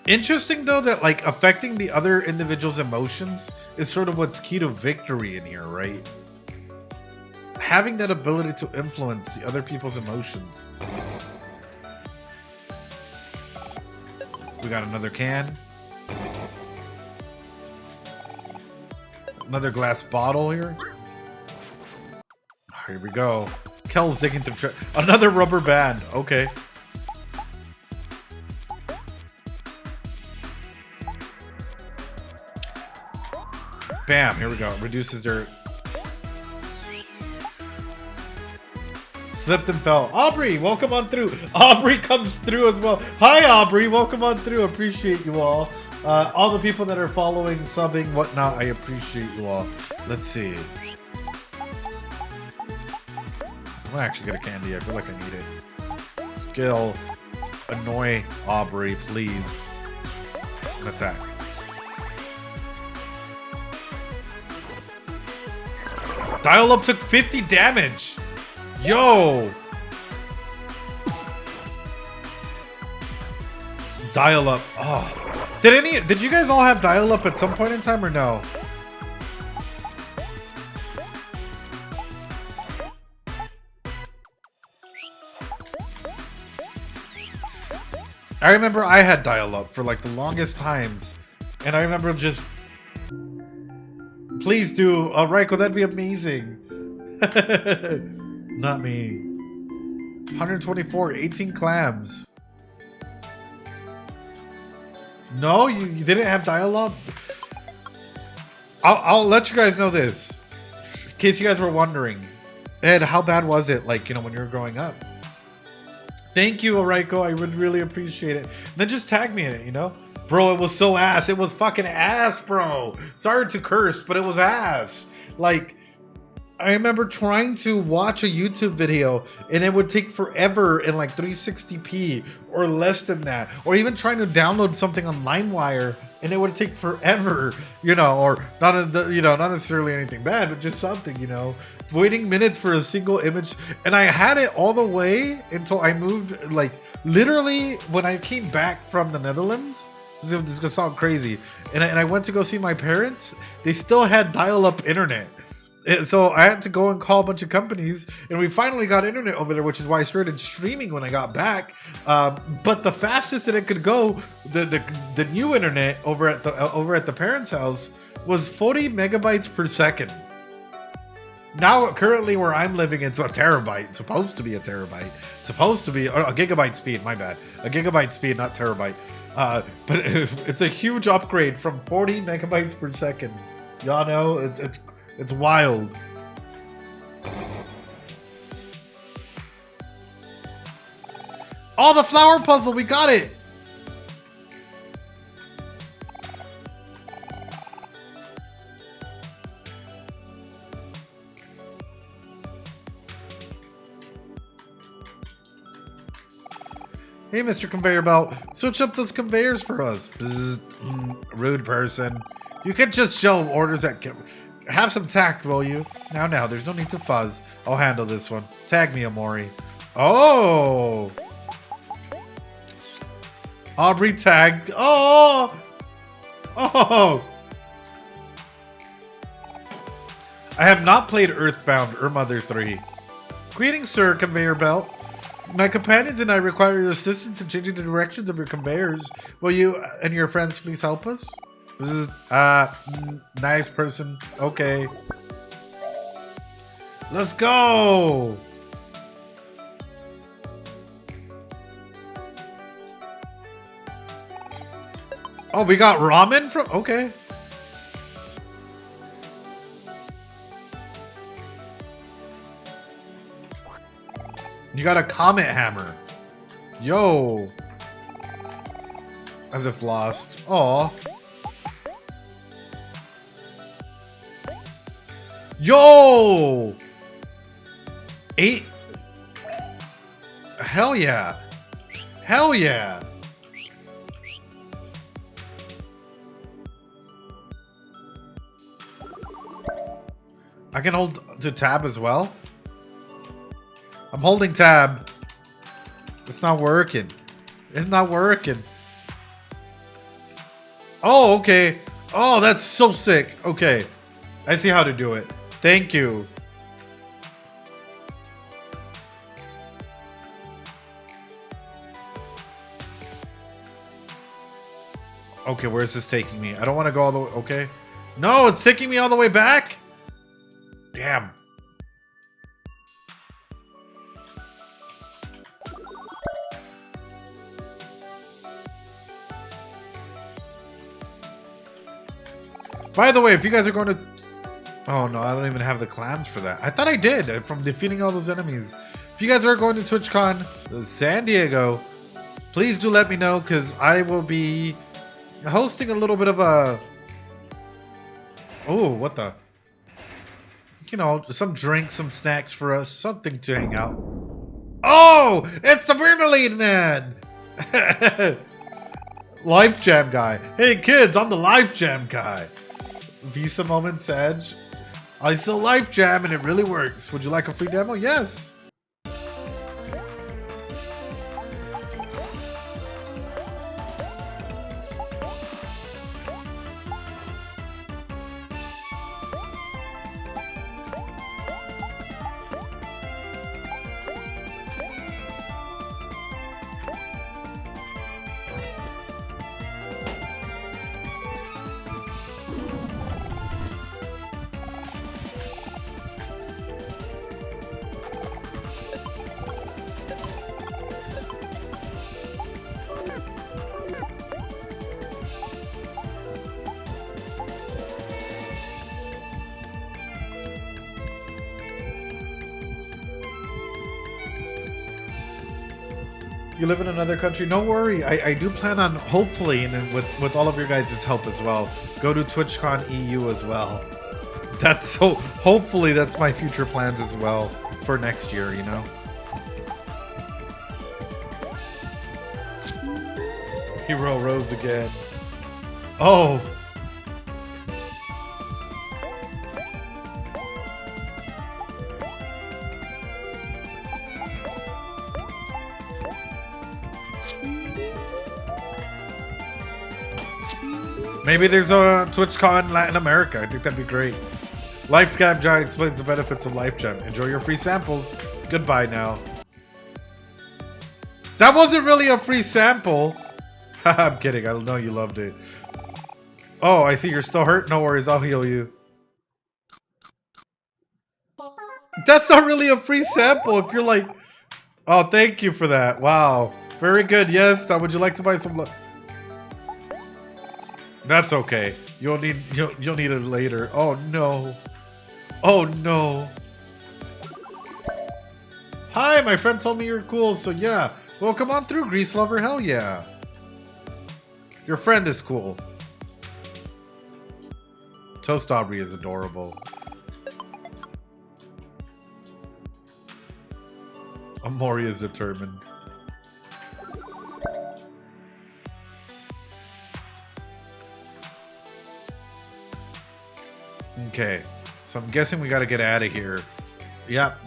Interesting though that like affecting the other individual's emotions is sort of what's key to victory in here, right? Having that ability to influence the other people's emotions. We got another can. Another glass bottle here. Here we go. Kel's digging through another rubber band. Okay. Bam, here we go. Reduces their... Slipped and fell. Aubrey, welcome on through. Aubrey comes through as well. Hi, Aubrey. Welcome on through. Appreciate you all. All the people that are following, subbing, whatnot, I appreciate you all. Let's see. I'm gonna actually get a candy. I feel like I need it. Skill. Annoy Aubrey, please. Attack. Dial up took 50 damage. Yo. Dial up. Oh. Did you guys all have dial up at some point in time or no? I remember I had dial-up for like the longest times, and I remember just, please do, Raikow, that'd be amazing. Not me. 124, 18 clams. No, you didn't have dial-up? I'll let you guys know this, in case you guys were wondering. Ed, how bad was it, like, you know, when you were growing up? Thank you, Raikow. I would really appreciate it. And then just tag me in it, you know? Bro, it was so ass. It was fucking ass, bro. Sorry to curse, but it was ass. Like, I remember trying to watch a YouTube video and it would take forever in like 360p or less than that. Or even trying to download something on LimeWire and it would take forever, you know, or not necessarily anything bad, but just something, you know. Waiting minutes for a single image, and I had it all the way until I moved, like literally when I came back from the Netherlands. This is gonna sound crazy, and I went to go see my parents. They still had dial-up internet, and so I had to go and call a bunch of companies, and we finally got internet over there, which is why I started streaming when I got back. But the fastest that it could go, the new internet over at the parents' house was 40 megabytes per second. Now, currently where I'm living, it's a terabyte. It's supposed to be a terabyte. It's supposed to be a gigabyte speed, my bad. A gigabyte speed, not terabyte. But it's a huge upgrade from 40 megabytes per second. Y'all know, it's wild. Oh, the flower puzzle, we got it! Hey, Mr. Conveyor Belt, switch up those conveyors for us. Bzz, rude person. You can just show orders that have some tact, will you? Now, there's no need to fuzz. I'll handle this one. Tag me, Omori. Oh! Aubrey tagged. Oh! Oh! I have not played Earthbound or Mother 3. Greetings, sir, Conveyor Belt. My companions and I require your assistance in changing the directions of your conveyors. Will you and your friends please help us? This is, nice person. Okay. Let's go! Oh, we got ramen from... Okay. You got a comet hammer. Yo. As if lost. Aw. Yo! 8. Hell yeah. Hell yeah. I can hold to tab as well. I'm holding tab. It's not working. It's not working. Oh, okay. Oh, that's so sick. Okay. I see how to do it. Thank you. Okay, where's this taking me? I don't want to go all the way. Okay. No, it's taking me all the way back? Damn. By the way, if you guys are going to... Oh, no, I don't even have the clams for that. I thought I did from defeating all those enemies. If you guys are going to TwitchCon San Diego, please do let me know, because I will be hosting a little bit of a... Oh, what the... You know, some drinks, some snacks for us, something to hang out. Oh, it's the Marmalade Man! Life Jam guy. Hey kids, I'm the Life Jam guy. Visa moment, Sag. I sell Life Jam and it really works. Would you like a free demo? Yes. You live in another country? No worry. I do plan on, hopefully, and with all of your guys' help as well, go to TwitchCon EU as well. That's so, hopefully that's my future plans as well for next year, you know? Hero Rose again. Oh! Maybe there's a TwitchCon Latin America. I think that'd be great. Life Jam Giant explains the benefits of Life Jam. Enjoy your free samples. Goodbye now. That wasn't really a free sample. I'm kidding. I know you loved it. Oh, I see you're still hurt. No worries. I'll heal you. That's not really a free sample if you're like... Oh, thank you for that. Wow. Very good. Yes. Now, would you like to buy some... That's okay. You'll need it later. Oh no. Oh no. Hi, my friend told me you're cool, so yeah. Well, come on through, Grease Lover. Hell yeah. Your friend is cool. Toast Aubrey is adorable. Omori is determined. Okay, so I'm guessing we got to get out of here. Yep.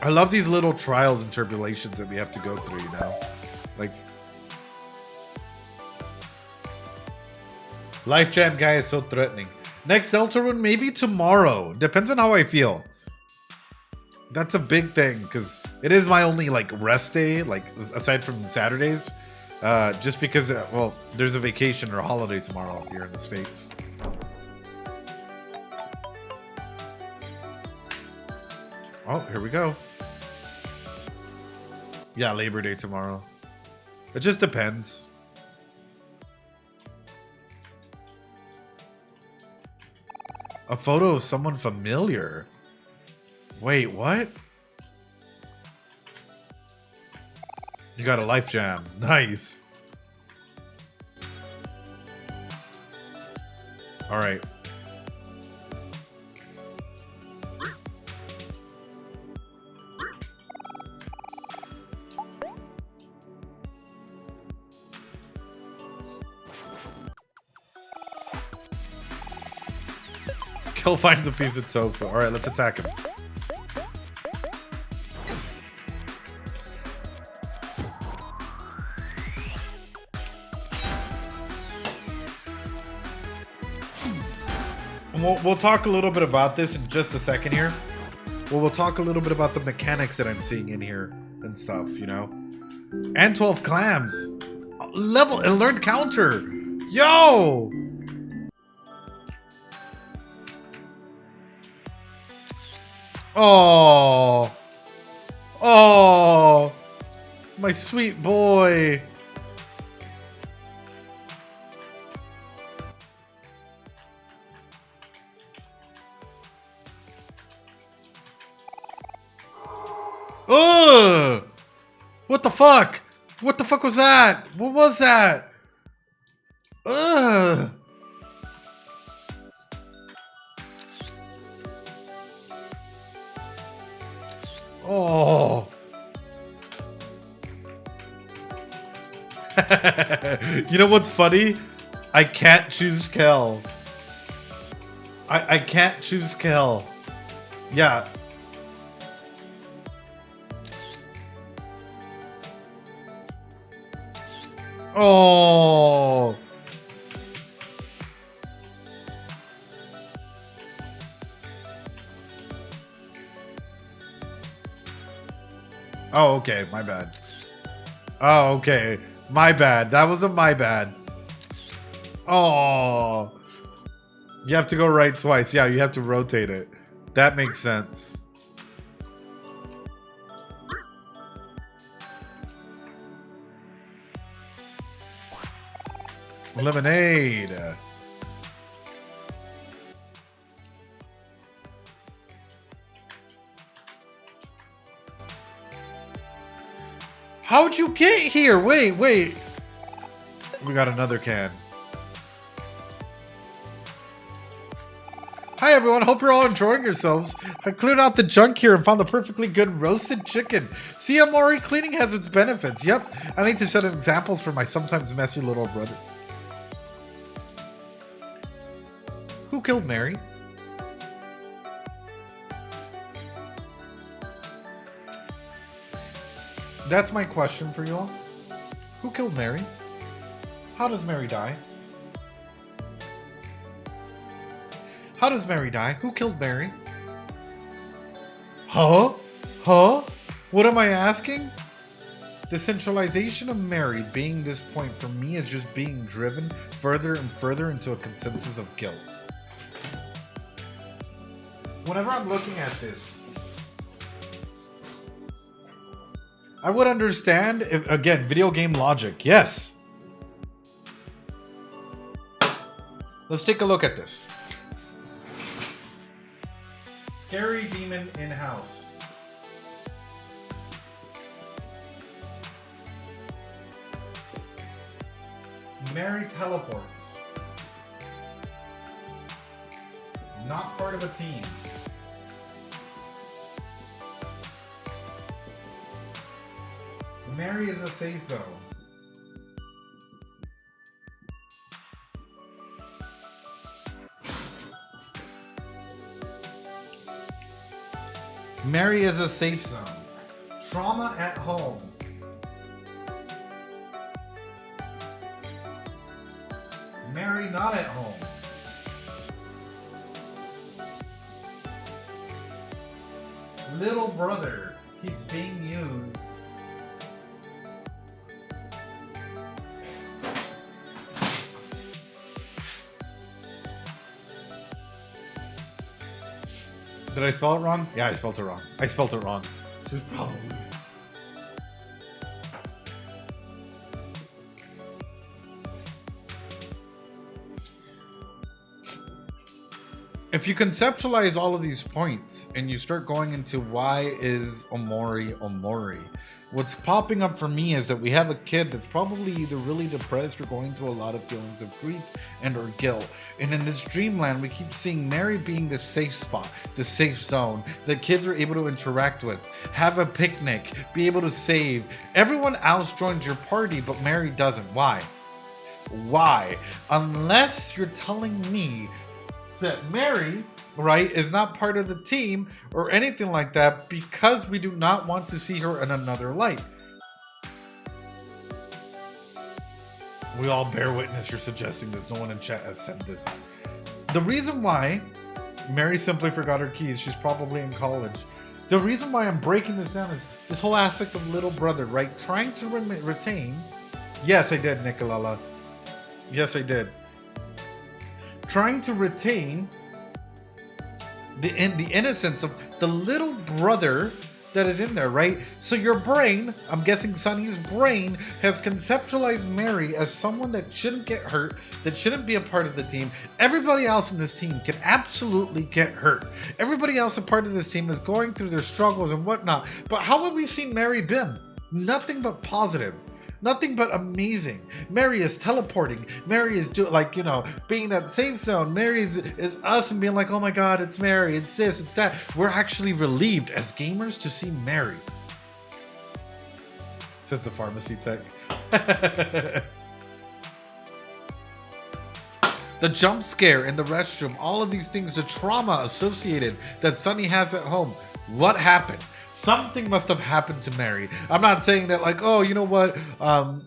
I love these little trials and tribulations that we have to go through, you know? Like... Life Jam guy is so threatening. Next Deltarune, maybe tomorrow. Depends on how I feel. That's a big thing, because it is my only, like, rest day, like, aside from Saturdays. Just because, well, there's a vacation or a holiday tomorrow here in the States. Oh, here we go. Yeah, Labor Day tomorrow. It just depends. A photo of someone familiar. Wait, what? You got a Life Jam. Nice. All right. Kill finds a piece of tofu. All right, let's attack him. We'll talk a little bit about this in just a second here. We'll talk a little bit about the mechanics that I'm seeing in here and stuff, you know. And 12 clams. Level and learned counter. Yo! Oh. Oh. My sweet boy. Ugh! What the fuck? What the fuck was that? What was that? Ugh! Oh! You know what's funny? I can't choose Kel. I can't choose Kel. Yeah. Oh. Oh, okay. My bad. Oh, okay. My bad. That wasn't my bad. Oh. You have to go right twice. Yeah, you have to rotate it. That makes sense. Lemonade. How'd you get here? Wait. We got another can. Hi everyone, hope you're all enjoying yourselves. I cleared out the junk here and found the perfectly good roasted chicken. See, Omori, cleaning has its benefits. Yep, I need to set examples for my sometimes messy little brother. Who killed Mary? That's my question for you all. Who killed Mary? How does Mary die? How does Mary die? Who killed Mary? Huh? What am I asking? The centralization of Mary being this point for me is just being driven further and further into a consensus of guilt. Whenever I'm looking at this, I would understand if, again, video game logic. Yes. Let's take a look at this. Scary demon in-house. Mary teleports. Not part of a team. Mary is a safe zone. Mary is a safe zone. Trauma at home. Mary not at home. Little brother. He's being used. Did I spell it wrong? Yeah, I spelled it wrong. I spelled it wrong. Just probably. If you conceptualize all of these points and you start going into why is Omori, what's popping up for me is that we have a kid that's probably either really depressed or going through a lot of feelings of grief and or guilt. And in this dreamland, we keep seeing Mary being the safe spot, the safe zone that kids are able to interact with, have a picnic, be able to save. Everyone else joins your party, but Mary doesn't. Why? Why? Unless you're telling me that Mary, right, is not part of the team or anything like that because we do not want to see her in another light. We all bear witness you're suggesting this. No one in chat has said this. The reason why Mary simply forgot her keys, she's probably in college. The reason why I'm breaking this down is this whole aspect of little brother, right? Trying to retain. Yes, I did, Nicolala. Yes, I did. Trying to retain the innocence of the little brother that is in there, right? So your brain, I'm guessing Sunny's brain, has conceptualized Mary as someone that shouldn't get hurt, that shouldn't be a part of the team. Everybody else in this team can absolutely get hurt. Everybody else a part of this team is going through their struggles and whatnot. But how have we seen Mary been? Nothing but positive. Nothing but amazing. Mary is teleporting. Mary is being that safe zone. Mary is us and being like, oh my God, it's Mary. It's this, it's that. We're actually relieved as gamers to see Mary. Says the pharmacy tech. The jump scare in the restroom, all of these things, the trauma associated that Sunny has at home. What happened? Something must have happened to Mary. I'm not saying that like, oh, you know what,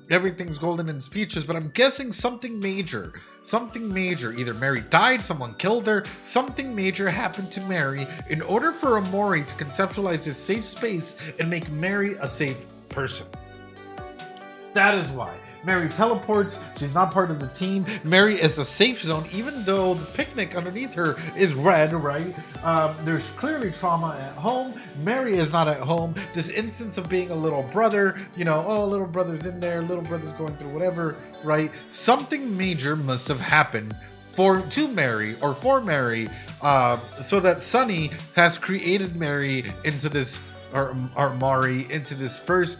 everything's golden in speeches, but I'm guessing something major. Either Mary died, someone killed her, something major happened to Mary in order for Omori to conceptualize his safe space and make Mary a safe person. That is why. Mary teleports, she's not part of the team. Mary is a safe zone, even though the picnic underneath her is red, right? There's clearly trauma at home. Mary is not at home. This instance of being a little brother, little brother's in there, little brother's going through whatever, right? Something major must have happened for Mary, so that Sunny has created Mary into this, or Mari into this first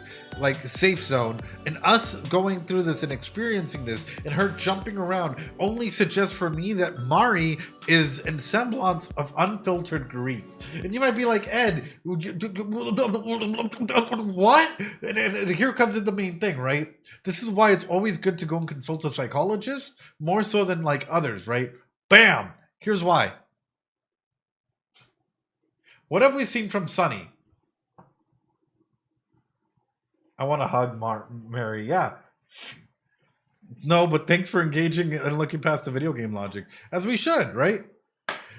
safe zone, and us going through this and experiencing this and her jumping around only suggests for me that Mari is in semblance of unfiltered grief. And you might be like, Ed, what? And here comes in the main thing, right? This is why it's always good to go and consult a psychologist more so than others, right? Bam! Here's why. What have we seen from Sunny? I want to hug Mary. Yeah. No, but thanks for engaging and looking past the video game logic. As we should, right?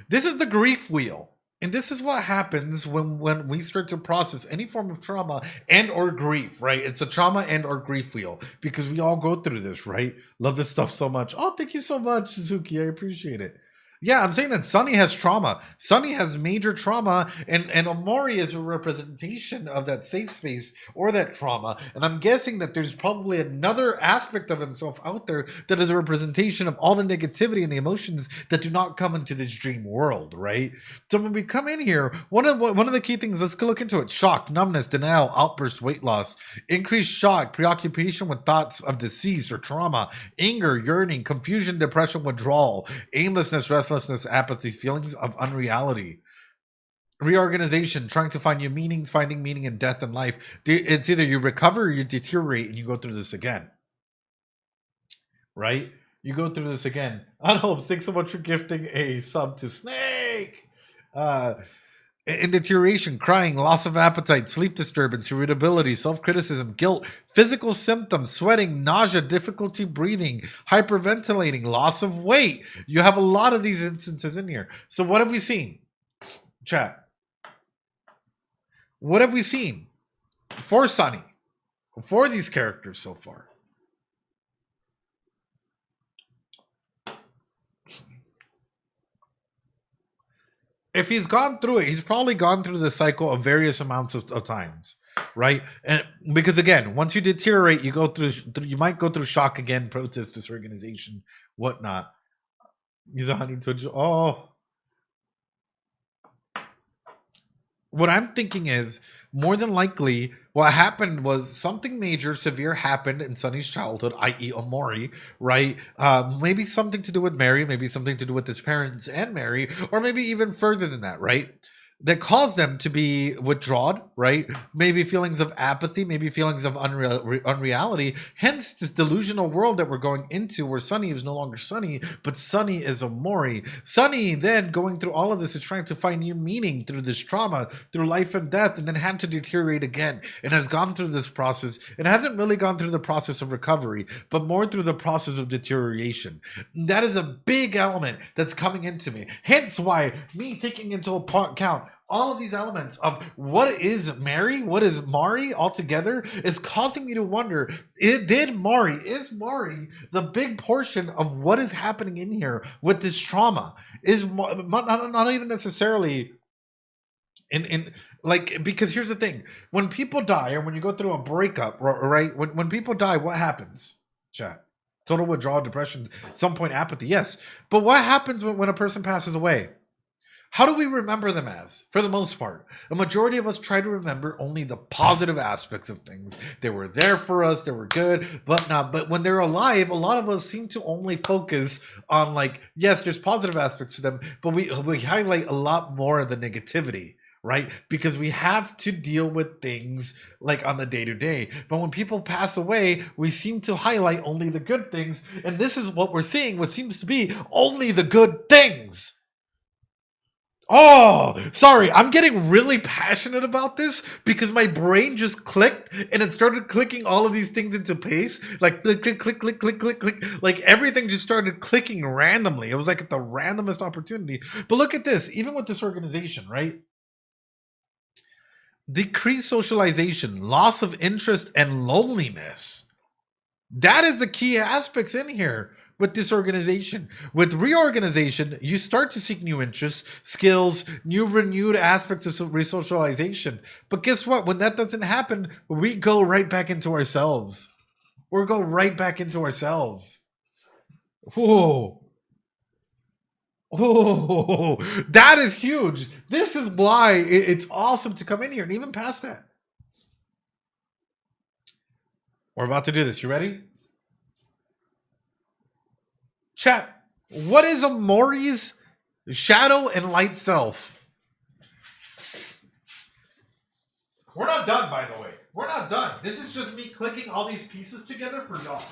This is the grief wheel. And this is what happens when we start to process any form of trauma and or grief, right? It's a trauma and or grief wheel because we all go through this, right? Love this stuff so much. Oh, thank you so much, Suzuki. I appreciate it. Yeah, I'm saying that Sunny has trauma. Sunny has major trauma, and Omori is a representation of that safe space or that trauma. And I'm guessing that there's probably another aspect of himself out there that is a representation of all the negativity and the emotions that do not come into this dream world, right? So when we come in here, one of the key things, let's go look into it. Shock, numbness, denial, outburst, weight loss, increased shock, preoccupation with thoughts of disease or trauma, anger, yearning, confusion, depression, withdrawal, aimlessness, restlessness, apathy, feelings of unreality, reorganization, trying to find finding meaning in death and life. It's either you recover or you deteriorate and you go through this again, right? You go through this again. I hope. Thanks so much for gifting a sub to Snake. In deterioration, crying, loss of appetite, sleep disturbance, irritability, self-criticism, guilt, physical symptoms, sweating, nausea, difficulty breathing, hyperventilating, loss of weight. You have a lot of these instances in here. So what have we seen? Chat. What have we seen for Sunny? For these characters so far? If he's gone through it, he's probably gone through the cycle of various amounts of times, right? And because again, once you deteriorate, you might go through shock again, protest, disorganization, whatnot. Use 100 to What I'm thinking is, more than likely, what happened was something major, severe happened in Sunny's childhood, i.e. Omori, right? Maybe something to do with Mary, maybe something to do with his parents and Mary, or maybe even further than that, right? That caused them to be withdrawn, right? Maybe feelings of apathy, maybe feelings of unreality. Hence, this delusional world that we're going into where Sunny is no longer Sunny, but Sunny is Omori. Sunny then going through all of this is trying to find new meaning through this trauma, through life and death, and then had to deteriorate again and has gone through this process. It hasn't really gone through the process of recovery, but more through the process of deterioration. That is a big element that's coming into me. Hence why me taking into account all of these elements of what is Mary, what is Mari altogether is causing me to wonder, is Mari the big portion of what is happening in here with this trauma? Is not even necessarily And like, because here's the thing: when people die, or when you go through a breakup, right? When people die, what happens? Chat. Total withdrawal, depression, at some point apathy. Yes, but what happens when a person passes away? How do we remember them as? For the most part, a majority of us try to remember only the positive aspects of things. They were there for us, they were good, but not. But when they're alive, a lot of us seem to only focus on, like, yes, there's positive aspects to them, but we highlight a lot more of the negativity, right? Because we have to deal with things like on the day to day. But when people pass away, we seem to highlight only the good things. And this is what we're seeing, what seems to be only the good things. Oh, sorry. I'm getting really passionate about this because my brain just clicked and it started clicking all of these things into place. Like click, click, click, click, click, click, click. Like everything just started clicking randomly. It was like at the randomest opportunity. But look at this. Even with this organization, right? Decreased socialization, loss of interest, and loneliness. That is the key aspects in here with this organization. With reorganization, you start to seek new interests, skills, new renewed aspects of resocialization. But guess what? When that doesn't happen, we go right back into ourselves. We go right back into ourselves. Whoa. Oh, that is huge. This is why it's awesome to come in here and even past that. We're about to do this. You ready? Chat, what is Omori's shadow and light self? We're not done, by the way. We're not done. This is just me clicking all these pieces together for y'all.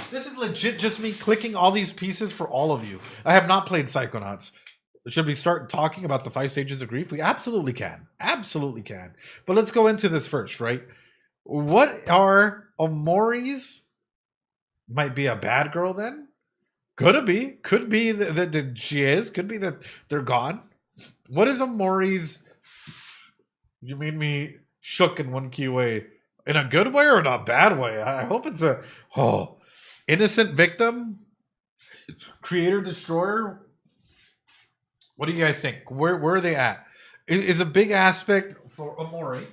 This is legit just me clicking all these pieces for all of you. I have not played Psychonauts. Should we start talking about the 5 stages of grief? We absolutely can. Absolutely can. But let's go into this first, right? What are Omori's? Might be a bad girl then? Could be. Could be that she is. Could be that they're gone. What is Omori's? You made me shook in one key way. In a good way or in a bad way? I hope it's a innocent victim, creator destroyer. What do you guys think? Where are they at? Is a big aspect for Omori.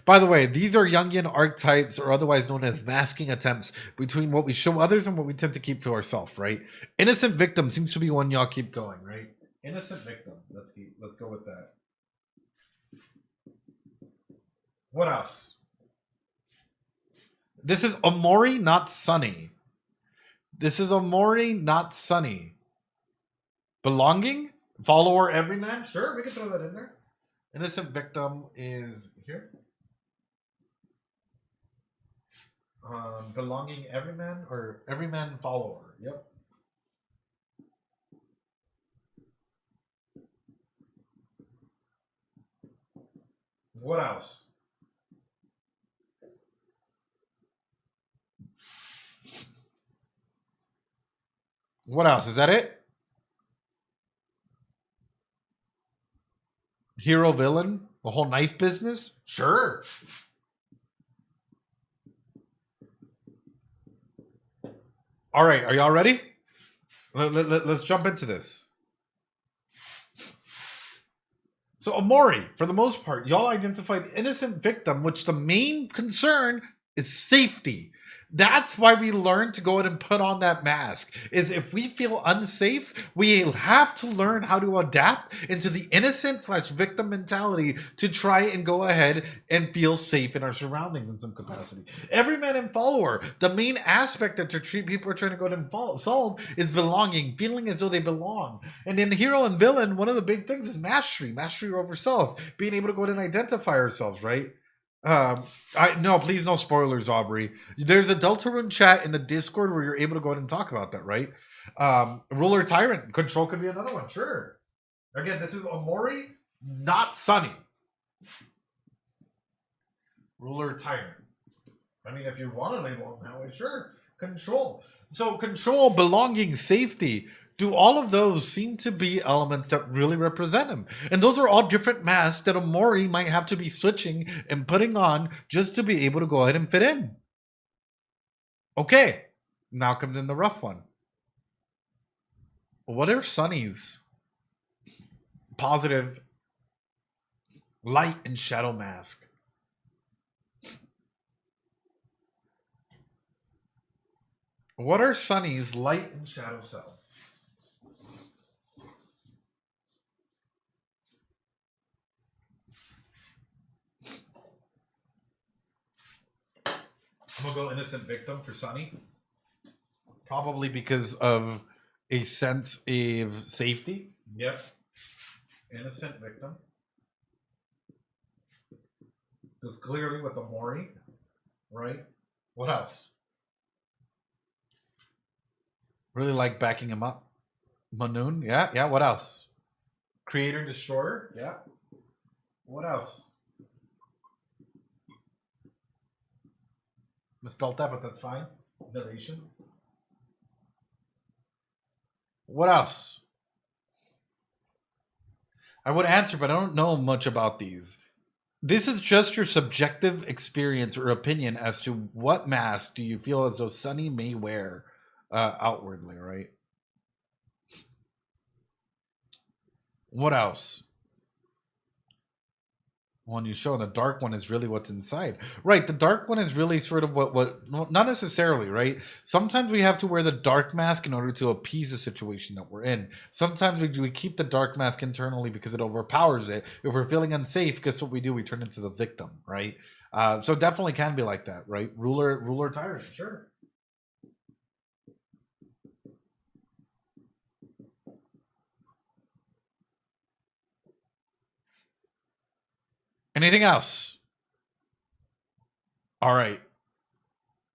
By the way, these are Jungian archetypes, or otherwise known as masking attempts, between what we show others and what we tend to keep to ourselves, right? Innocent victim seems to be one y'all keep going, right? Innocent victim. Let's go with that. What else? This is Omori, not Sunny. This is Omori, not Sunny. Belonging? Follower, everyman? Sure, we can throw that in there. Innocent victim is here. Belonging, everyman, or everyman follower. Yep. What else? What else? Is that it? Hero villain? The whole knife business? Sure. All right, are y'all ready? Let's jump into this. So Omori, for the most part, y'all identified innocent victim, which the main concern is safety. That's why we learn to go ahead and put on that mask. Is if we feel unsafe, we have to learn how to adapt into the innocent/victim mentality to try and go ahead and feel safe in our surroundings in some capacity. Every man and follower, the main aspect that people are trying to go ahead and solve is belonging, feeling as though they belong. And in hero and villain, one of the big things is mastery over self, being able to go ahead and identify ourselves, right? No, please, no spoilers, Aubrey. There's a Deltarune chat in the Discord where you're able to go ahead and talk about that, right? Ruler Tyrant Control could be another one, sure. Again, this is Omori, not Sunny. Ruler Tyrant. I mean, if you want to label them that way, sure. Control. So control, belonging, safety. Do all of those seem to be elements that really represent him? And those are all different masks that Omori might have to be switching and putting on just to be able to go ahead and fit in. Okay, now comes in the rough one. What are Sunny's positive light and shadow mask? What are Sunny's light and shadow selves? I'm gonna go innocent victim for Sunny. Probably because of a sense of safety. Yep. Innocent victim. Because clearly with Omori, right? What else? Really like backing him up. Manoon, yeah. What else? Creator Destroyer, yeah. What else? Misspelled that, but that's fine. Innovation. What else? I would answer, but I don't know much about these. This is just your subjective experience or opinion as to what mask do you feel as though Sunny may wear outwardly, right? What else? One you show, the dark one is really what's inside, right? The dark one is really sort of what not necessarily, right? Sometimes we have to wear the dark mask in order to appease the situation that we're in. Sometimes we keep the dark mask internally because it overpowers it. If we're feeling unsafe, guess what we do? We turn into the victim, right? So definitely can be like that, right? Ruler tyrant, sure. Anything else? All right.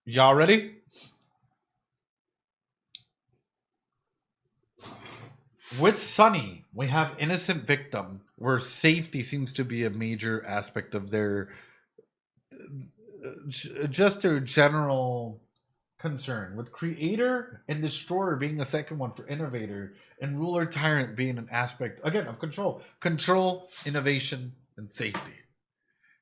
Y'all ready? With Sunny, we have innocent victim, where safety seems to be a major aspect of their just their general concern. With creator and destroyer being the second one for innovator, and ruler tyrant being an aspect again of control, innovation, and safety.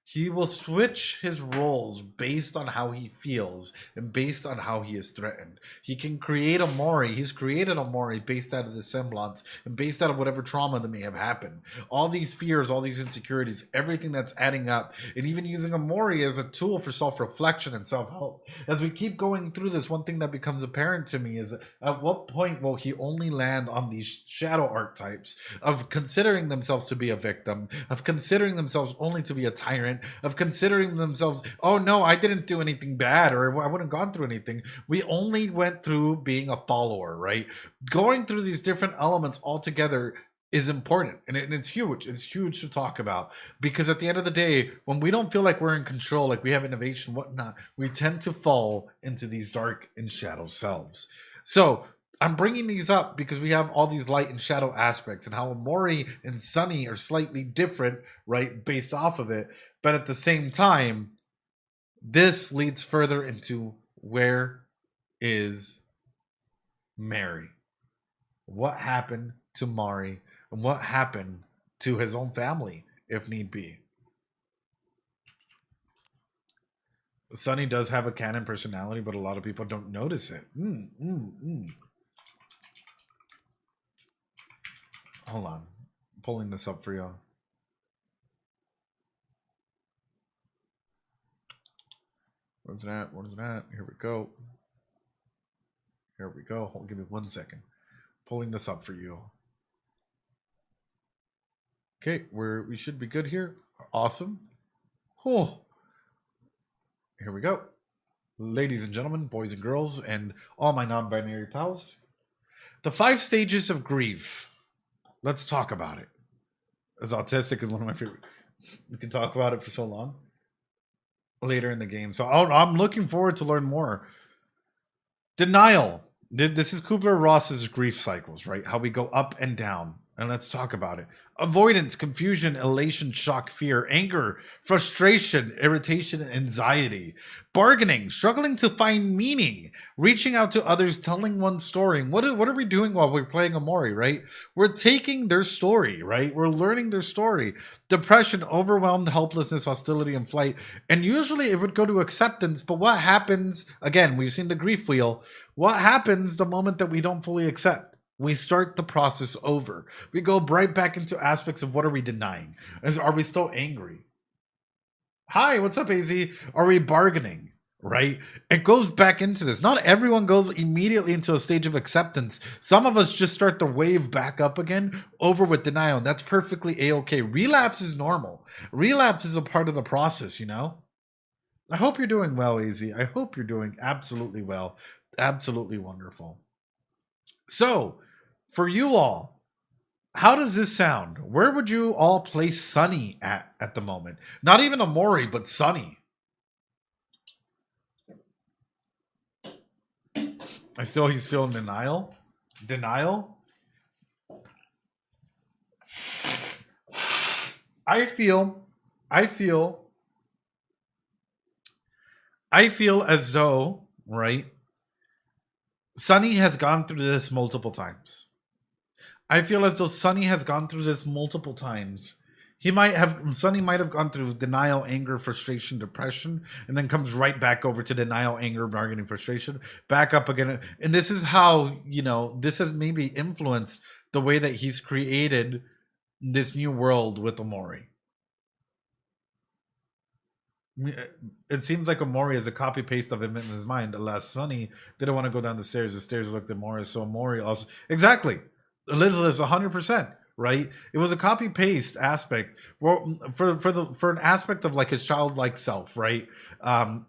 He will switch his roles based on how he feels and based on how he is threatened. He can create Omori. He's created Omori based out of the semblance and based out of whatever trauma that may have happened. All these fears, all these insecurities, everything that's adding up, and even using Omori as a tool for self-reflection and self-help. As we keep going through this, one thing that becomes apparent to me is at what point will he only land on these shadow archetypes of considering themselves to be a victim, of considering themselves only to be a tyrant, of considering themselves, oh no, I didn't do anything bad, or I wouldn't have gone through anything. We only went through being a follower, right? Going through these different elements all together is important, and it's huge. It's huge to talk about, because at the end of the day, when we don't feel like we're in control, like we have innovation, whatnot, we tend to fall into these dark and shadow selves. So I'm bringing these up because we have all these light and shadow aspects, and how Omori and Sunny are slightly different, right, based off of it. But at the same time, this leads further into where is Mary? What happened to Mari? And what happened to his own family, if need be? Sunny does have a canon personality, but a lot of people don't notice it. Hold on. I'm pulling this up for you. Where's it at? Where's it at? Here we go. Here we go. Hold, give me 1 second. Pulling this up for you. Okay, we should be good here. Awesome. Oh. Here we go. Ladies and gentlemen, boys and girls, and all my non-binary pals. The 5 stages of grief. Let's talk about it. As autistic is one of my favorite. We can talk about it for so long. Later in the game. So I'm looking forward to learn more. Denial. This is Kubler-Ross's grief cycles, right? How we go up and down. And let's talk about it. Avoidance, confusion, elation, shock, fear, anger, frustration, irritation, anxiety. Bargaining, struggling to find meaning, reaching out to others, telling one story. What are we doing while we're playing Omori, right? We're taking their story, right? We're learning their story. Depression, overwhelmed, helplessness, hostility, and flight. And usually it would go to acceptance, but what happens, again, we've seen the grief wheel. What happens the moment that we don't fully accept? We start the process over. We go right back into aspects of what are we denying? Are we still angry? Hi, what's up, AZ? Are we bargaining? Right? It goes back into this. Not everyone goes immediately into a stage of acceptance. Some of us just start to wave back up again over with denial. And that's perfectly a-okay. Relapse is normal. Relapse is a part of the process, you know? I hope you're doing well, AZ. I hope you're doing absolutely well. Absolutely wonderful. So, for you all, how does this sound? Where would you all place Sunny at the moment? Not even Omori, but Sunny. He's feeling denial. Denial. I feel as though, right? Sunny has gone through this multiple times. I feel as though Sunny has gone through this multiple times. Sunny might have gone through denial, anger, frustration, depression, and then comes right back over to denial, anger, bargaining, frustration, back up again. And this is how, this has maybe influenced the way that he's created this new world with Omori. It seems like Omori is a copy paste of him in his mind. Alas, Sunny didn't want to go down the stairs. The stairs looked at Omori, so Omori also exactly. Elizabeth is 100%. Right? It was a copy paste aspect for an aspect of like his childlike self, right?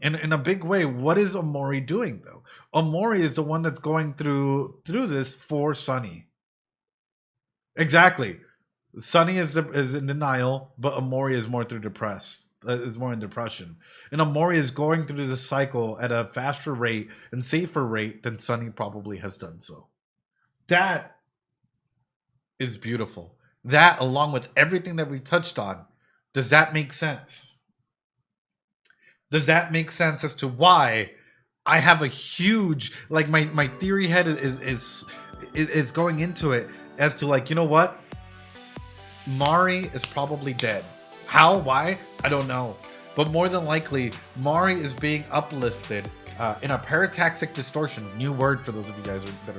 In a big way, what is Omori doing though? Omori is the one that's going through this for Sunny. Exactly. Sunny is in denial, but Omori is more through is more in depression. And Omori is going through this cycle at a faster rate and safer rate than Sunny probably has done so. That is beautiful. That, along with everything that we touched on, does that make sense? Does that make sense as to why I have a huge, like my theory head is going into it as to like, you know what? Mari is probably dead. How? Why? I don't know. But more than likely, Mari is being uplifted in a parataxic distortion. New word for those of you guys that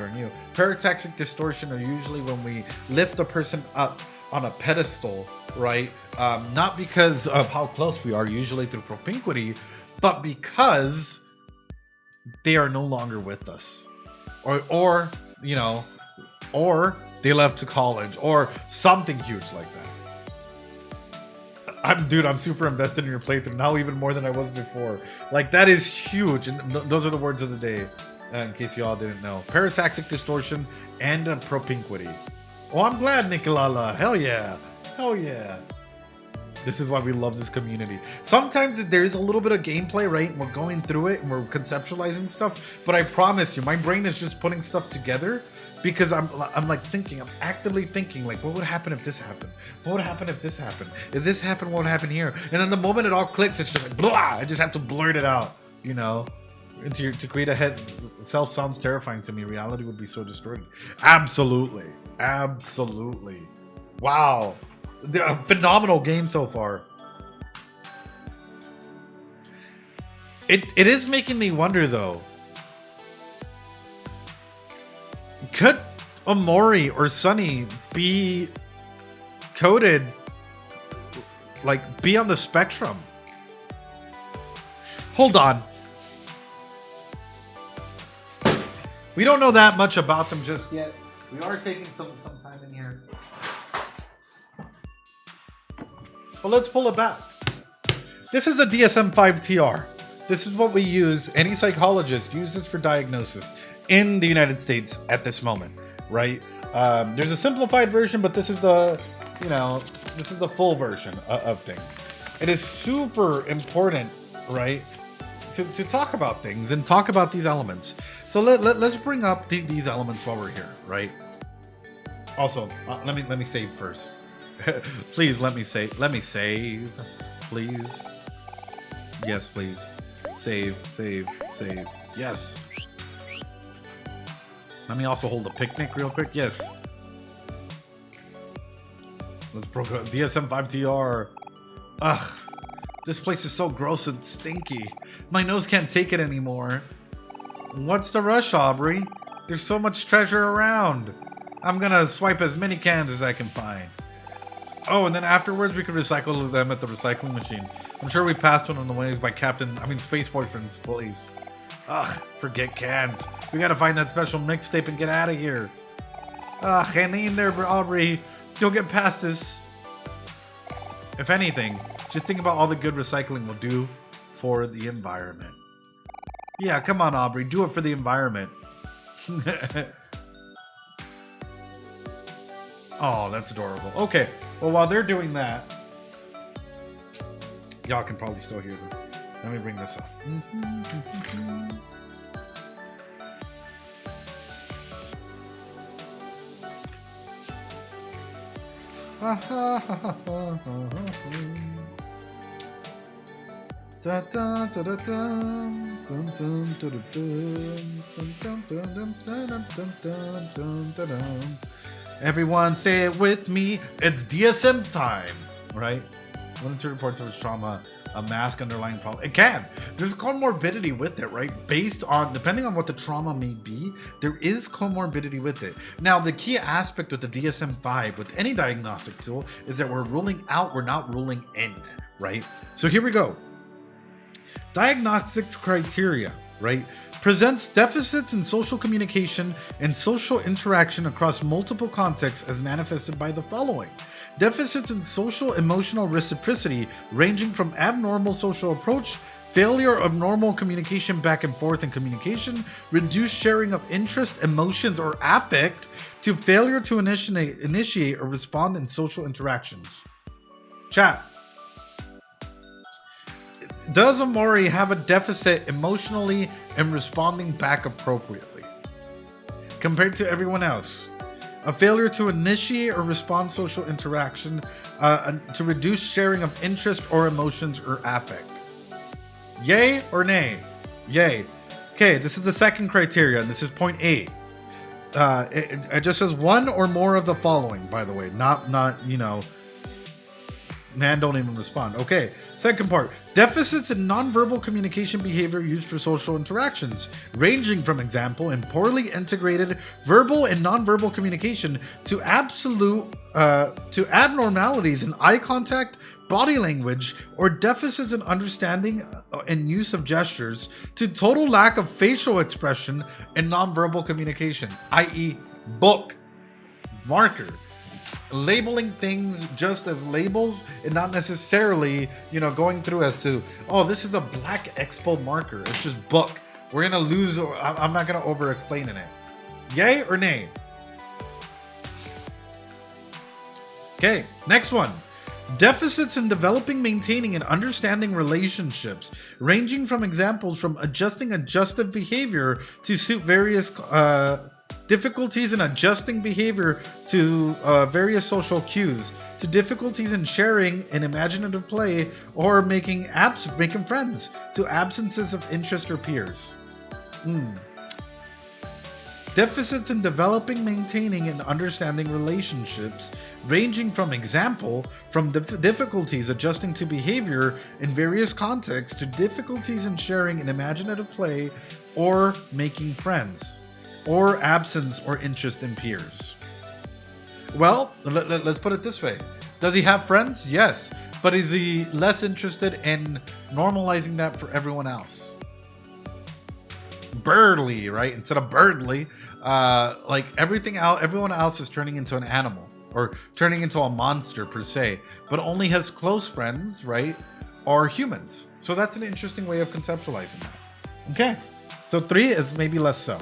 are new. Parataxic distortion are usually when we lift a person up on a pedestal, right? Not because of how close we are, usually through propinquity, but because they are no longer with us, or they left to college, or something huge like that. I'm super invested in your playthrough now, even more than I was before. Like, that is huge, and those are the words of the day, in case you all didn't know. Parataxic distortion and propinquity. Oh, I'm glad, Nicolala. Hell yeah. Hell yeah. This is why we love this community. Sometimes there's a little bit of gameplay, right? And we're going through it and we're conceptualizing stuff. But I promise you, my brain is just putting stuff together because I'm like thinking, I'm actively thinking, like, what would happen if this happened? What would happen if this happened? If this happened, what would happen here? And then the moment it all clicks, it's just like, blah! I just have to blurt it out, you know? And to create a head self sounds terrifying to me. Reality would be so distorted. Absolutely. Absolutely. Wow. A phenomenal game so far. It is making me wonder though. Could Omori or Sunny be coded, like be on the spectrum? Hold on. We don't know that much about them just yet. We are taking some time in here. Well, let's pull it back. This is a DSM-5 TR. This is what we use. Any psychologist uses for diagnosis in the United States at this moment, right? There's a simplified version, but this is the, this is the full version of things. It is super important, right, to talk about things and talk about these elements. So let's bring up these elements while we're here, right? Also, let me save first. Please let me save, please. Yes, please. Save. Yes. Let me also hold a picnic real quick. Yes. Let's program DSM-5 TR. Ugh. This place is so gross and stinky. My nose can't take it anymore. What's the rush, Aubrey? There's so much treasure around. I'm gonna swipe as many cans as I can find. Oh, and then afterwards we can recycle them at the recycling machine. I'm sure we passed one on the way by Space Boyfriend's place. Ugh, forget cans. We gotta find that special mixtape and get out of here. Ugh, hang in there, Aubrey. You'll get past this. If anything, just think about all the good recycling will do for the environment. Yeah, come on, Aubrey. Do it for the environment. Oh, that's adorable. Okay, well, while they're doing that, y'all can probably still hear them. Let me bring this up. Everyone say it with me. It's DSM time, right? Volunteer reports of trauma, a mask underlying problem. It can. There's comorbidity with it, right? Based on, depending on what the trauma may be, there is comorbidity with it. Now, the key aspect of the DSM-5 with any diagnostic tool is that we're ruling out, we're not ruling in, right? So here we go. Diagnostic criteria, right? Presents deficits in social communication and social interaction across multiple contexts as manifested by the following. Deficits in social emotional reciprocity ranging from abnormal social approach, failure of normal communication back and forth in communication, reduced sharing of interest, emotions, or affect, to failure to initiate or respond in social interactions. Chat. Does Omori have a deficit emotionally and responding back appropriately compared to everyone else? A failure to initiate or respond social interaction, to reduce sharing of interest or emotions or affect. Yay or nay? Yay. Okay, this is the second criteria, and this is point A. It just says one or more of the following, by the way, not man, don't even respond. Okay, second part. Deficits in nonverbal communication behavior used for social interactions, ranging from example in poorly integrated verbal and nonverbal communication to abnormalities in eye contact, body language, or deficits in understanding and use of gestures, to total lack of facial expression and nonverbal communication, i.e., book, marker. Labeling things just as labels and not necessarily, going through as to, oh, this is a black expo marker. It's just book. We're going to lose. I'm not going to over explain in it. Yay or nay? Okay, next one. Deficits in developing, maintaining, and understanding relationships, ranging from examples from adjusting adjustive behavior to suit various difficulties in adjusting behavior to various social cues, to difficulties in sharing in imaginative play or making friends, to absences of interest or peers. Deficits in developing, maintaining, and understanding relationships, ranging from difficulties adjusting to behavior in various contexts to difficulties in sharing in imaginative play or making friends, or absence or interest in peers. Well, let's put it this way. Does he have friends? Yes. But is he less interested in normalizing that for everyone else? Birdly, right? Instead of birdly, everyone else is turning into an animal or turning into a monster per se, but only has close friends, right? Or humans. So that's an interesting way of conceptualizing that. Okay. So 3 is maybe less so.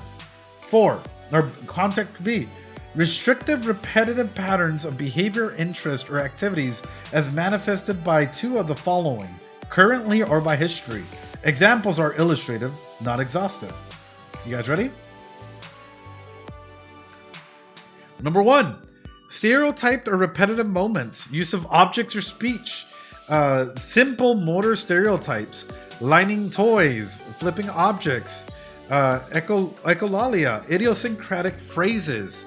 4, or context B, restrictive repetitive patterns of behavior, interest, or activities as manifested by 2 of the following, currently or by history. Examples are illustrative, not exhaustive. You guys ready? Number 1, stereotyped or repetitive moments, use of objects or speech, simple motor stereotypes, lining toys, flipping objects, echolalia, idiosyncratic phrases.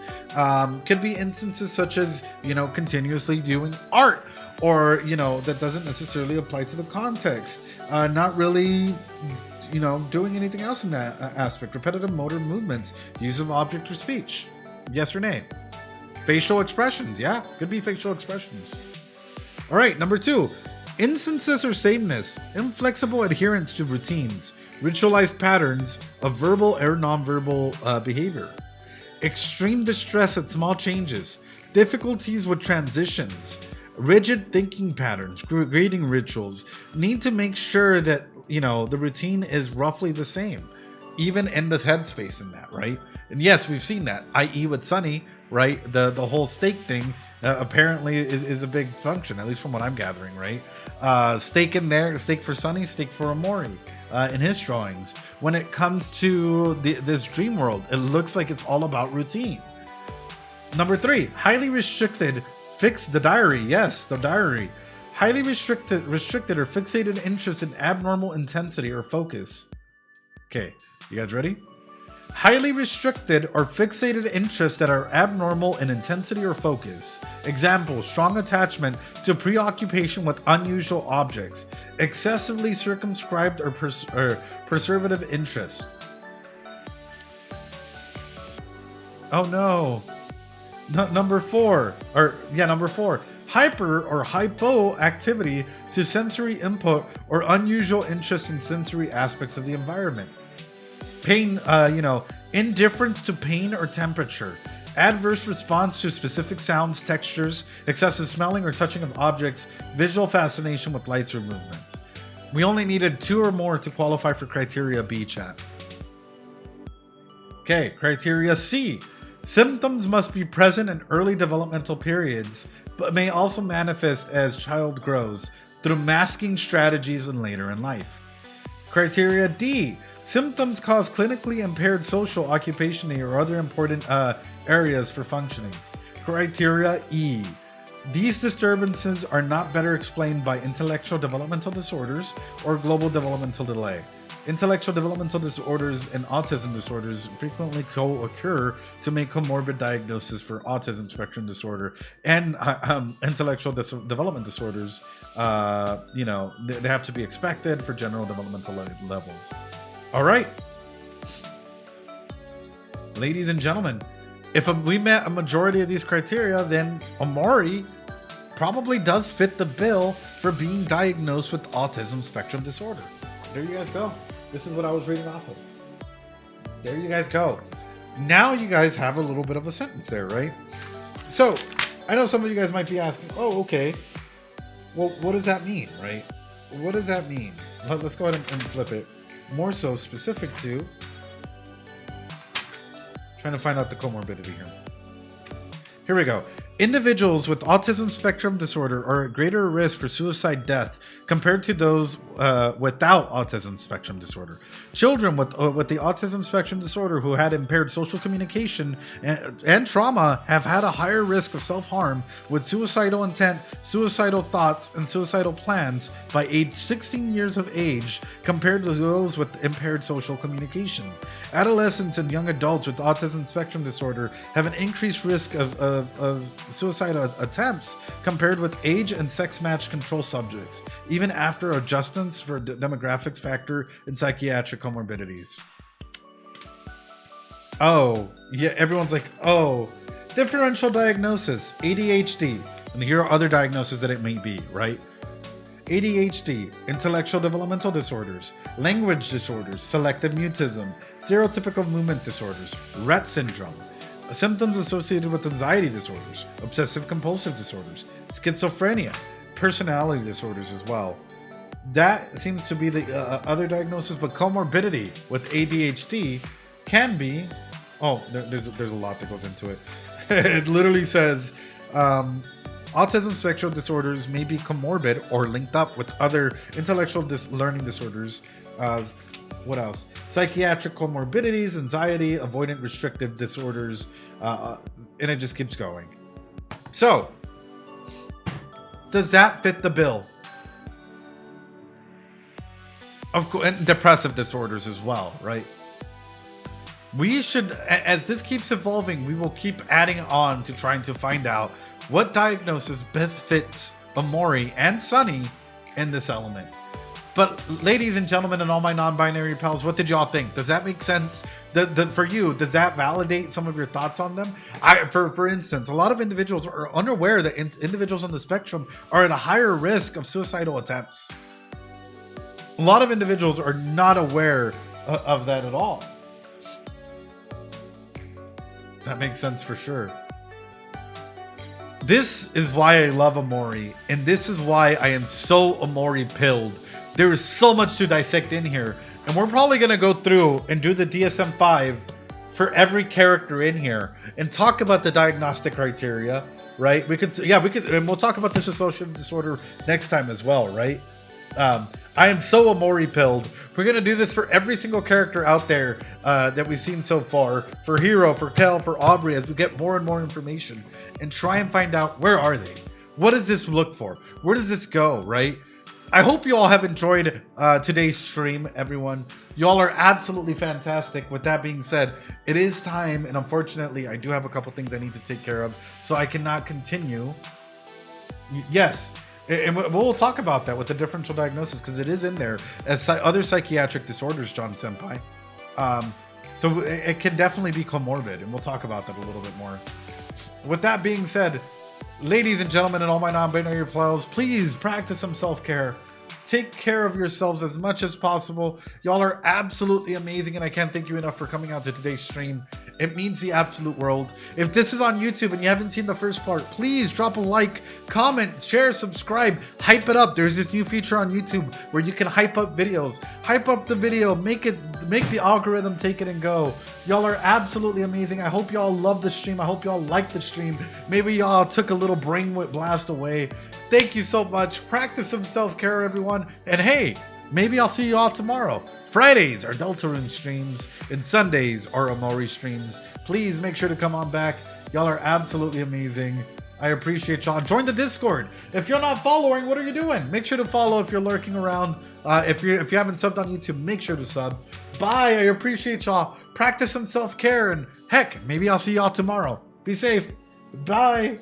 Could be instances such as, continuously doing art, or, that doesn't necessarily apply to the context. Not really, doing anything else in that aspect. Repetitive motor movements, use of object or speech. Yes or nay? Facial expressions. Yeah, could be facial expressions. All right, number 2. Instances or sameness, inflexible adherence to routines, ritualized patterns of verbal or nonverbal behavior. Extreme distress at small changes, difficulties with transitions, rigid thinking patterns, grading rituals. Need to make sure that, the routine is roughly the same, even in this headspace in that, right? And yes, we've seen that, i.e. with Sunny, right? The whole steak thing apparently is a big function, at least from what I'm gathering, right? Steak in there, steak for Sunny, steak for Omori in his drawings. When it comes to this dream world, it looks like it's all about routine. Number 3, highly restricted, fix the diary. Yes, the diary. Highly restricted or fixated interest in abnormal intensity or focus. Okay, you guys ready? Highly restricted or fixated interests that are abnormal in intensity or focus. Example, strong attachment to preoccupation with unusual objects. Excessively circumscribed or preservative interest. Oh no. Number 4. Hyper or hypoactivity to sensory input or unusual interest in sensory aspects of the environment. Pain, indifference to pain or temperature. Adverse response to specific sounds, textures, excessive smelling or touching of objects, visual fascination with lights or movements. We only needed 2 or more to qualify for criteria B, chat. Okay, criteria C. Symptoms must be present in early developmental periods, but may also manifest as child grows through masking strategies and later in life. Criteria D. Symptoms cause clinically impaired social, occupational, or other important areas for functioning. Criteria E. These disturbances are not better explained by intellectual developmental disorders or global developmental delay. Intellectual developmental disorders and autism disorders frequently co-occur to make comorbid diagnosis for autism spectrum disorder and intellectual development disorders. They have to be expected for general developmental levels. All right, ladies and gentlemen, if we met a majority of these criteria, then Omori probably does fit the bill for being diagnosed with autism spectrum disorder. There you guys go. This is what I was reading off of. There you guys go. Now you guys have a little bit of a sentence there, right? So I know some of you guys might be asking, oh, okay, well, what does that mean, right? What does that mean? Let's go ahead and flip it. More so specific to, trying to find out the comorbidity here. Here we go. Individuals with autism spectrum disorder are at greater risk for suicide death compared to those without autism spectrum disorder. Children with the autism spectrum disorder who had impaired social communication and trauma have had a higher risk of self-harm with suicidal intent, suicidal thoughts, and suicidal plans by age 16 years of age compared to those with impaired social communication. Adolescents and young adults with autism spectrum disorder have an increased risk of suicidal attempts compared with age and sex-matched control subjects, even after adjustments for demographics factor and psychiatric comorbidities. Oh, yeah, everyone's like, oh, differential diagnosis, ADHD. And here are other diagnoses that it may be, right? ADHD, intellectual developmental disorders, language disorders, selective mutism, stereotypical movement disorders, Rett syndrome, symptoms associated with anxiety disorders, obsessive compulsive disorders, schizophrenia, personality disorders as well. That seems to be the other diagnosis, but comorbidity with ADHD can be, there's a lot that goes into it. It literally says, autism spectrum disorders may be comorbid or linked up with other intellectual learning disorders. What else? Psychiatric comorbidities, anxiety, avoidant restrictive disorders, and it just keeps going. So, does that fit the bill? Of course, and depressive disorders as well, right? We should, as this keeps evolving, we will keep adding on to trying to find out what diagnosis best fits Omori and Sunny in this element. But ladies and gentlemen and all my non-binary pals, what did y'all think? Does that make sense? For you, does that validate some of your thoughts on them? For instance, a lot of individuals are unaware that individuals on the spectrum are at a higher risk of suicidal attempts. A lot of individuals are not aware of that at all. That makes sense for sure. This is why I love Omori, and this is why I am so Omori pilled. There is so much to dissect in here, and we're probably going to go through and do the DSM-5 for every character in here and talk about the diagnostic criteria, right? We could, and we'll talk about this dissociative disorder next time as well, right? I am so Omori pilled. We're going to do this for every single character out there that we've seen so far, for Hiro, for Kel, for Aubrey, as we get more and more information and try and find out, where are they? What does this look for? Where does this go, right? I hope you all have enjoyed today's stream, everyone. Y'all are absolutely fantastic. With that being said, it is time, and unfortunately, I do have a couple things I need to take care of, so I cannot continue. Yes, and we'll talk about that with the differential diagnosis, because it is in there as other psychiatric disorders, John Senpai. So it can definitely be comorbid, and we'll talk about that a little bit more. With that being said, ladies and gentlemen and all my non-binary pals, please practice some self-care. Take care of yourselves as much as possible. Y'all are absolutely amazing, and I can't thank you enough for coming out to today's stream. It means the absolute world. If this is on YouTube and you haven't seen the first part, please drop a like, comment, share, subscribe, hype it up. There's this new feature on YouTube where you can hype up videos. Hype up the video, make the algorithm take it and go. Y'all are absolutely amazing. I hope y'all love the stream. I hope y'all like the stream. Maybe y'all took a little brain blast away. Thank you so much. Practice some self-care, everyone. And hey, maybe I'll see you all tomorrow. Fridays are Deltarune streams, and Sundays are Omori streams. Please make sure to come on back. Y'all are absolutely amazing. I appreciate y'all. Join the Discord. If you're not following, what are you doing? Make sure to follow if you're lurking around. If you haven't subbed on YouTube, make sure to sub. Bye. I appreciate y'all. Practice some self-care, and heck, maybe I'll see y'all tomorrow. Be safe. Bye.